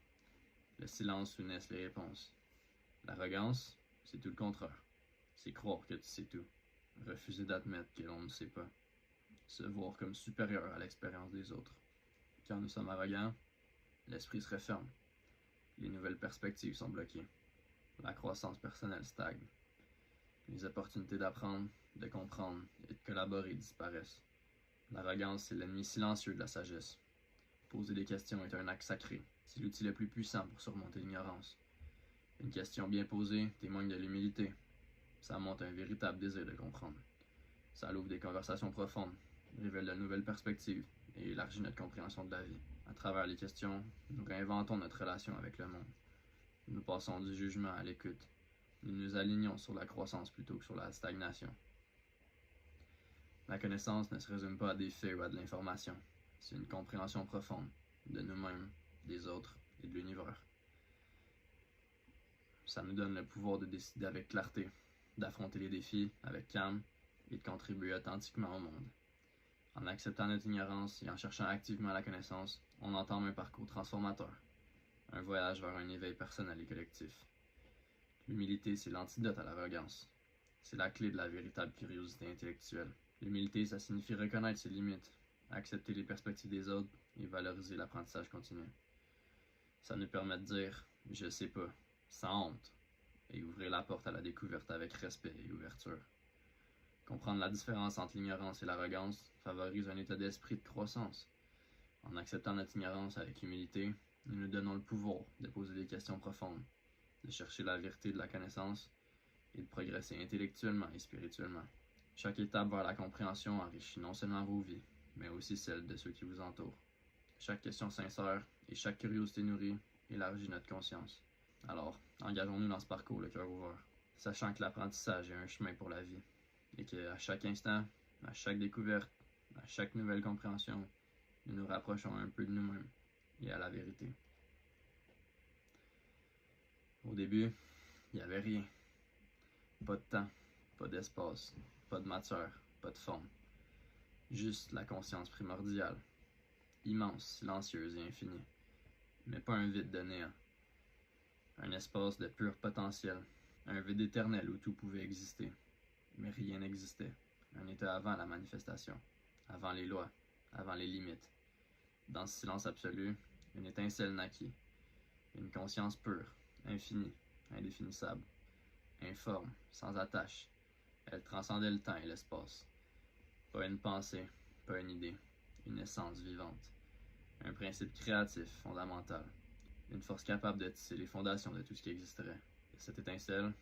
Speaker 1: le silence où naissent les réponses. L'arrogance, c'est tout le contraire, c'est croire que tu sais tout, refuser d'admettre que l'on ne sait pas, se voir comme supérieur à l'expérience des autres. Quand nous sommes arrogants, l'esprit se referme, les nouvelles perspectives sont bloquées, la croissance personnelle stagne, les opportunités d'apprendre, de comprendre et de collaborer disparaissent. L'arrogance, c'est l'ennemi silencieux de la sagesse. Poser des questions est un acte sacré, c'est l'outil le plus puissant pour surmonter l'ignorance. Une question bien posée témoigne de l'humilité, ça montre un véritable désir de comprendre. Ça ouvre des conversations profondes, révèle de nouvelles perspectives et élargit notre compréhension de la vie. À travers les questions, nous réinventons notre relation avec le monde. Nous passons du jugement à l'écoute. Nous nous alignons sur la croissance plutôt que sur la stagnation. La connaissance ne se résume pas à des faits ou à de l'information. C'est une compréhension profonde de nous-mêmes, des autres et de l'univers. Ça nous donne le pouvoir de décider avec clarté, d'affronter les défis avec calme et de contribuer authentiquement au monde. En acceptant notre ignorance et en cherchant activement la connaissance, on entame un parcours transformateur, un voyage vers un éveil personnel et collectif. L'humilité, c'est l'antidote à l'arrogance. C'est la clé de la véritable curiosité intellectuelle. L'humilité, ça signifie reconnaître ses limites, accepter les perspectives des autres et valoriser l'apprentissage continu. Ça nous permet de dire « je sais pas », sans honte, et ouvrir la porte à la découverte avec respect et ouverture. Comprendre la différence entre l'ignorance et l'arrogance favorise un état d'esprit de croissance. En acceptant notre ignorance avec humilité, nous nous donnons le pouvoir de poser des questions profondes, de chercher la vérité de la connaissance et de progresser intellectuellement et spirituellement. Chaque étape vers la compréhension enrichit non seulement vos vies, mais aussi celle de ceux qui vous entourent. Chaque question sincère et chaque curiosité nourrie élargit notre conscience. Alors, engageons-nous dans ce parcours le cœur ouvert, sachant que l'apprentissage est un chemin pour la vie, et qu'à chaque instant, à chaque découverte, à chaque nouvelle compréhension, nous nous rapprochons un peu de nous-mêmes et à la vérité. Au début, il n'y avait rien. Pas de temps, pas d'espace, pas de matière, pas de forme. Juste la conscience primordiale, immense, silencieuse et infinie, mais pas un vide de néant. Un espace de pur potentiel, un vide éternel où tout pouvait exister, mais rien n'existait. Un état avant la manifestation, avant les lois, avant les limites. Dans ce silence absolu, une étincelle naquit, une conscience pure, infinie, indéfinissable, informe, sans attache. Elle transcendait le temps et l'espace. Pas une pensée, pas une idée, une essence vivante. Un principe créatif, fondamental. Une force capable de tisser les fondations de tout ce qui existerait. Et cette étincelle,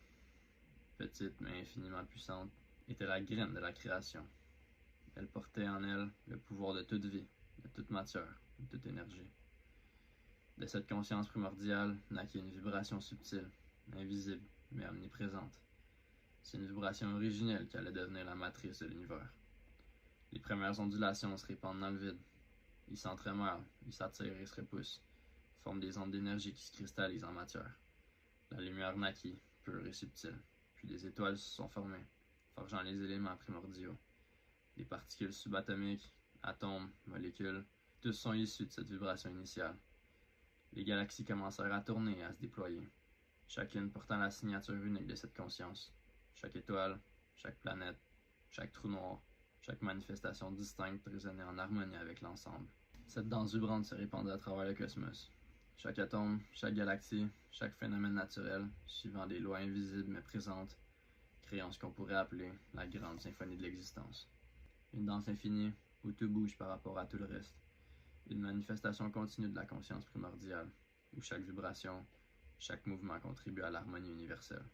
Speaker 1: petite mais infiniment puissante, était la graine de la création. Elle portait en elle le pouvoir de toute vie, de toute matière, de toute énergie. De cette conscience primordiale naquit une vibration subtile, invisible, mais omniprésente. C'est une vibration originelle qui allait devenir la matrice de l'univers. Les premières ondulations se répandent dans le vide. Ils s'entremêlent, ils s'attirent et se repoussent, forment des ondes d'énergie qui se cristallisent en matière. La lumière naquit, pure et subtile, puis des étoiles se sont formées, forgeant les éléments primordiaux. Les particules subatomiques, atomes, molécules, tous sont issus de cette vibration initiale. Les galaxies commencèrent à tourner et à se déployer, chacune portant la signature unique de cette conscience. Chaque étoile, chaque planète, chaque trou noir, chaque manifestation distincte résonnait en harmonie avec l'ensemble. Cette danse vibrante se répandait à travers le cosmos. Chaque atome, chaque galaxie, chaque phénomène naturel, suivant des lois invisibles mais présentes, créant ce qu'on pourrait appeler la grande symphonie de l'existence. Une danse infinie où tout bouge par rapport à tout le reste. Une manifestation continue de la conscience primordiale, où chaque vibration, chaque mouvement contribue à l'harmonie universelle.